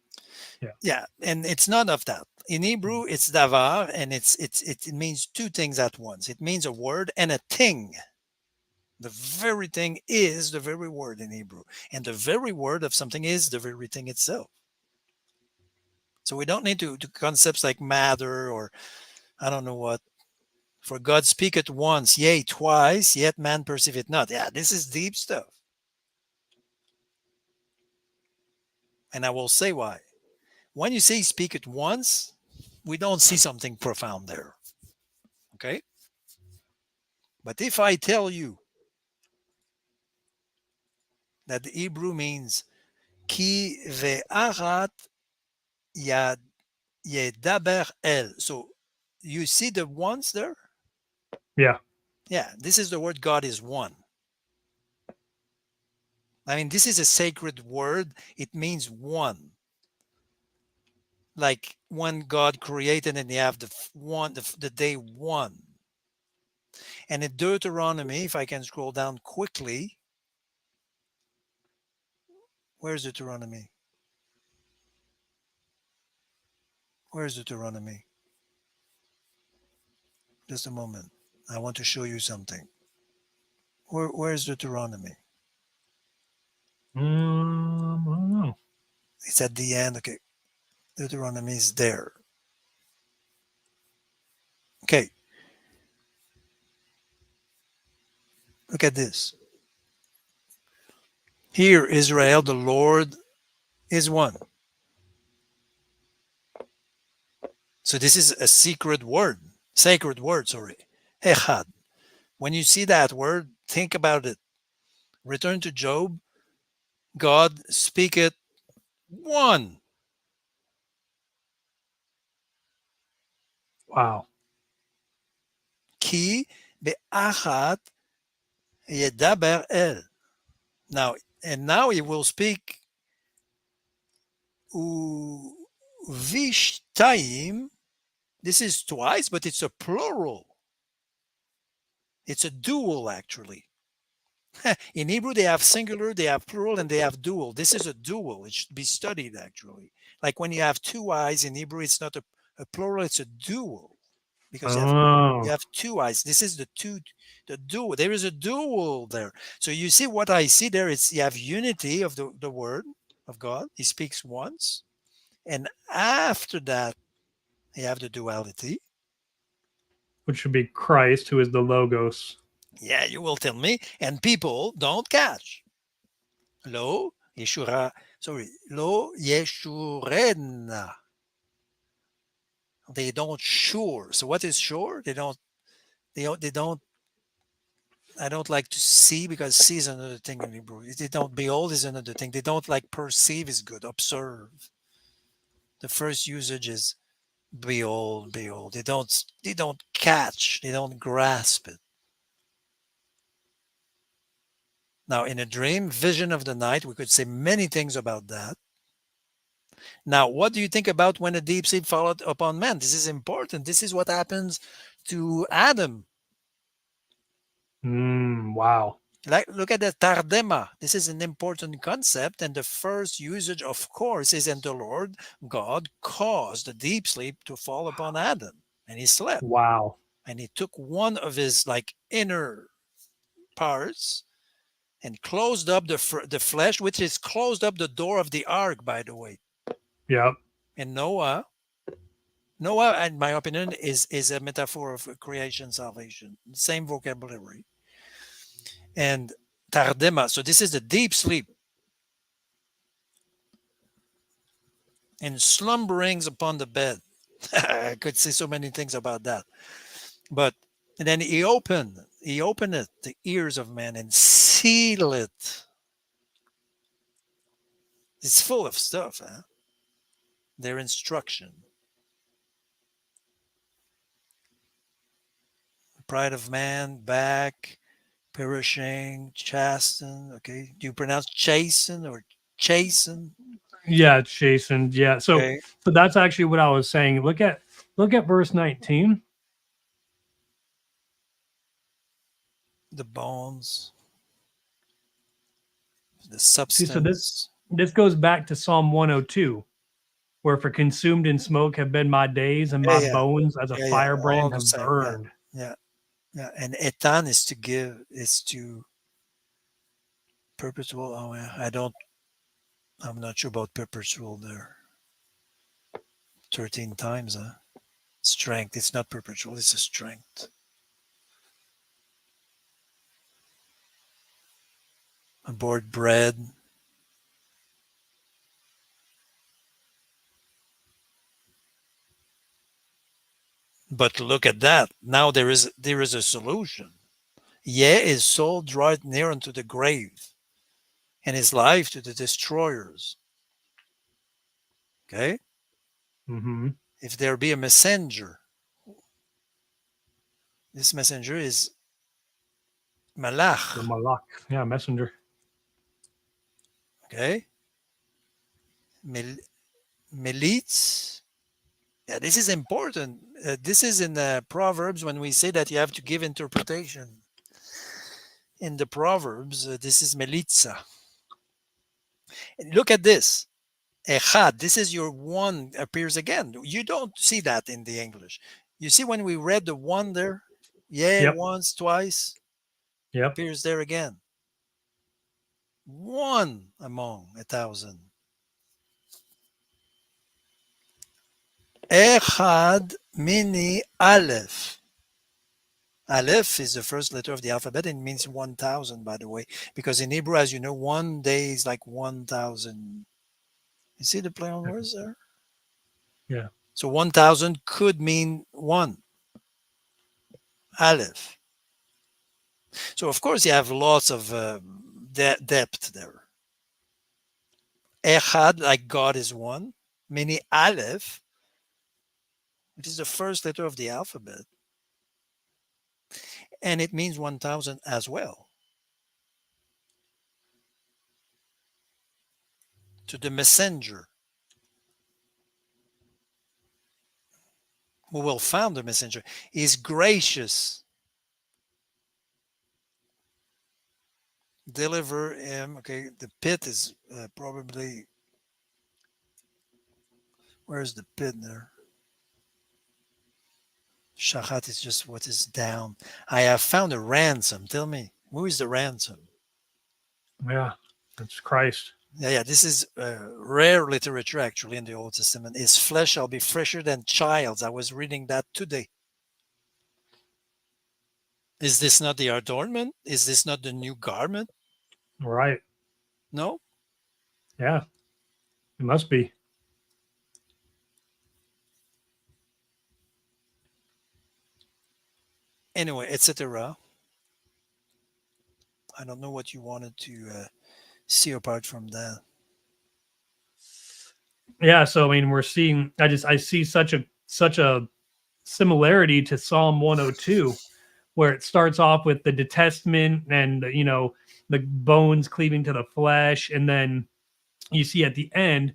Yeah. Yeah, and it's none of that. In Hebrew, it's davar, and it means two things at once. It means a word and a thing. The very thing is the very word in Hebrew, and the very word of something is the very thing itself. So we don't need to concepts like matter or I don't know what. For God speaketh once, yea, twice, yet man perceiveth not. Yeah, this is deep stuff. And I will say why. When you say speak it once, we don't see something profound there. Okay? But if I tell you that the Hebrew means ki ve'arat yad yedaber el. So you see the once there? Yeah. Yeah, this is the word God is one. I mean, this is a sacred word. It means one. Like when God created and you have the one, the day one. And in Deuteronomy, if I can scroll down quickly, where's Deuteronomy? Where's Deuteronomy? Just a moment. I want to show you something. Where's Deuteronomy? I don't know. It's at the end. Okay. Deuteronomy is there. Okay. Look at this. Hear, Israel, the Lord is one. So this is a secret word, sacred word, sorry. Echad. When you see that word, think about it. Return to Job. God speaketh one. Wow. Ki be'achat yedaber el. Now, and now he will speak uvishtaim. This is twice, but it's a plural. It's a dual, actually. In Hebrew, they have singular, they have plural, and they have dual. This is a dual. It should be studied, actually. Like when you have two eyes in Hebrew, it's not a plural, it's a dual. Because you Oh, have two eyes. This is the dual. There is a dual there. So you see what I see there. It's you have unity of the word of God. He speaks once. And after that, you have the duality. which should be Christ, who is the Logos. Yeah, you will tell me. And people don't catch. Lo Yeshura, sorry, Lo Yeshurena. They don't sure. So what is sure? They don't I don't like to see because see is another thing in Hebrew. They don't behold is another thing. They don't like perceive is good. Observe. The first usage is behold, behold. They don't catch. They don't grasp it. Now in a dream, vision of the night, we could say many things about that. Now, what do you think about when a deep sleep followed upon man? This is important. This is what happens to Adam. Wow. Like, look at the tardema. This is an important concept, and the first usage, of course, is and the Lord God caused the deep sleep to fall upon Adam, and he slept, Wow. and he took one of his like inner parts and closed up the flesh, which is closed up the door of the ark, by the way. Yep. And Noah, in my opinion, is a metaphor of creation, salvation, same vocabulary. And tardema. So this is the deep sleep and slumberings upon the bed. I could say so many things about that. But and then he opened it, the ears of man, and seal it. It's full of stuff, huh? Their instruction. Pride of man, back, perishing, chasten. Okay. Do you pronounce chasten or chasten? Yeah, it's Jason. Yeah. So Okay. so that's actually what I was saying. Look at verse 19. The bones, the See, so this substance. this goes back to Psalm 102, where for consumed in smoke have been my days, and Yeah, my yeah, bones as a yeah. All firebrand the have same. Yeah, burned. yeah, yeah. And etan is to give, is to perpetual. Oh, yeah. I'm not sure about perpetual there. 13 times, huh? Strength. It's not perpetual, it's a strength. Aboard bread. But look at that. Now there is a solution. Yea, his soul draweth near unto the grave, and his life to the destroyers. Okay? Mm-hmm. If there be a messenger, this messenger is The Malach. Malak. Yeah, messenger. Okay? Mel- Melitz. Yeah, this is important. This is in the Proverbs when we say that you have to give interpretation. In the Proverbs, this is Melitza. And look at this. Echad. This is your one appears again. You don't see that in the English. You see when we read the one there, yeah, Yep. once, twice, Yep. appears there again. One among 1,000. Echad mini aleph. Aleph is the first letter of the alphabet and means 1,000, by the way, because in Hebrew, as you know, one day is like 1,000. You see the play on words there? Yeah. So 1,000 could mean one. Aleph. So, of course, you have lots of depth there. Echad, like God is one, meaning Aleph, which is the first letter of the alphabet, and it means 1,000 as well. To the messenger who will found the messenger is gracious. Deliver him. Okay, the pit is probably, where's the pit there? Shachat is just what is down. I have found a ransom. Tell me, who is the ransom? Yeah. That's Christ. Yeah, this is rare literature actually in the Old Testament. His flesh shall be fresher than child's. I was reading that today. Is this not the adornment? Is this not the new garment? Right. No? Yeah. It must be. Anyway, etc. I don't know what you wanted to see apart from that. Yeah. So I mean, we're seeing. I see such a similarity to Psalm 102, where it starts off with the detestment and the bones cleaving to the flesh, and then you see at the end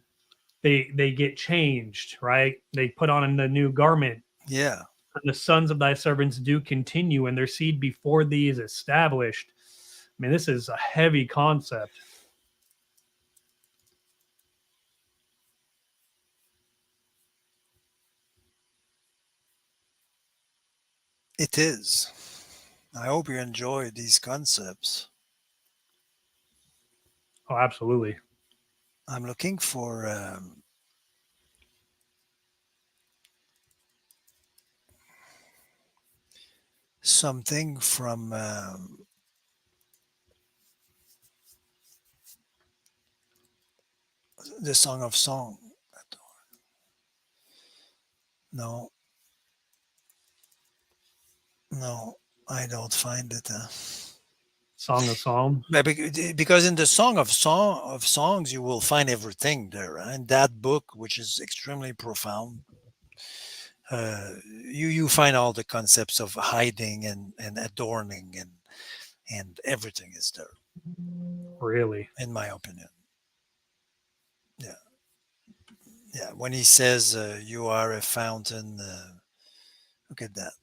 they get changed, right? They put on the new garment. Yeah, And the sons of thy servants do continue, and their seed before thee is established. I mean, this is a heavy concept. it is. I hope you enjoy these concepts. Oh, absolutely. I'm looking for something from the Song of Song. No, no, I don't find it. Song of Psalms. Because in the Song of Songs, you will find everything there. In that book, which is extremely profound, you find all the concepts of hiding and adorning and everything is there, Really? in my opinion. Yeah, yeah. When he says you are a fountain, look at that.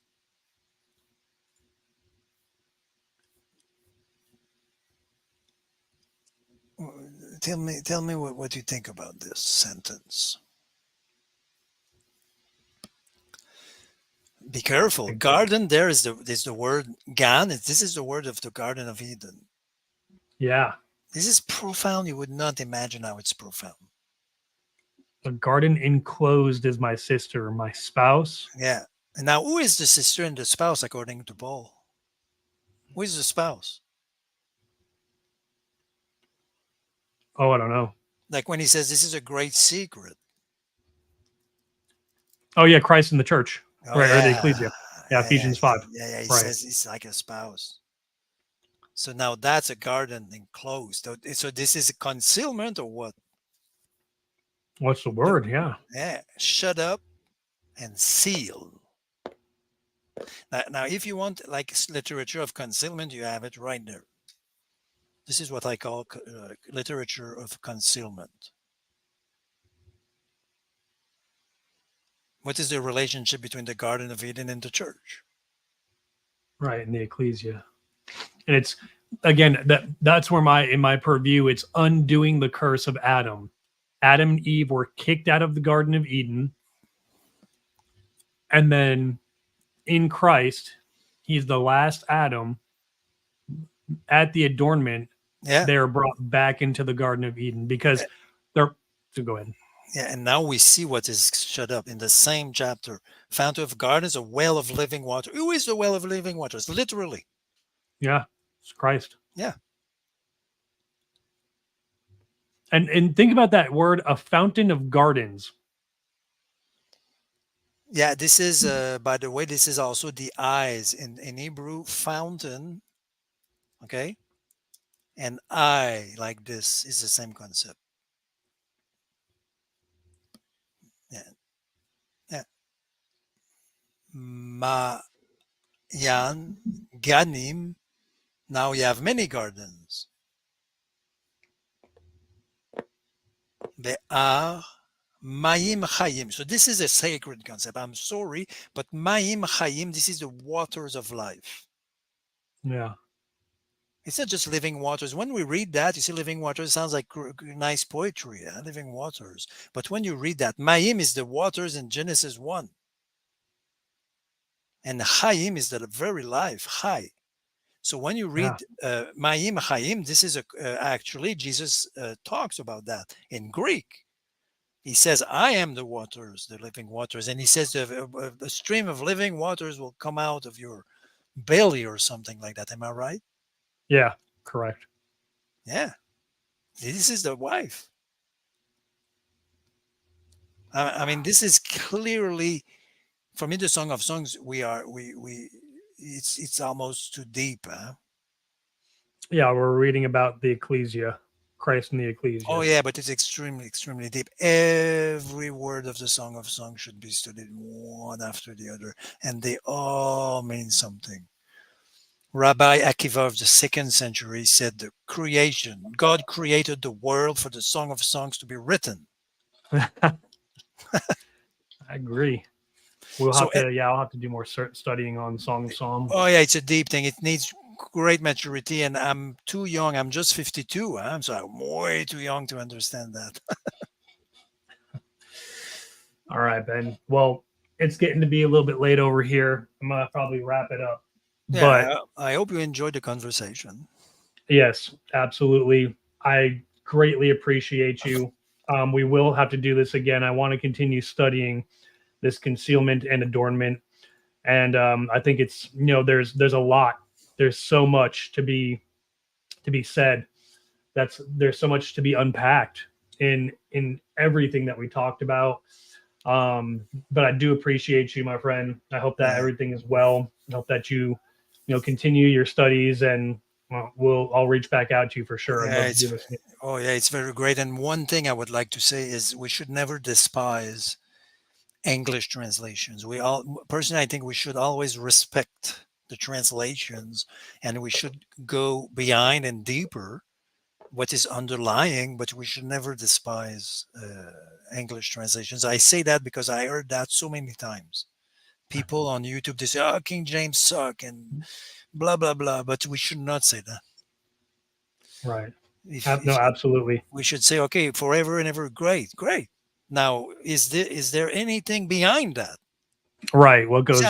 Tell me what you think about this sentence. Be careful. Garden there is the word gan. This is the word of the Garden of Eden. Yeah. This is profound. You would not imagine how it's profound. A garden enclosed is my sister, my spouse. Yeah. And now, who is the sister and the spouse according to Paul? Who is the spouse? Oh, I don't know. Like when he says this is a great secret. Oh, yeah, Christ in the church, Oh right? Or the yeah, ecclesia. Yeah, yeah, Ephesians 5. yeah, yeah. He Right. says it's like a spouse. So now that's a garden enclosed. So this is a concealment or what? What's the word? Yeah. Yeah, shut up and seal. Now, if you want like literature of concealment, you have it right there. This is what I call literature of concealment. What is the relationship between the Garden of Eden and the church? Right. In the ecclesia. And it's, again, that's where in my purview, it's undoing the curse of Adam. Adam and Eve were kicked out of the Garden of Eden. And then in Christ, he's the last Adam. At the adornment, Yeah. they're brought back into the Garden of Eden because they're. So go ahead. Yeah, and now we see what is shut up in the same chapter. Fountain of gardens, a well of living water. Who is the well of living waters? Literally. Yeah, it's Christ. Yeah. And think about that word, a fountain of gardens. Yeah, this is by the way, this is also the eyes in Hebrew, fountain, okay? And eye like this is the same concept. Yeah. Yeah. Ma yan ganim. Now you have many gardens. Be'ar Mayim Chayim. So this is a sacred concept. I'm sorry, but Mayim Chayim, this is the waters of life. Yeah. It's not just living waters. When we read that, you see living waters sounds like nice poetry, living waters. But when you read that, Mayim is the waters in Genesis 1. And Chayim is the very life, Chay. So when you read Mayim Chayim, this is actually Jesus talks about that in Greek. He says, I am the waters, the living waters. And he says, a stream of living waters will come out of your belly or something like that. Am I right? Yeah, correct. Yeah. This is the wife. I mean, this is clearly, for me, the Song of Songs, it's almost too deep. Huh? Yeah, we're reading about the ecclesia, Christ and the ecclesia. Oh, yeah, but it's extremely, extremely deep. Every word of the Song of Songs should be studied one after the other, and they all mean something. Rabbi Akiva of the 2nd century said the creation, God created the world for the Song of Songs to be written. I agree. I'll have to do more studying on Song of Songs. Oh, yeah, it's a deep thing. It needs great maturity, and I'm too young. I'm just 52, so I'm way too young to understand that. All right, Ben. Well, it's getting to be a little bit late over here. I'm going to probably wrap it up. Yeah, but I hope you enjoyed the conversation. Yes, absolutely. I greatly appreciate you. We will have to do this again. I want to continue studying this concealment and adornment. And I think it's, there's a lot. There's so much to be said. There's so much to be unpacked in everything that we talked about. But I do appreciate you, my friend. I hope that everything is well. I hope that you continue your studies, and I'll reach back out to you for sure. Yeah, it's very great. And one thing I would like to say is we should never despise English translations. Personally, I think we should always respect the translations, and we should go behind and deeper what is underlying, but we should never despise English translations. I say that because I heard that so many times. People on YouTube, they say, "Oh, King James suck," and blah blah blah. But we should not say that. Right. Absolutely. We should say, okay, forever and ever, great. Now, is there anything behind that? Right. What goes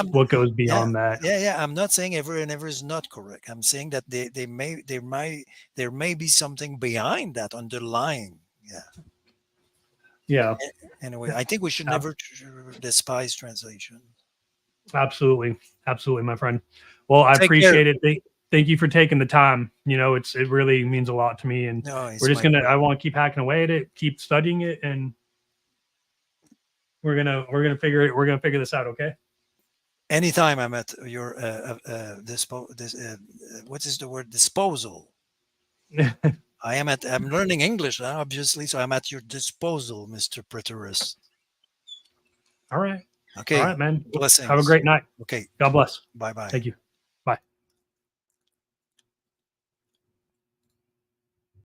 beyond that? Yeah. I'm not saying ever and ever is not correct. I'm saying that there may be something behind that underlying. Yeah. Yeah. Anyway, I think we should never despise translation. Absolutely, my friend. Well, I appreciate it. Thank you for taking the time. It really means a lot to me, and we're just I want to keep hacking away at it, keep studying it, and we're gonna figure this out. Okay. Anytime I'm at your what is the word, disposal? I'm learning English now, obviously, so I'm at your disposal, Mr. Preterist. All right. Okay. All right, man. Blessings. Have a great night. Okay. God bless. Bye-bye. Thank you.